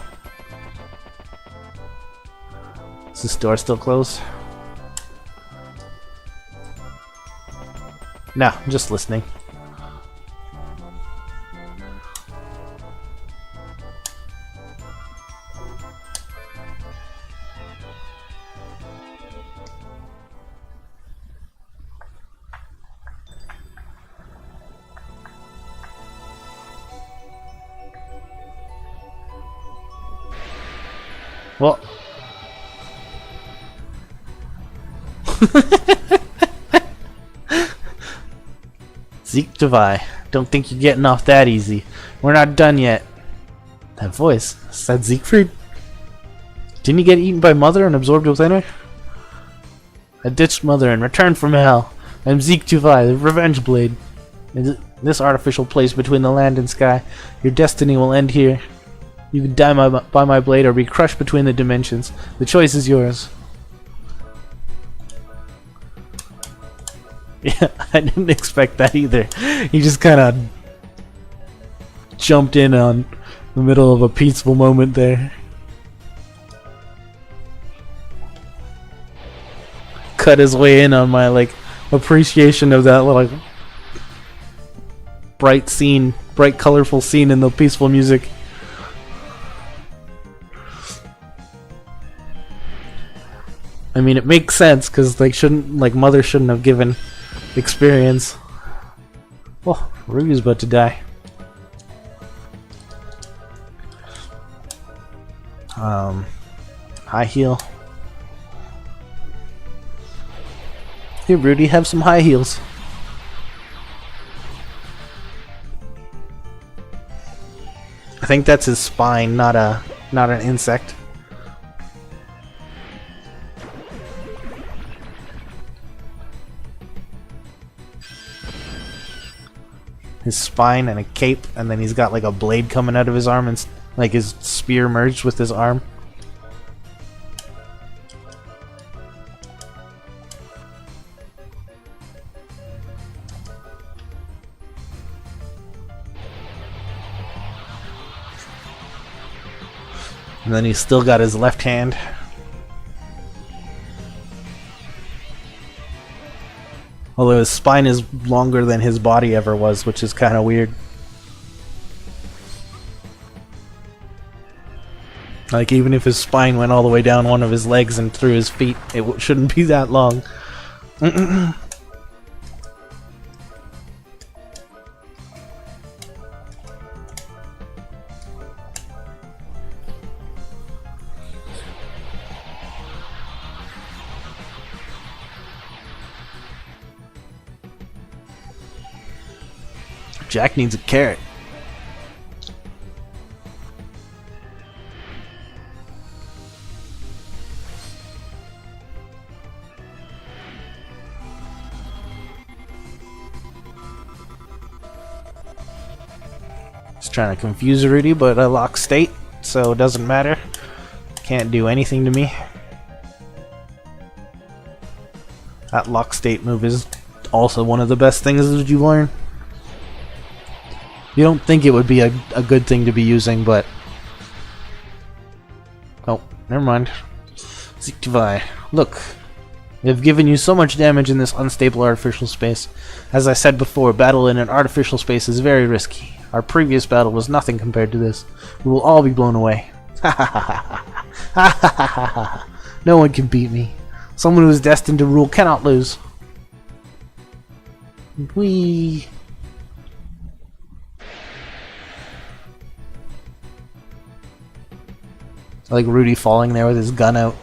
Is this door still closed? No, I'm just listening. Well, Zeke Devi, don't think you're getting off that easy. We're not done yet. That voice, is that Siegfried? Didn't he get eaten by Mother and absorbed within her? I ditched Mother and returned from hell. I'm Zeke Devi, the Revenge Blade. In this artificial place between the land and sky, your destiny will end here. You can die by my blade or be crushed between the dimensions. The choice is yours. Yeah, I didn't expect that either. He just kind of jumped in on the middle of a peaceful moment there. Cut his way in on my appreciation of that little bright colorful scene in the peaceful music. I mean, it makes sense because Mother shouldn't have given experience. Oh, Ruby's about to die. High heel. Here, Rudy, have some high heels. I think that's his spine, not an insect. His spine and a cape, and then he's got a blade coming out of his arm, and his spear merged with his arm. And then he's still got his left hand. Although his spine is longer than his body ever was, which is kind of weird. Even if his spine went all the way down one of his legs and through his feet, it shouldn't be that long. Jack needs a carrot. Just trying to confuse Rudy, but I lock state, so it doesn't matter. Can't do anything to me. That lock state move is also one of the best things that you learn. You don't think it would be a good thing to be using, but... Oh, never mind. Ziktivai. Look, they've given you so much damage in this unstable artificial space. As I said before, battle in an artificial space is very risky. Our previous battle was nothing compared to this. We will all be blown away. Ha ha ha ha ha ha ha ha. No one can beat me. Someone who is destined to rule cannot lose. Whee! I like Rudy falling there with his gun out.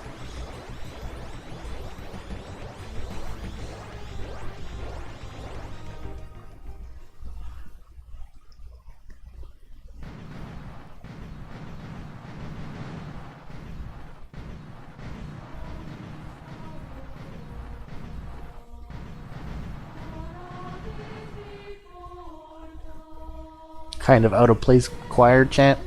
Kind of out of place choir chant.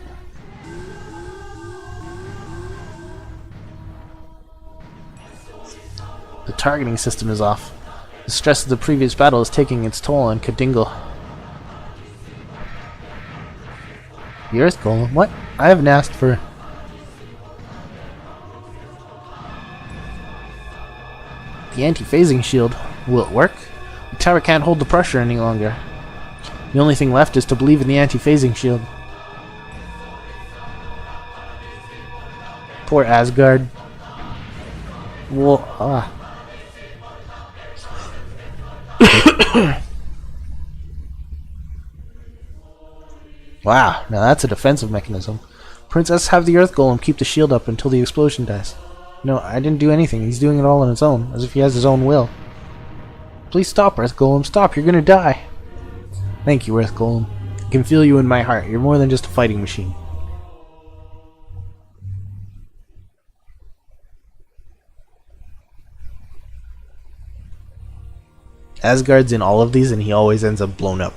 The targeting system is off. The stress of the previous battle is taking its toll on Kadingle. The Earth Golem? What? I haven't asked for... The anti-phasing shield. Will it work? The tower can't hold the pressure any longer. The only thing left is to believe in the anti-phasing shield. Poor Asgard. Whoa, Wow, now that's a defensive mechanism. Princess, have the Earth Golem keep the shield up until the explosion dies. No, I didn't do anything. He's doing it all on his own, as if he has his own will. Please stop, Earth Golem. Stop, you're gonna die. Thank you, Earth Golem. I can feel you in my heart. You're more than just a fighting machine. Asgard's in all of these and he always ends up blown up.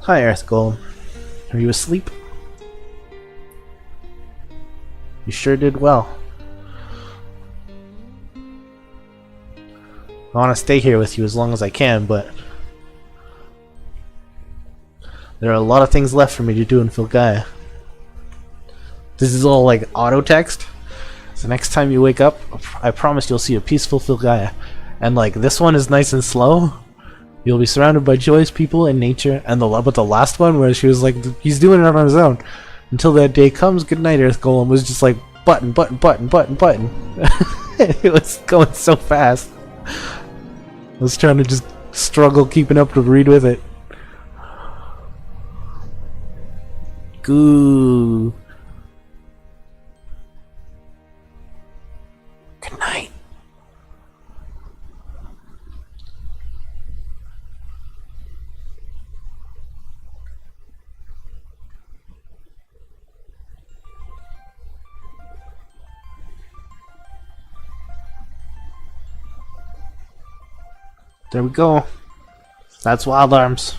Hi, Earth Golem. Are you asleep? You sure did well. I want to stay here with you as long as I can, but there are a lot of things left for me to do in Filgaia. This is all like auto text. So next time you wake up, I promise you'll see a peaceful Filgaia. And like this one is nice and slow. You'll be surrounded by joyous people and nature, and but the last one where she was like, he's doing it on his own. Until that day comes, good night, Earth Golem was just like button, button, button, button, button. It was going so fast. I was trying to just struggle keeping up to read with it. Goo. Good night. There we go. That's WildARMS.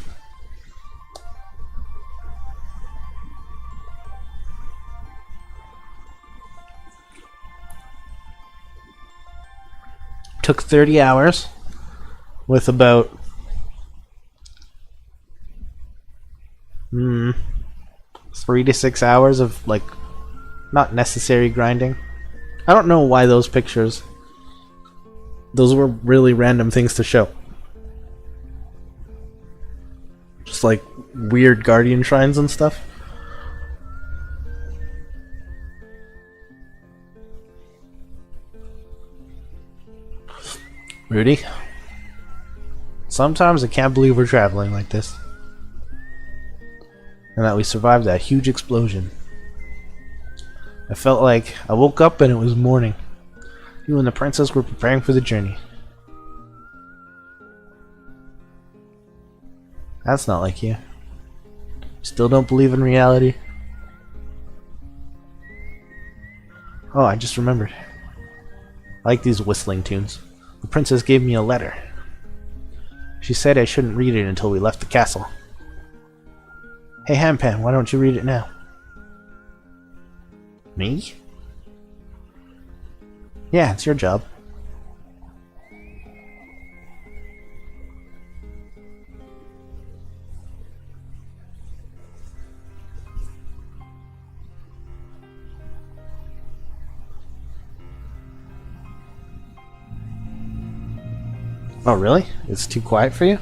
Took 30 hours with about 3 to 6 hours of like not necessary grinding. I don't know why those pictures. Those were really random things to show. Just like weird guardian shrines and stuff. Rudy? Sometimes I can't believe we're traveling like this. And that we survived that huge explosion. I felt like I woke up and it was morning. You and the princess were preparing for the journey. That's not like you. Still don't believe in reality? Oh, I just remembered. I like these whistling tunes. The princess gave me a letter. She said I shouldn't read it until we left the castle. Hey, Handpan, why don't you read it now? Me? Yeah, it's your job. Oh, really? It's too quiet for you?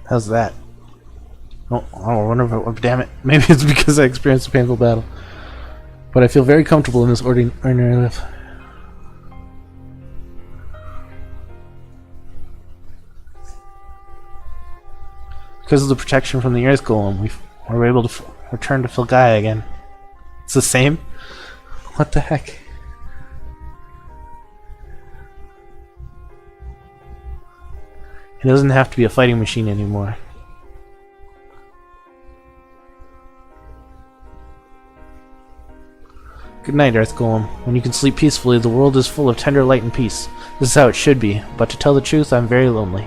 How's that? Oh, I wonder if oh, damn it. Maybe it's because I experienced a painful battle. But I feel very comfortable in this ordinary life. Because of the protection from the Earth Golem, we were able to return to Filgaia again. It's the same? What the heck? It doesn't have to be a fighting machine anymore. Good night, Earth Golem. When you can sleep peacefully, the world is full of tender light and peace. This is how it should be, but to tell the truth, I'm very lonely.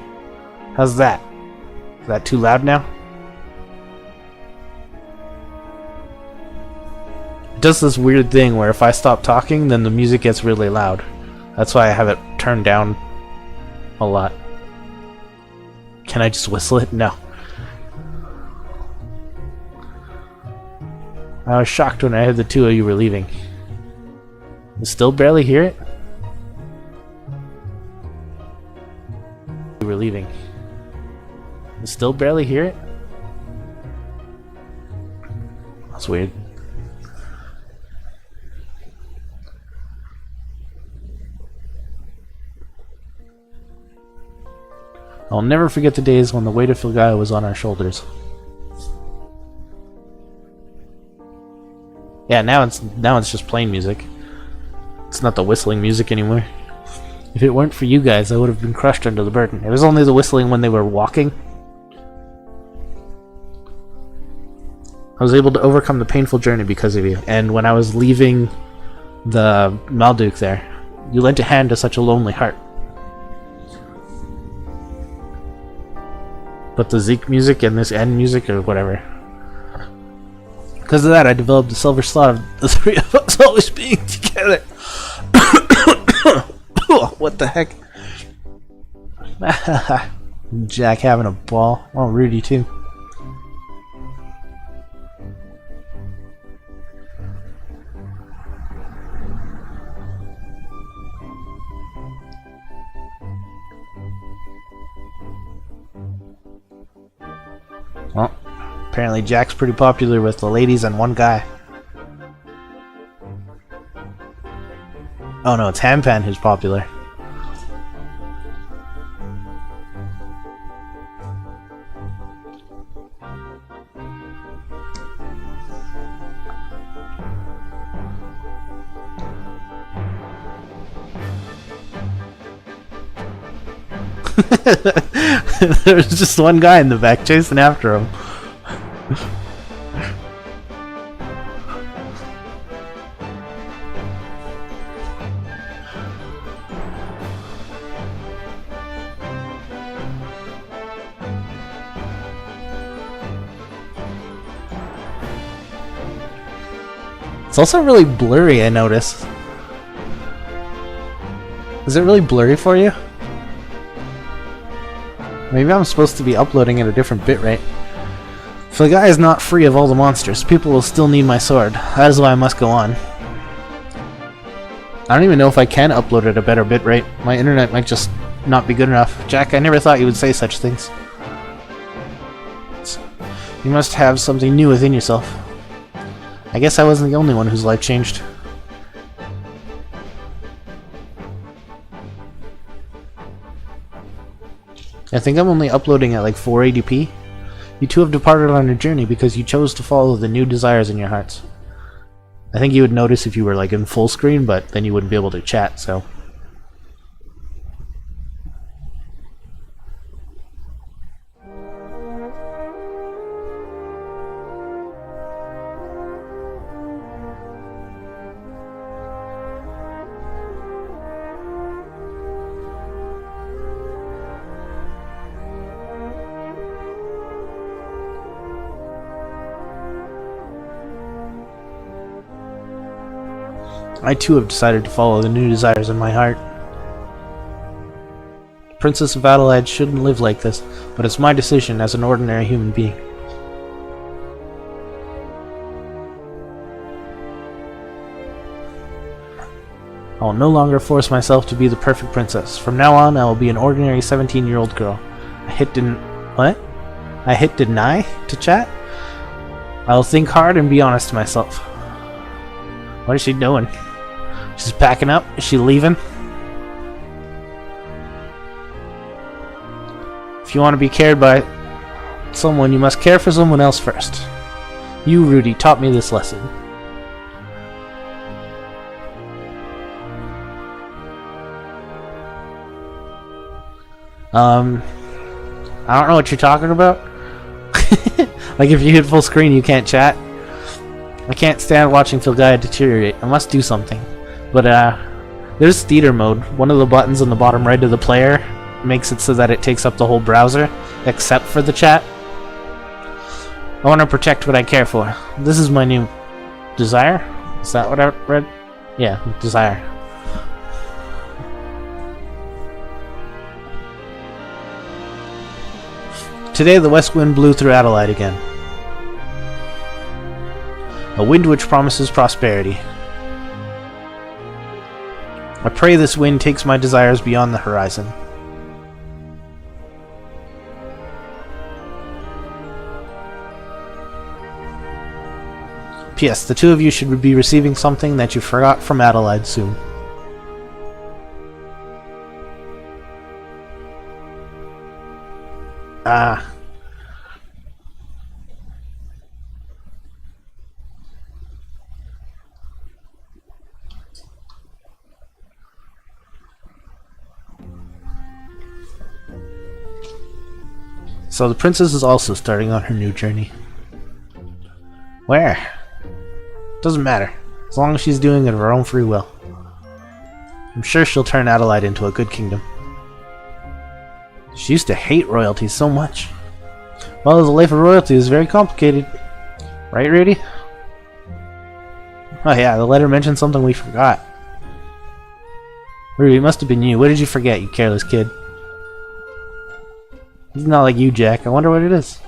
How's that? Is that too loud now? It does this weird thing where if I stop talking, then the music gets really loud. That's why I have it turned down a lot. Can I just whistle it? No. I was shocked when I heard the two of you were leaving. You still barely hear it? You were leaving. You still barely hear it? That's weird. I'll never forget the days when the weight of Filgaia was on our shoulders. Yeah, now it's just plain music. It's not the whistling music anymore. If it weren't for you guys, I would have been crushed under the burden. It was only the whistling when they were walking. I was able to overcome the painful journey because of you, and when I was leaving the Malduke there, you lent a hand to such a lonely heart. But the Zeke music and this end music or whatever. Because of that, I developed a silver slot of the three of us always being together. What the heck? Jack having a ball. Oh, Rudy too. Well, apparently Jack's pretty popular with the ladies and one guy. Oh no, it's Hampan who's popular. There was just one guy in the back chasing after him. It's also really blurry, I notice. Is it really blurry for you? Maybe I'm supposed to be uploading at a different bitrate. If the guy is not free of all the monsters, people will still need my sword. That is why I must go on. I don't even know if I can upload at a better bitrate. My internet might just not be good enough. Jack, I never thought you would say such things. You must have something new within yourself. I guess I wasn't the only one whose life changed. I think I'm only uploading at like 480p. You two have departed on a journey because you chose to follow the new desires in your hearts. I think you would notice if you were like in full screen, but then you wouldn't be able to chat, so... I too have decided to follow the new desires in my heart. Princess of Adelaide shouldn't live like this, but it's my decision as an ordinary human being. I will no longer force myself to be the perfect princess. From now on, I will be an ordinary 17-year-old girl. I hit deny to chat? I will think hard and be honest to myself. What is she doing? She's packing up? Is she leaving? If you want to be cared by someone, you must care for someone else first. You, Rudy, taught me this lesson. I don't know what you're talking about. Like, if you hit full screen, you can't chat. I can't stand watching Filgaia deteriorate. I must do something. But, there's theater mode. One of the buttons on the bottom right of the player makes it so that it takes up the whole browser, except for the chat. I want to protect what I care for. This is my new desire? Is that what I read? Yeah, desire. Today the west wind blew through Adelaide again. A wind which promises prosperity. I pray this wind takes my desires beyond the horizon. P.S. The two of you should be receiving something that you forgot from Adelaide soon. So the princess is also starting on her new journey. Where? Doesn't matter, as long as she's doing it of her own free will. I'm sure she'll turn Adelaide into a good kingdom. She used to hate royalty so much. Well, the life of royalty is very complicated. Right, Rudy? Oh yeah, the letter mentioned something we forgot. Rudy, it must have been you. What did you forget, you careless kid? It's not like you, Jack. I wonder what it is.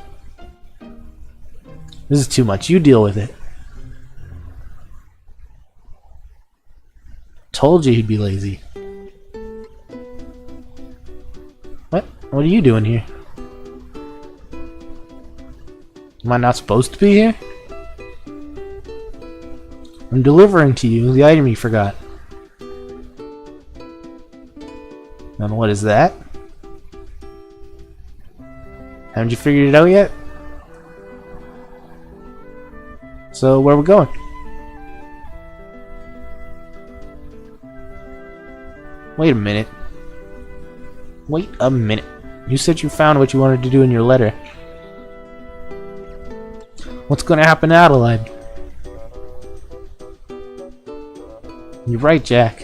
This is too much. You deal with it. Told you he'd be lazy. What? What are you doing here? Am I not supposed to be here? I'm delivering to you the item you forgot. And what is that? Haven't you figured it out yet? So, where are we going? Wait a minute. Wait a minute. You said you found what you wanted to do in your letter. What's going to happen to Adelaide? You're right, Jack.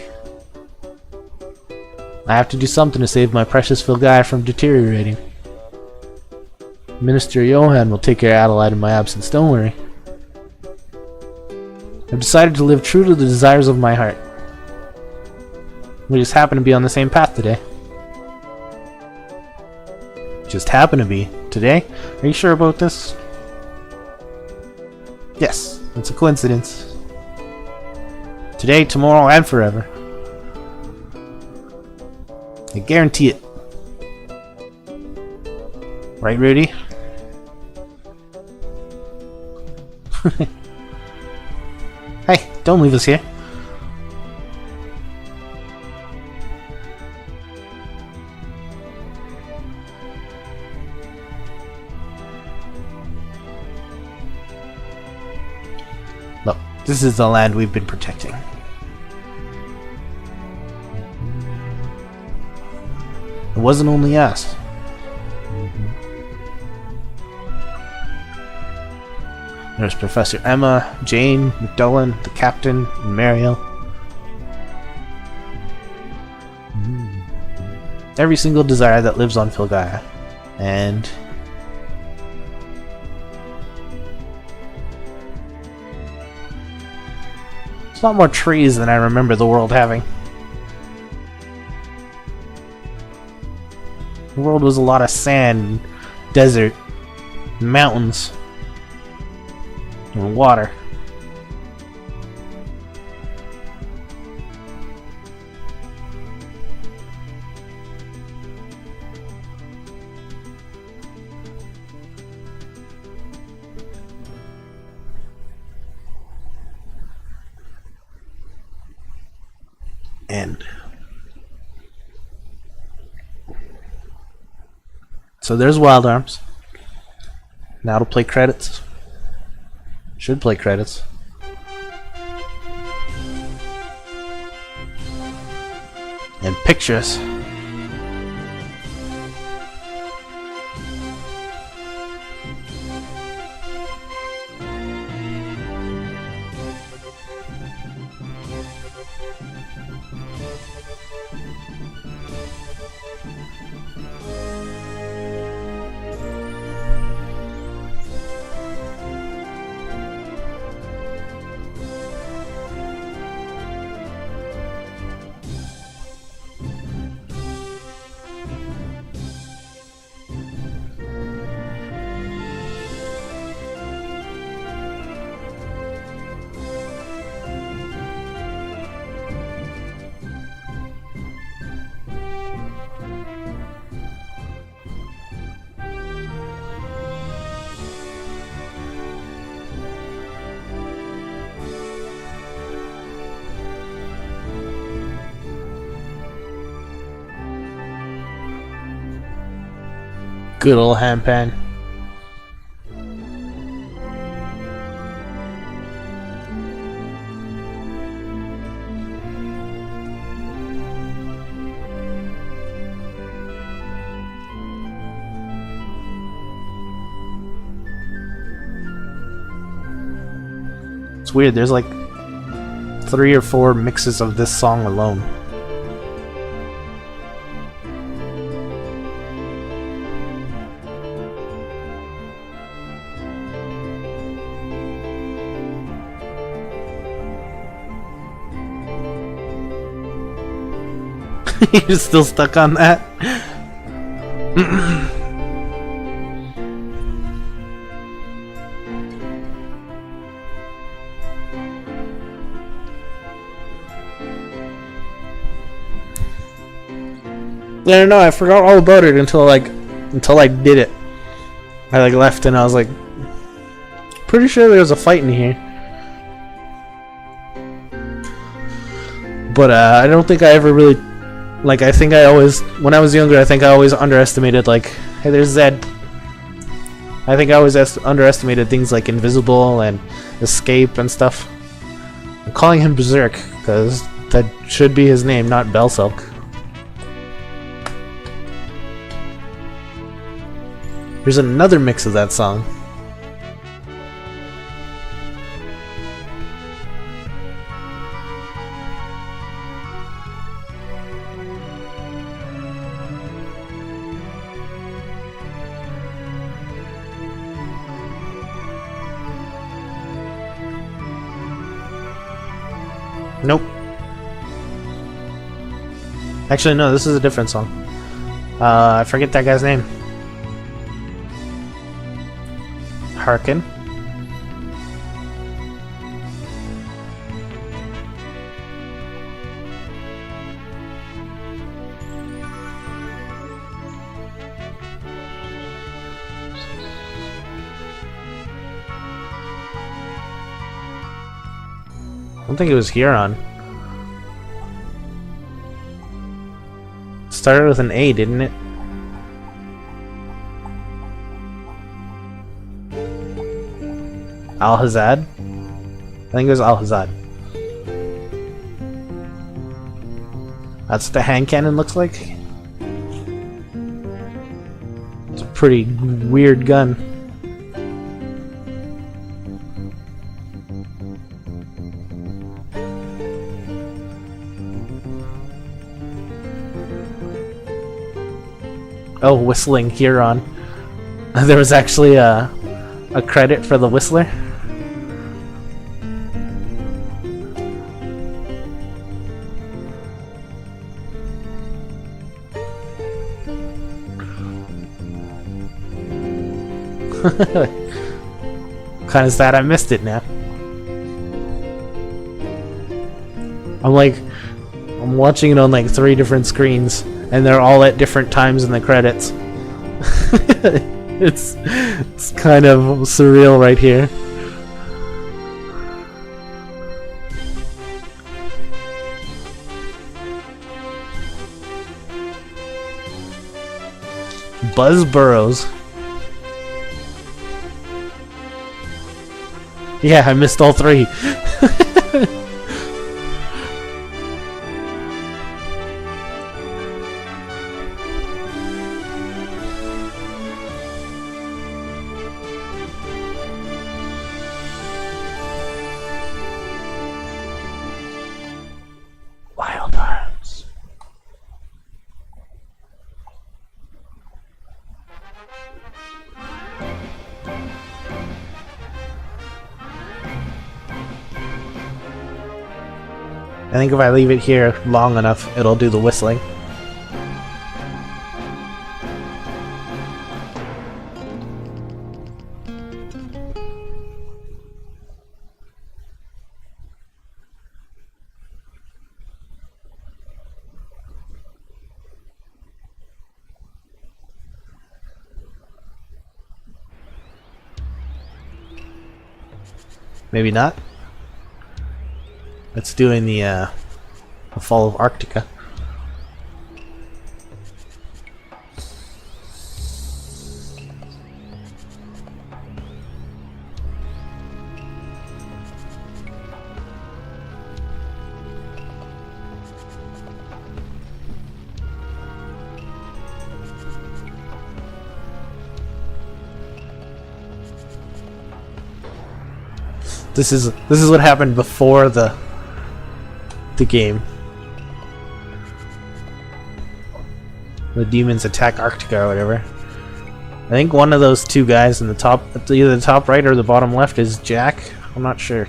I have to do something to save my precious Filgaia from deteriorating. Minister Johan will take care of Adelaide in my absence, don't worry. I've decided to live true to the desires of my heart. We just happen to be on the same path today. Just happen to be? Today? Are you sure about this? Yes, it's a coincidence. Today, tomorrow, and forever. I guarantee it. Right, Rudy? Hey, don't leave us here. Look, this is the land we've been protecting. It wasn't only us. There's Professor Emma, Jane, McDullen, the Captain, and Mariel. Every single desire that lives on Filgaia. And It's a lot more trees than I remember the world having. The world was a lot of sand, desert, mountains, and water. End. So there's WildARMS. Now to play credits. Should play credits. And pictures. Good old handpan. It's weird, there's like 3 or 4 mixes of this song alone. You're still stuck on that? I don't know, I forgot all about it until I did it. I like left and I was like, pretty sure there was a fight in here. But I don't think I ever really, like, I think I always, when I was younger, I think I always underestimated, like, hey, there's Zed. I think I always underestimated things like invisible and escape and stuff. I'm calling him Berserk, because that should be his name, not Belselk. Here's another mix of that song. Nope. Actually, no, this is a different song. I forget that guy's name. Harkin. I don't think it was Huron. It started with an A, didn't it? Al-Hazad? I think it was Al-Hazad. That's what the hand cannon looks like. It's a pretty weird gun. Oh, whistling Huron. There was actually a credit for the whistler. Kinda sad I missed it now. I'm watching it on like 3 different screens, and they're all at different times in the credits. It's kind of surreal right here. Buzz Burrows. Yeah, I missed all 3. WildARMS. I think if I leave it here long enough, it'll do the whistling. Maybe not. It's doing the fall of Arctica. This is what happened before the game. The demons attack Arctica or whatever. I think one of those 2 guys in the top, either the top right or the bottom left, is Jack. I'm not sure.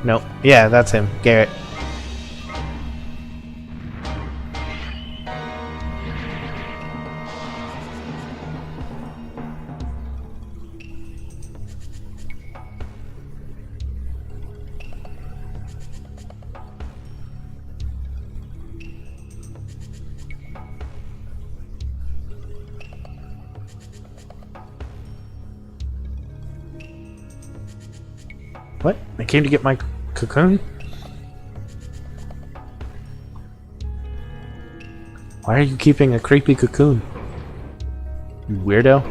Nope. Yeah, that's him. Garrett. What? I came to get my cocoon? Why are you keeping a creepy cocoon? You weirdo.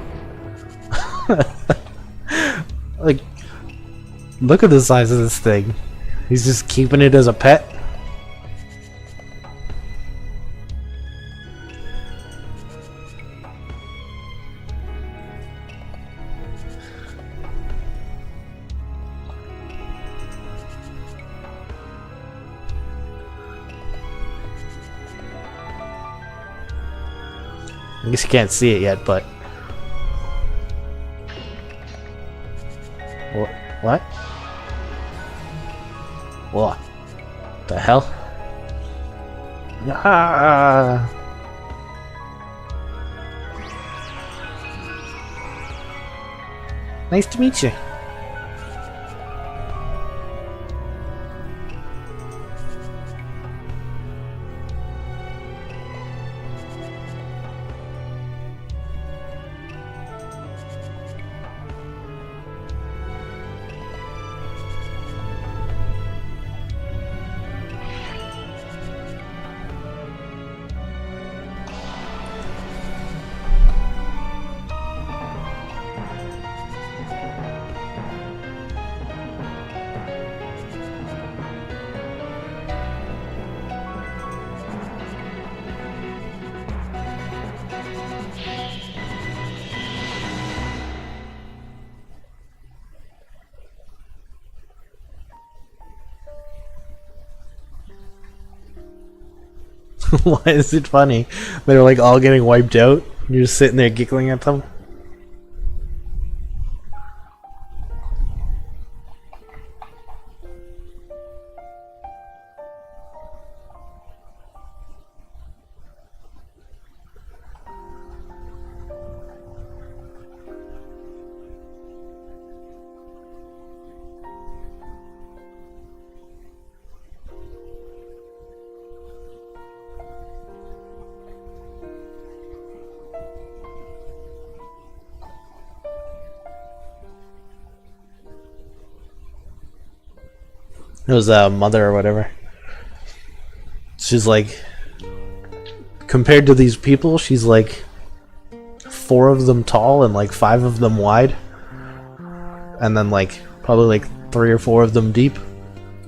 Like, look at the size of this thing. He's just keeping it as a pet. I guess you can't see it yet, but... What? What? The hell? Ah! Nice to meet you. Why is it funny? They're like all getting wiped out. You're just sitting there giggling at them. It was mother or whatever. She's like, compared to these people, she's like 4 of them tall and like 5 of them wide, and then like probably like 3 or 4 of them deep,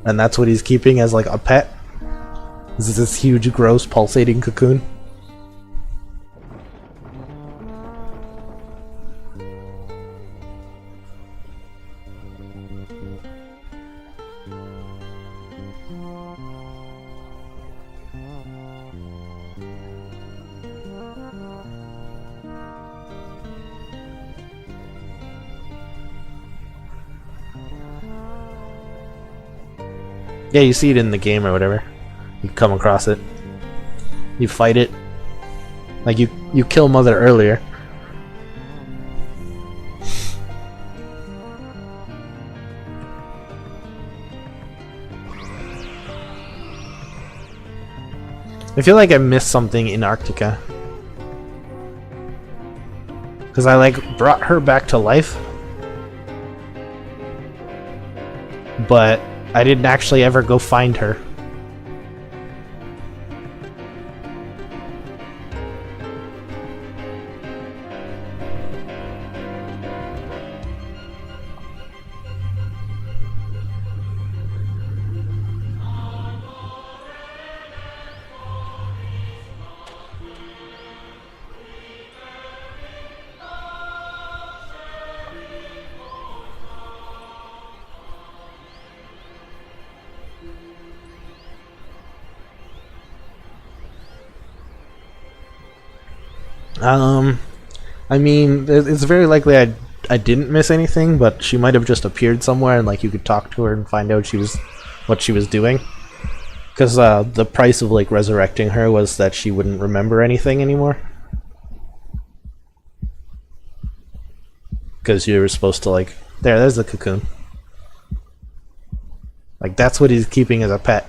and that's what he's keeping as like a pet. This is this huge, gross, pulsating cocoon. Yeah, you see it in the game or whatever. You come across it. You fight it. Like you kill Mother earlier. I feel like I missed something in Arctica. Because I like brought her back to life. But I didn't actually ever go find her. I mean, it's very likely I didn't miss anything, but she might have just appeared somewhere and like you could talk to her and find out what she was doing. Because the price of like resurrecting her was that she wouldn't remember anything anymore. Because you were supposed to like... There's the cocoon. Like that's what he's keeping as a pet.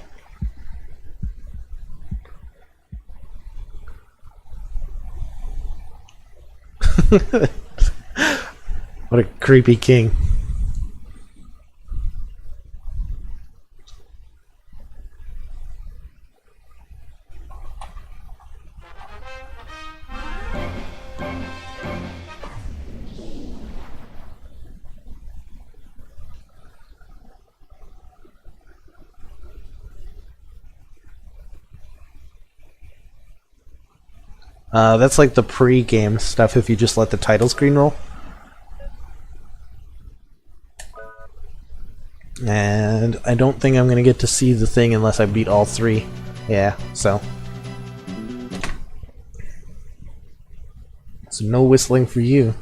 What a creepy king. That's like the pre-game stuff if you just let the title screen roll. And I don't think I'm gonna get to see the thing unless I beat all 3. Yeah, so no whistling for you.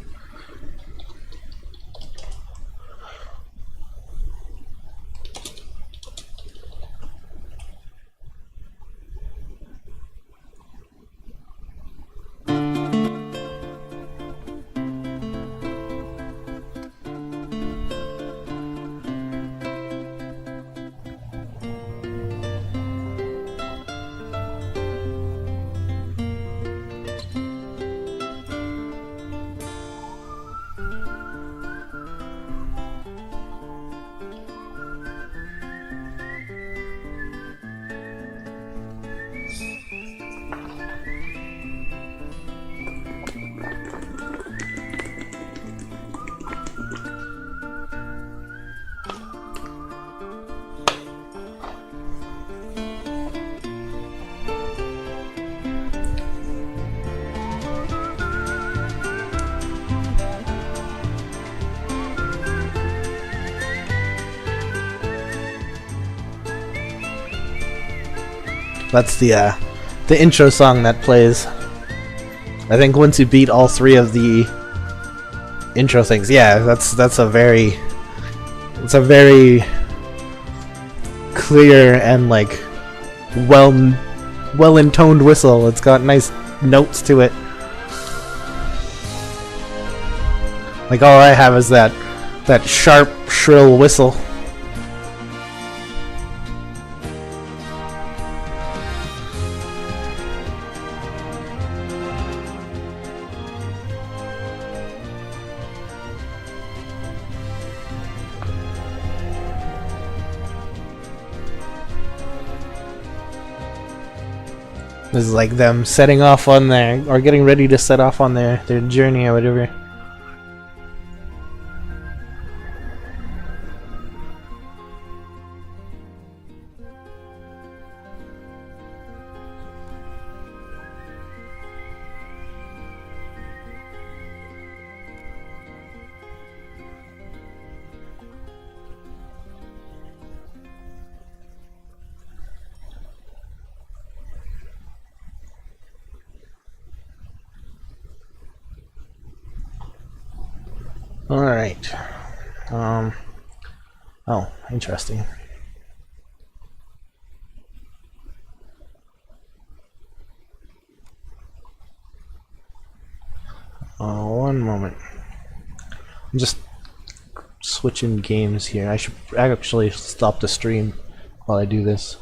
That's the intro song that plays. I think once you beat all 3 of the intro things, yeah, that's a very clear and like well intoned whistle. It's got nice notes to it. Like all I have is that sharp, shrill whistle. This is like them setting off on their, or getting ready to set off on their journey or whatever. Alright. Oh, interesting. One moment. I'm just switching games here. I should actually stop the stream while I do this.